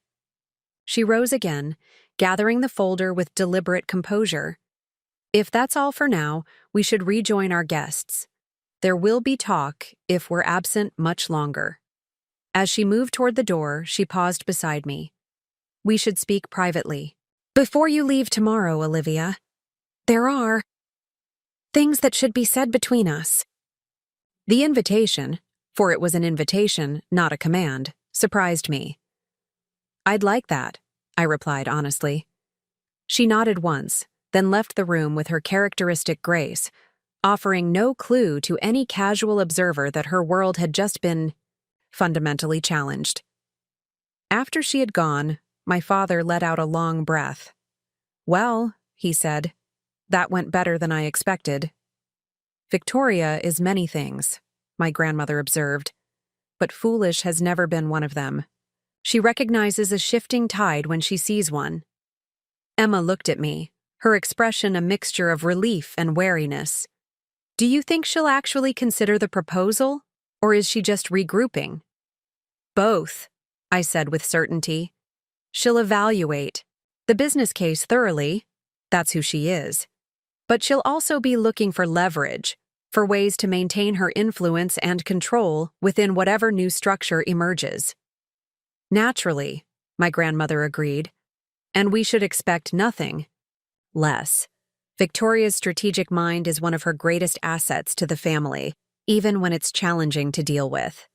She rose again, gathering the folder with deliberate composure. If that's all for now, we should rejoin our guests. There will be talk if we're absent much longer. As she moved toward the door, she paused beside me. We should speak privately. Before you leave tomorrow, Olivia, there are things that should be said between us. The invitation, for it was an invitation, not a command, surprised me. I'd like that, I replied honestly. She nodded once, then left the room with her characteristic grace, offering no clue to any casual observer that her world had just been fundamentally challenged. After she had gone, my father let out a long breath. Well, he said, that went better than I expected. Victoria is many things, my grandmother observed, but foolish has never been one of them. She recognizes a shifting tide when she sees one. Emma looked at me, her expression a mixture of relief and wariness. Do you think she'll actually consider the proposal, or is she just regrouping? Both, I said with certainty. She'll evaluate the business case thoroughly, that's who she is, but she'll also be looking for leverage, for ways to maintain her influence and control within whatever new structure emerges. Naturally, my grandmother agreed, and we should expect nothing less. Victoria's strategic mind is one of her greatest assets to the family, even when it's challenging to deal with.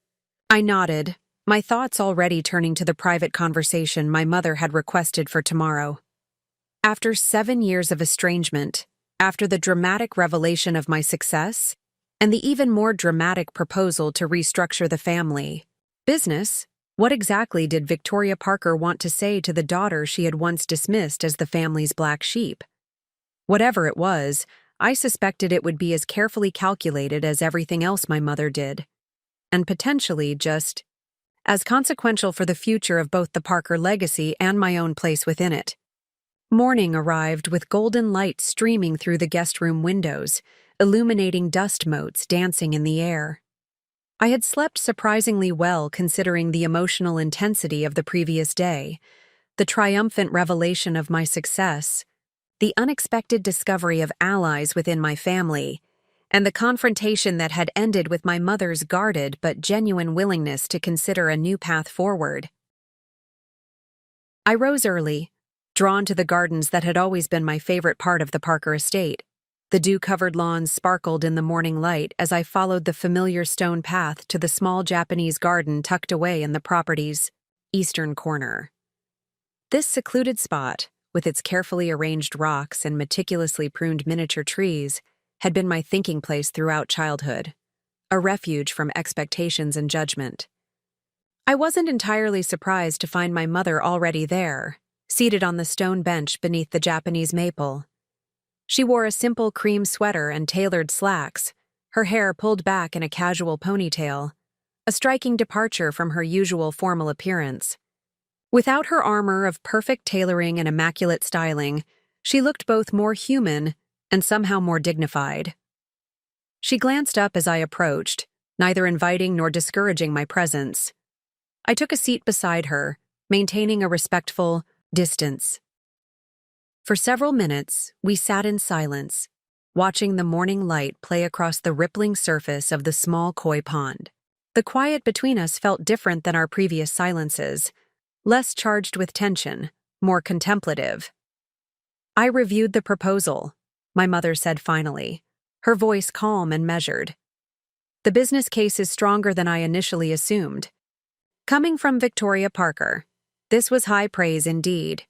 I nodded, my thoughts already turning to the private conversation my mother had requested for tomorrow. After 7 years of estrangement, after the dramatic revelation of my success, and the even more dramatic proposal to restructure the family business, what exactly did Victoria Parker want to say to the daughter she had once dismissed as the family's black sheep? Whatever it was, I suspected it would be as carefully calculated as everything else my mother did, and potentially just as consequential for the future of both the Parker legacy and my own place within it. Morning arrived with golden light streaming through the guest room windows, illuminating dust motes dancing in the air. I had slept surprisingly well considering the emotional intensity of the previous day, the triumphant revelation of my success, the unexpected discovery of allies within my family, and the confrontation that had ended with my mother's guarded but genuine willingness to consider a new path forward. I rose early, drawn to the gardens that had always been my favorite part of the Parker estate. The dew-covered lawns sparkled in the morning light as I followed the familiar stone path to the small Japanese garden tucked away in the property's eastern corner. This secluded spot, with its carefully arranged rocks and meticulously pruned miniature trees, had been my thinking place throughout childhood, a refuge from expectations and judgment. I wasn't entirely surprised to find my mother already there, seated on the stone bench beneath the Japanese maple. She wore a simple cream sweater and tailored slacks, her hair pulled back in a casual ponytail, a striking departure from her usual formal appearance. Without her armor of perfect tailoring and immaculate styling, she looked both more human and somehow more dignified. She glanced up as I approached, neither inviting nor discouraging my presence. I took a seat beside her, maintaining a respectful distance. For several minutes, we sat in silence, watching the morning light play across the rippling surface of the small koi pond. The quiet between us felt different than our previous silences, less charged with tension, more contemplative. I reviewed the proposal, my mother said finally, her voice calm and measured. The business case is stronger than I initially assumed. Coming from Victoria Parker, this was high praise indeed.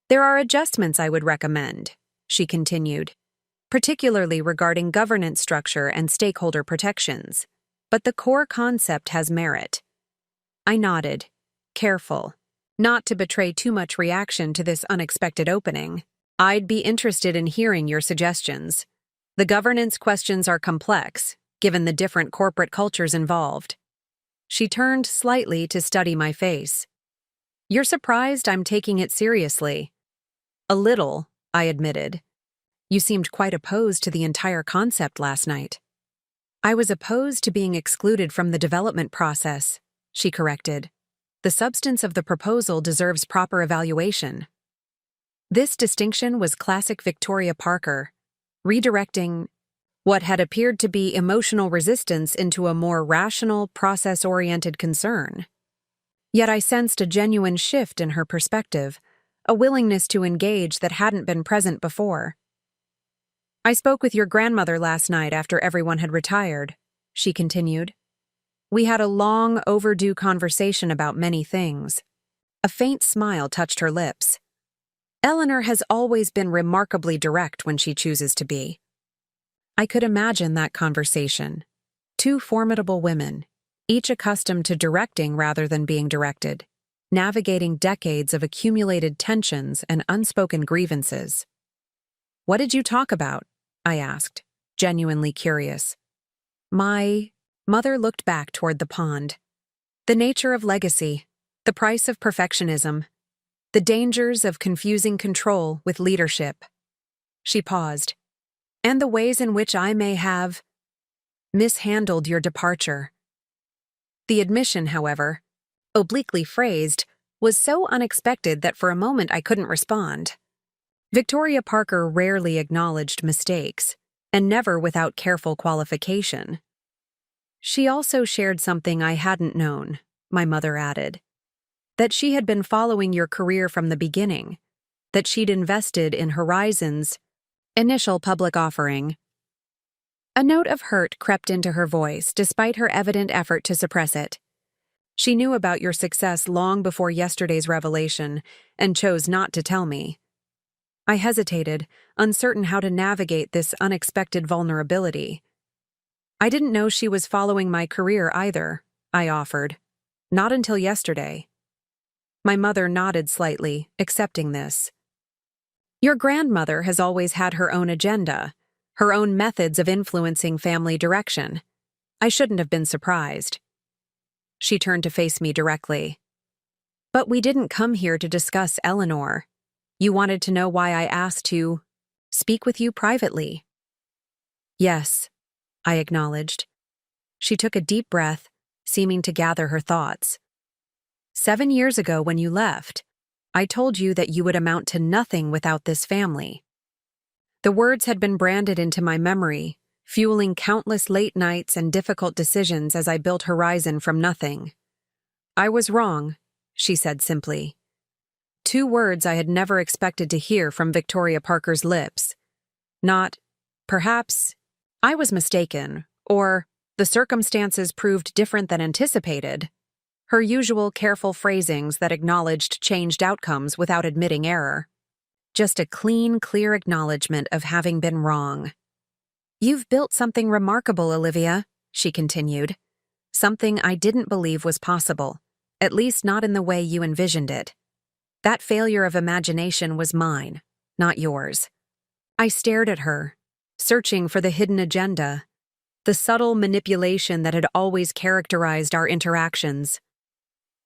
There are adjustments I would recommend, she continued, particularly regarding governance structure and stakeholder protections, but the core concept has merit. I nodded, careful, not to betray too much reaction to this unexpected opening. I'd be interested in hearing your suggestions. The governance questions are complex, given the different corporate cultures involved. She turned slightly to study my face. You're surprised I'm taking it seriously. A little, I admitted. You seemed quite opposed to the entire concept last night. I was opposed to being excluded from the development process, she corrected. The substance of the proposal deserves proper evaluation. This distinction was classic Victoria Parker, redirecting what had appeared to be emotional resistance into a more rational, process-oriented concern. Yet I sensed a genuine shift in her perspective, a willingness to engage that hadn't been present before. I spoke with your grandmother last night after everyone had retired, she continued. We had a long, overdue conversation about many things. A faint smile touched her lips. Eleanor has always been remarkably direct when she chooses to be. I could imagine that conversation. Two formidable women, each accustomed to directing rather than being directed, navigating decades of accumulated tensions and unspoken grievances. What did you talk about? I asked, genuinely curious. My mother looked back toward the pond. The nature of legacy, the price of perfectionism, the dangers of confusing control with leadership. She paused. And the ways in which I may have mishandled your departure. The admission, however, obliquely phrased, was so unexpected that for a moment I couldn't respond. Victoria Parker rarely acknowledged mistakes, and never without careful qualification. She also shared something I hadn't known, my mother added. That she had been following your career from the beginning, that she'd invested in Horizon's initial public offering. A note of hurt crept into her voice despite her evident effort to suppress it. She knew about your success long before yesterday's revelation and chose not to tell me. I hesitated, uncertain how to navigate this unexpected vulnerability. I didn't know she was following my career either, I offered. Not until yesterday. My mother nodded slightly, accepting this. Your grandmother has always had her own agenda, her own methods of influencing family direction. I shouldn't have been surprised. She turned to face me directly. But we didn't come here to discuss Eleanor. You wanted to know why I asked to speak with you privately. Yes, I acknowledged. She took a deep breath, seeming to gather her thoughts. 7 years ago when you left, I told you that you would amount to nothing without this family. The words had been branded into my memory, fueling countless late nights and difficult decisions as I built Horizon from nothing. I was wrong, she said simply. 2 words I had never expected to hear from Victoria Parker's lips. Not, perhaps, I was mistaken, or the circumstances proved different than anticipated. Her usual careful phrasings that acknowledged changed outcomes without admitting error. Just a clean, clear acknowledgement of having been wrong. You've built something remarkable, Olivia, she continued. Something I didn't believe was possible, at least not in the way you envisioned it. That failure of imagination was mine, not yours. I stared at her, searching for the hidden agenda, the subtle manipulation that had always characterized our interactions.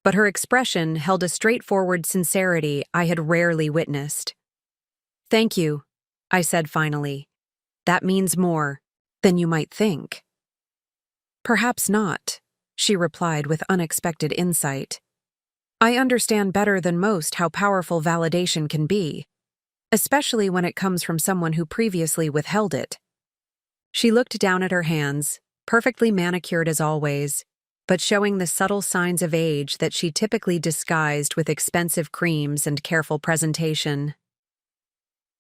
But her expression held a straightforward sincerity I had rarely witnessed. Thank you, I said finally. That means more than you might think. Perhaps not, she replied with unexpected insight. I understand better than most how powerful validation can be, especially when it comes from someone who previously withheld it. She looked down at her hands, perfectly manicured as always, but showing the subtle signs of age that she typically disguised with expensive creams and careful presentation.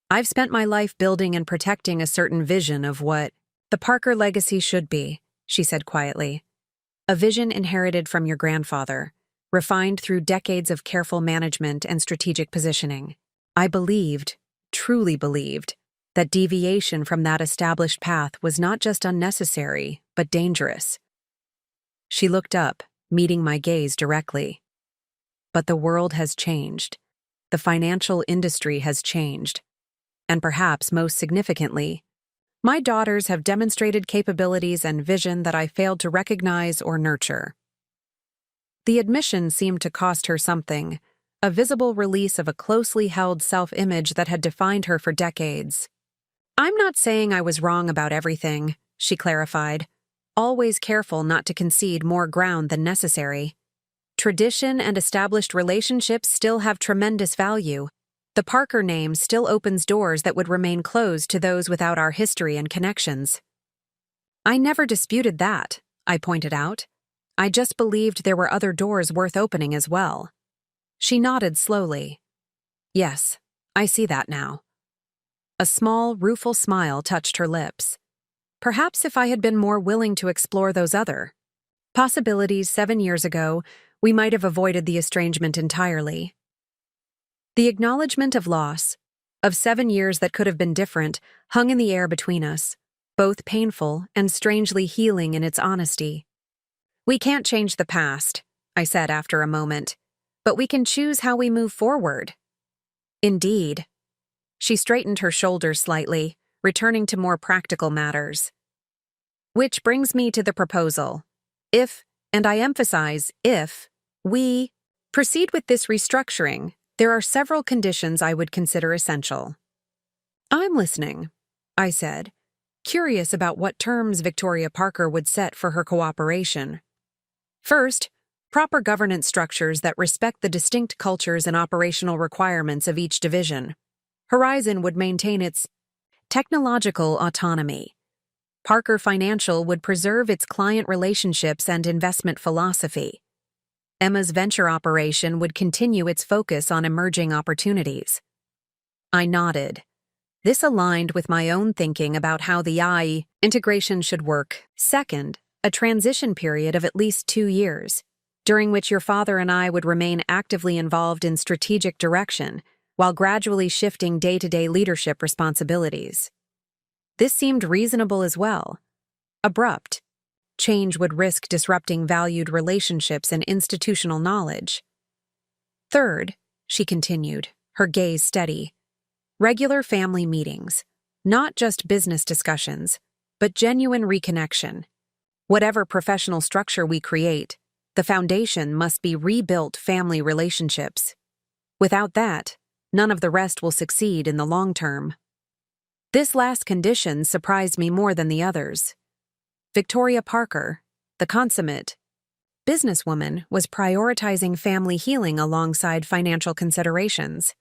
I've spent my life building and protecting a certain vision of what the Parker legacy should be, she said quietly. A vision inherited from your grandfather, refined through decades of careful management and strategic positioning. I believed, truly believed, that deviation from that established path was not just unnecessary, but dangerous. She looked up, meeting my gaze directly. But the world has changed. The financial industry has changed. And perhaps most significantly, my daughters have demonstrated capabilities and vision that I failed to recognize or nurture. The admission seemed to cost her something, a visible release of a closely held self-image that had defined her for decades. I'm not saying I was wrong about everything, she clarified, always careful not to concede more ground than necessary. Tradition and established relationships still have tremendous value. The Parker name still opens doors that would remain closed to those without our history and connections. I never disputed that, I pointed out. I just believed there were other doors worth opening as well. She nodded slowly. Yes, I see that now. A small, rueful smile touched her lips. Perhaps if I had been more willing to explore those other possibilities 7 years ago, we might have avoided the estrangement entirely. The acknowledgement of loss, of 7 years that could have been different, hung in the air between us, both painful and strangely healing in its honesty. We can't change the past, I said after a moment, but we can choose how we move forward. Indeed. She straightened her shoulders slightly, returning to more practical matters. Which brings me to the proposal. If, and I emphasize if, we proceed with this restructuring, there are several conditions I would consider essential. I'm listening, I said, curious about what terms Victoria Parker would set for her cooperation. First, proper governance structures that respect the distinct cultures and operational requirements of each division. Horizon would maintain its technological autonomy. Parker Financial would preserve its client relationships and investment philosophy. Emma's venture operation would continue its focus on emerging opportunities. I nodded. This aligned with my own thinking about how the AI integration should work. Second, a transition period of at least 2 years. during which your father and I would remain actively involved in strategic direction while gradually shifting day-to-day leadership responsibilities. This seemed reasonable as well. Abrupt. Change would risk disrupting valued relationships and institutional knowledge. Third, she continued, her gaze steady, regular family meetings, not just business discussions, but genuine reconnection. Whatever professional structure we create, the foundation must be rebuilt family relationships. Without that, none of the rest will succeed in the long term. This last condition surprised me more than the others. Victoria Parker, the consummate businesswoman, was prioritizing family healing alongside financial considerations.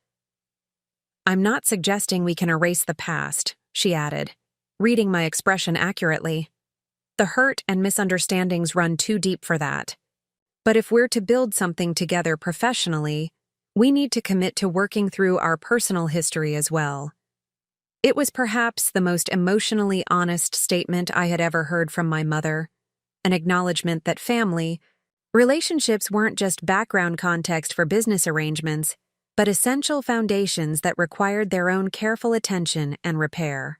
"I'm not suggesting we can erase the past," she added, reading my expression accurately. "The hurt and misunderstandings run too deep for that. But if we're to build something together professionally, we need to commit to working through our personal history as well." It was perhaps the most emotionally honest statement I had ever heard from my mother, an acknowledgement that family relationships weren't just background context for business arrangements, but essential foundations that required their own careful attention and repair.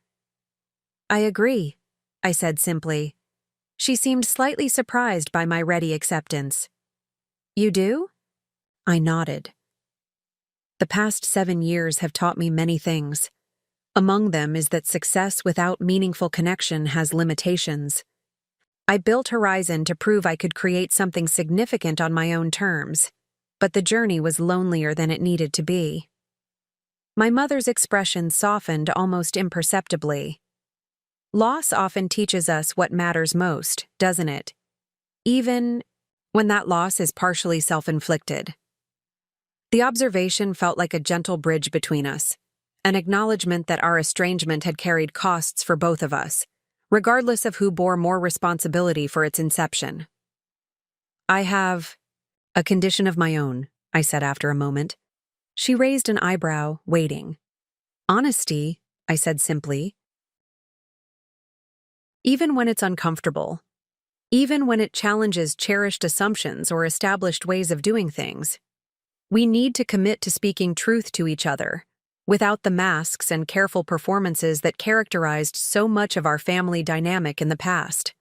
"I agree," I said simply. She seemed slightly surprised by my ready acceptance. "You do?" I nodded. The past 7 years have taught me many things. Among them is that success without meaningful connection has limitations. I built Horizon to prove I could create something significant on my own terms, but the journey was lonelier than it needed to be. My mother's expression softened almost imperceptibly. Loss often teaches us what matters most, doesn't it? Even when that loss is partially self-inflicted. The observation felt like a gentle bridge between us, an acknowledgement that our estrangement had carried costs for both of us, regardless of who bore more responsibility for its inception. "I have a condition of my own," I said after a moment. She raised an eyebrow, waiting. "Honesty," I said simply. "Even when it's uncomfortable. Even when it challenges cherished assumptions or established ways of doing things. We need to commit to speaking truth to each other, without the masks and careful performances that characterized so much of our family dynamic in the past."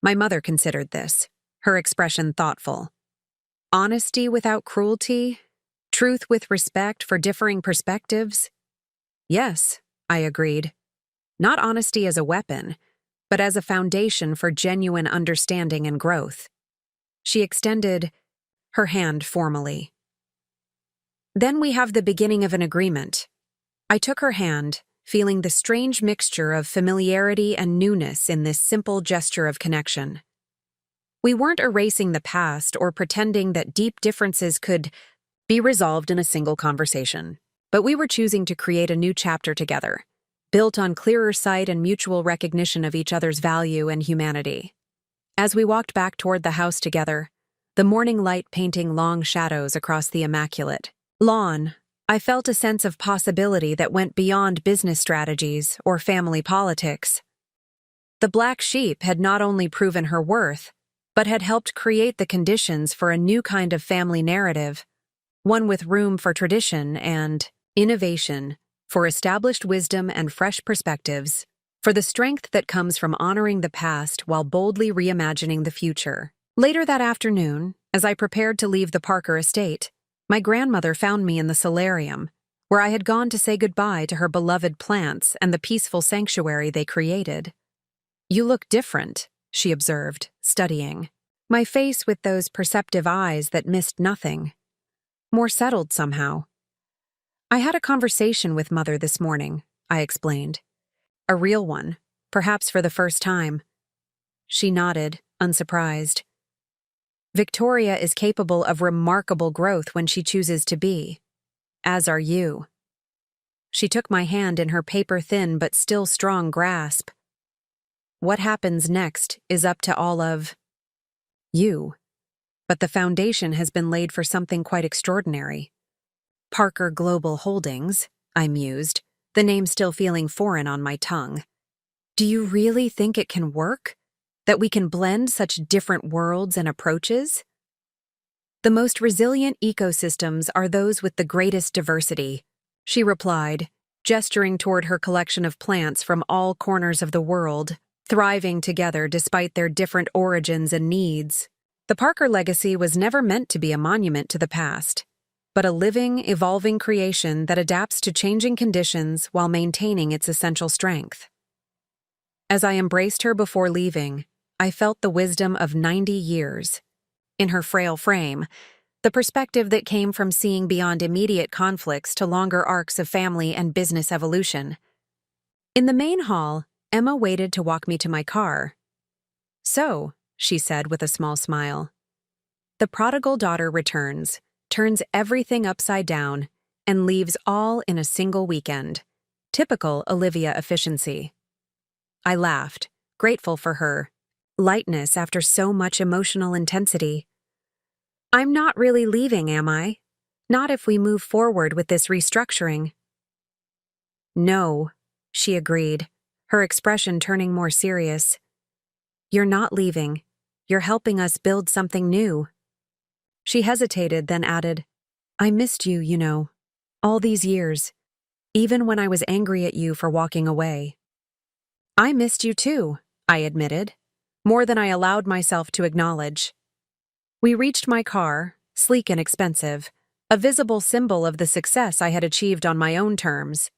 My mother considered this, her expression thoughtful. "Honesty without cruelty? Truth with respect for differing perspectives?" "Yes," I agreed. "Not honesty as a weapon, but as a foundation for genuine understanding and growth." She extended her hand formally. "Then we have the beginning of an agreement." I took her hand, feeling the strange mixture of familiarity and newness in this simple gesture of connection. We weren't erasing the past or pretending that deep differences could be resolved in a single conversation, but we were choosing to create a new chapter together, built on clearer sight and mutual recognition of each other's value and humanity. As we walked back toward the house together, the morning light painting long shadows across the immaculate lawn, I felt a sense of possibility that went beyond business strategies or family politics. The black sheep had not only proven her worth, but had helped create the conditions for a new kind of family narrative, one with room for tradition and innovation, for established wisdom and fresh perspectives, for the strength that comes from honoring the past while boldly reimagining the future. Later that afternoon, as I prepared to leave the Parker estate, my grandmother found me in the solarium, where I had gone to say goodbye to her beloved plants and the peaceful sanctuary they created. "You look different," she observed, studying my face with those perceptive eyes that missed nothing. "More settled somehow." "I had a conversation with Mother this morning," I explained. "A real one, perhaps for the first time." She nodded, unsurprised. "Victoria is capable of remarkable growth when she chooses to be. As are you." She took my hand in her paper-thin but still strong grasp. "What happens next is up to all of you. But the foundation has been laid for something quite extraordinary." "Parker Global Holdings," I mused, the name still feeling foreign on my tongue. "Do you really think it can work? That we can blend such different worlds and approaches?" The most resilient ecosystems are those with the greatest diversity, she replied, gesturing toward her collection of plants from all corners of the world, thriving together despite their different origins and needs. The Parker legacy was never meant to be a monument to the past, but a living, evolving creation that adapts to changing conditions while maintaining its essential strength. As I embraced her before leaving, I felt the wisdom of 90 years. In her frail frame, the perspective that came from seeing beyond immediate conflicts to longer arcs of family and business evolution. In the main hall, Emma waited to walk me to my car. "So," she said with a small smile, "the prodigal daughter returns, turns everything upside down, and leaves all in a single weekend. Typical Olivia efficiency." I laughed, grateful for her lightness after so much emotional intensity. "I'm not really leaving, am I? Not if we move forward with this restructuring." "No," she agreed, her expression turning more serious. "You're not leaving. You're helping us build something new." She hesitated, then added, "I missed you, you know, all these years, even when I was angry at you for walking away." "I missed you too," I admitted, more than I allowed myself to acknowledge. We reached my car, sleek and expensive, a visible symbol of the success I had achieved on my own terms.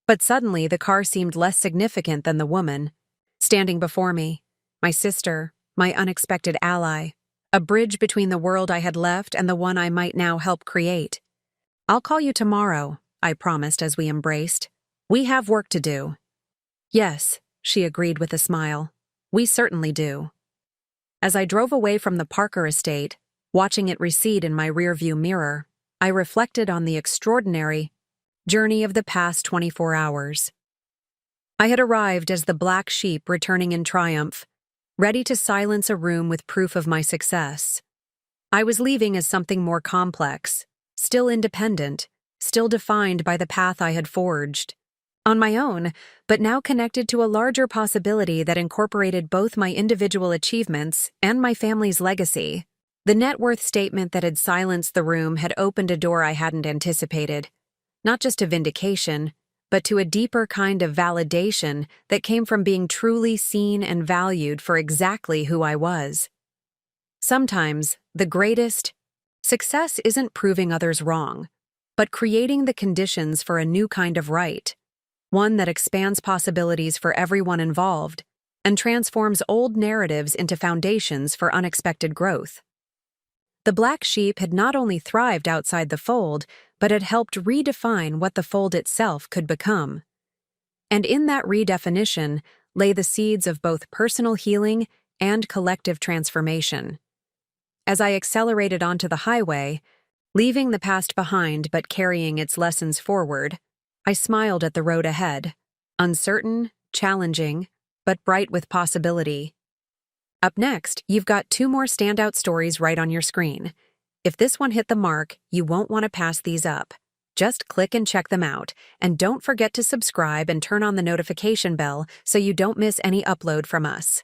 But suddenly the car seemed less significant than the woman, standing before me, my sister, my unexpected ally, a bridge between the world I had left and the one I might now help create. "I'll call you tomorrow," I promised as we embraced. "We have work to do." "Yes," she agreed with a smile. "We certainly do." As I drove away from the Parker estate, watching it recede in my rearview mirror, I reflected on the extraordinary journey of the past 24 hours. I had arrived as the black sheep returning in triumph, ready to silence a room with proof of my success. I was leaving as something more complex, still independent, still defined by the path I had forged. On my own, but now connected to a larger possibility that incorporated both my individual achievements and my family's legacy. The net worth statement that had silenced the room had opened a door I hadn't anticipated, not just to vindication, but to a deeper kind of validation that came from being truly seen and valued for exactly who I was. Sometimes, the greatest success isn't proving others wrong, but creating the conditions for a new kind of right. One that expands possibilities for everyone involved and transforms old narratives into foundations for unexpected growth. The black sheep had not only thrived outside the fold, but had helped redefine what the fold itself could become. And in that redefinition lay the seeds of both personal healing and collective transformation. As I accelerated onto the highway, leaving the past behind but carrying its lessons forward, I smiled at the road ahead, uncertain, challenging, but bright with possibility. Up next, you've got 2 more standout stories right on your screen. If this one hit the mark, you won't want to pass these up. Just click and check them out, and don't forget to subscribe and turn on the notification bell so you don't miss any upload from us.